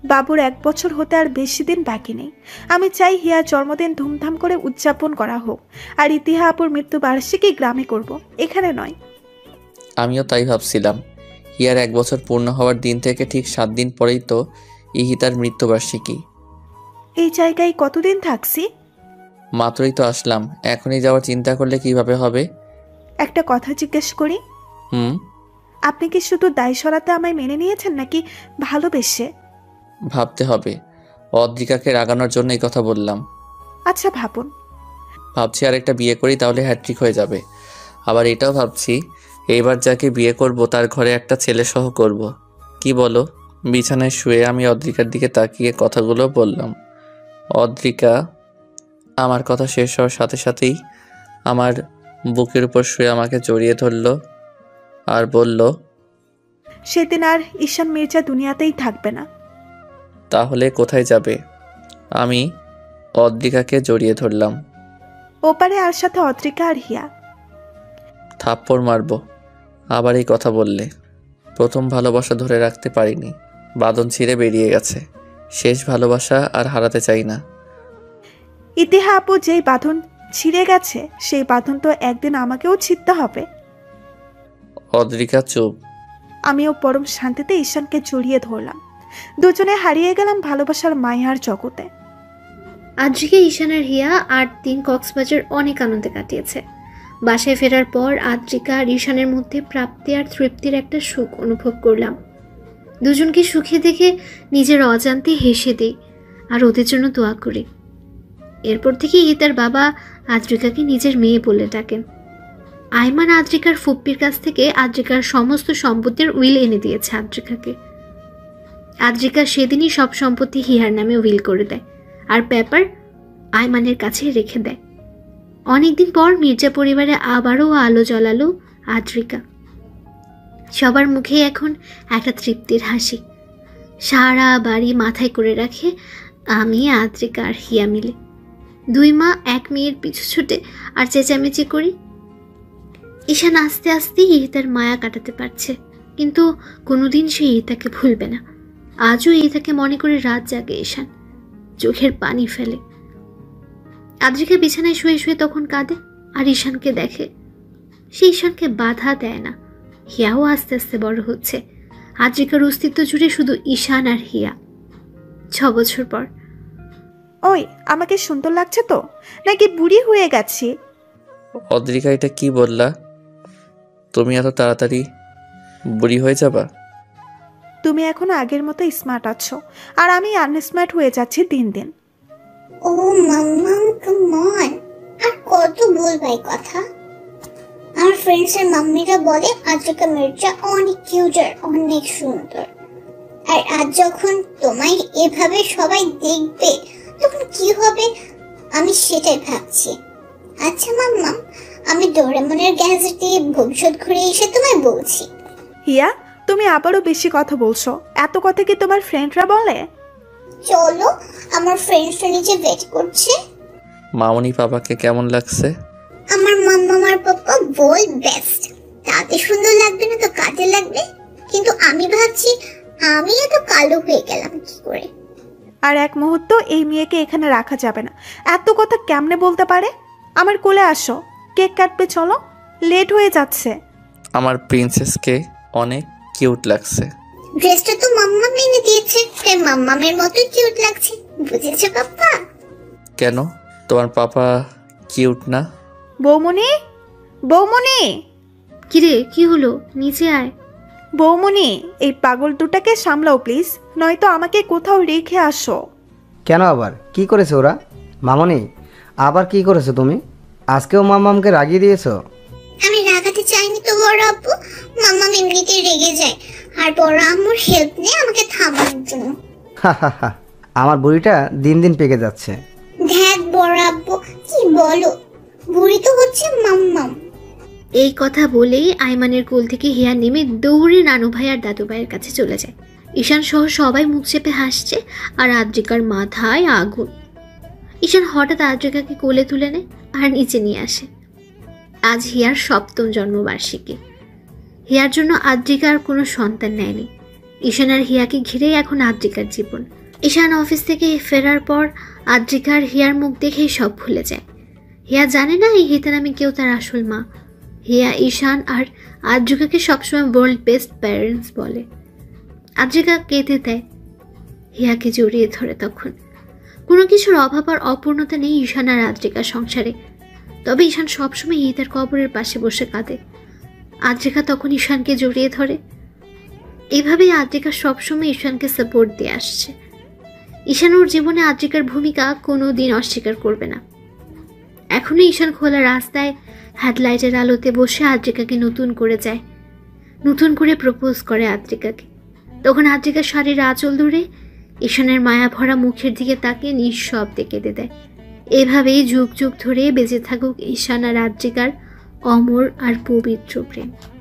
বাবুর 1 বছর হতে আর বেশি দিন বাকি নেই। আমি চাই হিয়ার জন্মদিন ধুমধাম করে উদযাপন করা হোক, আর ইতিহা আপুর মৃত্যুবার্ষিকী গ্রামে করব, এখানে নয়। আমিও তাই ভাবছিলাম। হিয়ার 1 বছর পূর্ণ হওয়ার দিন থেকে ঠিক 7 দিন পরেই তো ইহিতার মৃত্যুবার্ষিকী। এই জায়গায় কতদিন থাকছি? মাত্রই তো আসলাম, এখনই যাওয়ার চিন্তা করলে কিভাবে হবে? একটা কথা জিজ্ঞেস করি, হুম। আপনি কি শুধু দায় সরাতে আমায় মেনে নিয়েছেন, নাকি ভালোবেসে? ভাবতে হবে। অদ্রিকাকে রাগানোর জন্য এই কথা বললাম। আচ্ছা ভাবুন। ভাবছি আরেকটা বিয়ে করি, তাহলে হ্যাট্রিক হয়ে যাবে। আবার এটাও ভাবছি এইবার যাকে বিয়ে করব তার ঘরে একটা ছেলে সহ করব। কি বলো? বিছানায় শুয়ে আমি অদ্রিকার দিকে তাকিয়ে কথাগুলো বললাম। অদ্রিকা আমার কথা শেষ হওয়ার সাথে সাথেই আমার বুকের উপর শুয়ে আমাকে জড়িয়ে ধরল আর বলল, সেদিন আর ঈশান মির্জা দুনিয়াতেই থাকবে না। তাহলে কোথায় যাবে? আমি অদ্রিকাকে জড়িয়ে ধরলাম। ওপারে আর সাথে অদ্রিকা আর হিয়া। থাপ্পড় মারবো আবার এই কথা বললে। প্রথম ভালোবাসা ধরে রাখতে পারিনি, বাঁধন ছিঁড়ে বেরিয়ে গেছে। শেষ ভালোবাসা আর হারাতে চাই না। ইতিহা আপু, যেই বাঁধন ছিঁড়ে গেছে সেই বাঁধন তো একদিন আমাকেও ছিঁড়তে হবে। অদ্রিকা চুপ। আমিও পরম শান্তিতে ঈশানকে জড়িয়ে ধরলাম। দুজনে হারিয়ে গেলাম ভালোবাসার মায়ার জগতে। আদ্রিকা, ঈশান আর হিয়া 8 দিন কক্সবাজার অনেক আনন্দে কাটিয়েছে। বাসায় ফেরার পর আদ্রিকা আর ঈশানের মধ্যে প্রাপ্তি আর তৃপ্তির একটা সুখ অনুভব করলাম। দুজনকে সুখে দেখে নিজের অজান্তে হেসে দিই আর ওদের জন্য দোয়া করি। এরপর থেকে তার বাবা আদ্রিকাকে নিজের মেয়ে বলে ডাকেন। আইমান আদ্রিকার ফুপ্পির কাছ থেকে আদ্রিকার সমস্ত সম্পত্তির উইল এনে দিয়েছে আদ্রিকাকে। আদ্রিকা সেদিনই সব সম্পত্তি হিয়ার নামে উইল করে দেয় আর পেপার আইমানের কাছে রেখে দেয়। অনেকদিন পর মির্জা পরিবারে আবারও আলো জ্বালালো আদ্রিকা। সবার মুখে এখন একটা তৃপ্তির হাসি। সারা বাড়ি মাথায় করে রাখে আমি, আদ্রিকা আর হিয়া মিলে। 2 মা 1 মেয়ের পিছু ছুটে আর চেঁচামেচি করি। ঈশান আস্তে আস্তে ইহিতার মায়া কাটাতে পারছে, কিন্তু কোনোদিন সে ইহিতাকে ভুলবে না। আজও ইহিতাকে মনে করে রাত জাগে ঈশান, চোখের পানি ফেলে। আদ্রিকা বিছানায় শুয়ে শুয়ে তখন কাঁদে আর ঈশানকে দেখে। সে ঈশানকে বাধা দেয় না। হিয়াও আস্তে আস্তে বড় হচ্ছে। আদ্রিকার অস্তিত্ব জুড়ে শুধু ঈশান আর হিয়া। 6 বছর পর। ওই, আমাকে সুন্দর লাগছে তো, নাকি বুড়ি হয়ে গেছি? অদ্রিকা, এটা কি বললা? তুমি এত তাড়াতাড়ি বুড়ি হয়ে যাবা? তুমি এখনো আগের মতো স্মার্ট আছো, আর আমি আনস্মার্ট হয়ে যাচ্ছি দিন দিন। ও মাম্মাম, কাম অন, আর কত বলবো এই কথা? আমার ফ্রেন্ডস এর মাম্মিরা বলে আদ্রিকা মির্জা অনেক কিউট আর অনেক সুন্দর। আর আজ যখন তোমায় এভাবে সবাই দেখবে তখন কি হবে আমি সেটাই ভাবছি। আচ্ছা মাম্মাম, আমি ডোরেমনের গ্যাজেট দিয়ে ভবিষ্যৎ ঘুরে এসে তোমায় বলছি। হিয়া, তুমি আবারও বেশি কথা বলছো। এত কথা কি তোমার ফ্রেন্ডরা বলে? চলো, আমার ফ্রেন্ডসরা নিচে ওয়েট করছে। মামনি পাপাকে কেমন লাগছে? আমার মাম্মাম আর পাপা বল বেস্ট। তাতে সুন্দর লাগবে না তো কাজে লাগবে। কিন্তু আমি ভাবছি আমি এত কালো হয়ে গেলাম কি করে। আর এক মুহূর্ত এই মেয়েকে এখানে রাখা যাবে না। এত কথা কেমনে বলতে পারে? আমার কোলে আসো, কেক কাটবে, চলো, লেট হয়ে যাচ্ছে। আমার প্রিন্সেসকে অনেক কিউট লাগছে। ড্রেসটা তো মাম্মাম এনে দিয়েছে, তাই মাম্মামের মতোই কিউট লাগছে, বুঝেছো পাপ্পা? কেন, তোমার পাপা কিউট না? বৌমনি, বৌমনি, কিরে, কি হলো? নিচে আয়। বৌমনি, এই পাগল দুটাকে সামলাও প্লিজ, নয়তো আমাকে কোথাও রেখে আসো। কেন আবার কি করেছে ওরা? মামনি, আবার কি করেছো তুমি? আজকেও মাম্মামকে রাগিয়ে দিয়েছো? আমি রাগাতে চাইনি তো বড় আব্বু, মাম্মাম এমনিতেই রেগে যায় আর বড় আম্মুর হেল্প নেই আমাকে থামানোর জন্য। আমার বুড়িটা দিন দিন পেকে যাচ্ছে। ধ্যাত বড় আব্বু, কি বলো? বুড়ি তো হচ্ছে মাম্মাম। এই কথা বলেই আইমানের কোল থেকে হিয়া নেমে দৌড়ে নানু ভাই আর দাদু ভাইয়ের কাছে চলে যায়। ঈশান সহ সবাই মুখ চেপে হাসছে আর আদ্রিকার মাথায় আগুন। ঈশান হঠাৎ আদ্রিকাকে কোলে তুলে নেয় আর নিচে নিয়ে আসে। আজ হিয়ার 7ম জন্মবার্ষিকী। হিয়ার জন্য আদ্রিকা আর কোনো সন্তান নেয়নি। ঈশান আর হিয়াকে ঘিরেই এখন আদ্রিকার জীবন। ঈশান অফিস থেকে ফেরার পর আদ্রিকা আর হিয়ার মুখ দেখেই সব ভুলে যায়। হিয়া জানে না এই হিতা নামে কেউ তার আসল মা। হিয়া ঈশান আর আদ্রিকাকে সবসময় ওয়ার্ল্ড বেস্ট প্যারেন্টস বলে। আদ্রিকা কেঁদে দেয়, হিয়াকে জড়িয়ে ধরে। তখন কোনো কিছুর অভাব আর অপূর্ণতা নেই ঈশান আর আদ্রিকার সংসারে। তবে ঈশান সবসময় হিতার কবরের পাশে বসে কাঁদে। আদ্রিকা তখন ঈশানকে জড়িয়ে ধরে। এভাবেই আদ্রিকা সবসময় ঈশানকে সাপোর্ট দিয়ে আসছে। ঈশান ওর জীবনে আদ্রিকার ভূমিকা কোনো দিন অস্বীকার করবে না। এখনো ঈশান খোলা রাস্তায় হেডলাইটের আলোতে বসে আদ্রিকাকে নতুন করে যায়, নতুন করে প্রপোজ করে আদ্রিকাকে। তখন আদ্রিকা শাড়ির আঁচল ধরে ঈশানের মায়া ভরা মুখের দিকে তাকিয়ে নিঃশব্দে কেঁদে দেয়। এভাবেই যুগ যুগ ধরে বেঁচে থাকুক ঈশান আর আদ্রিকার অমর আর পবিত্র প্রেম।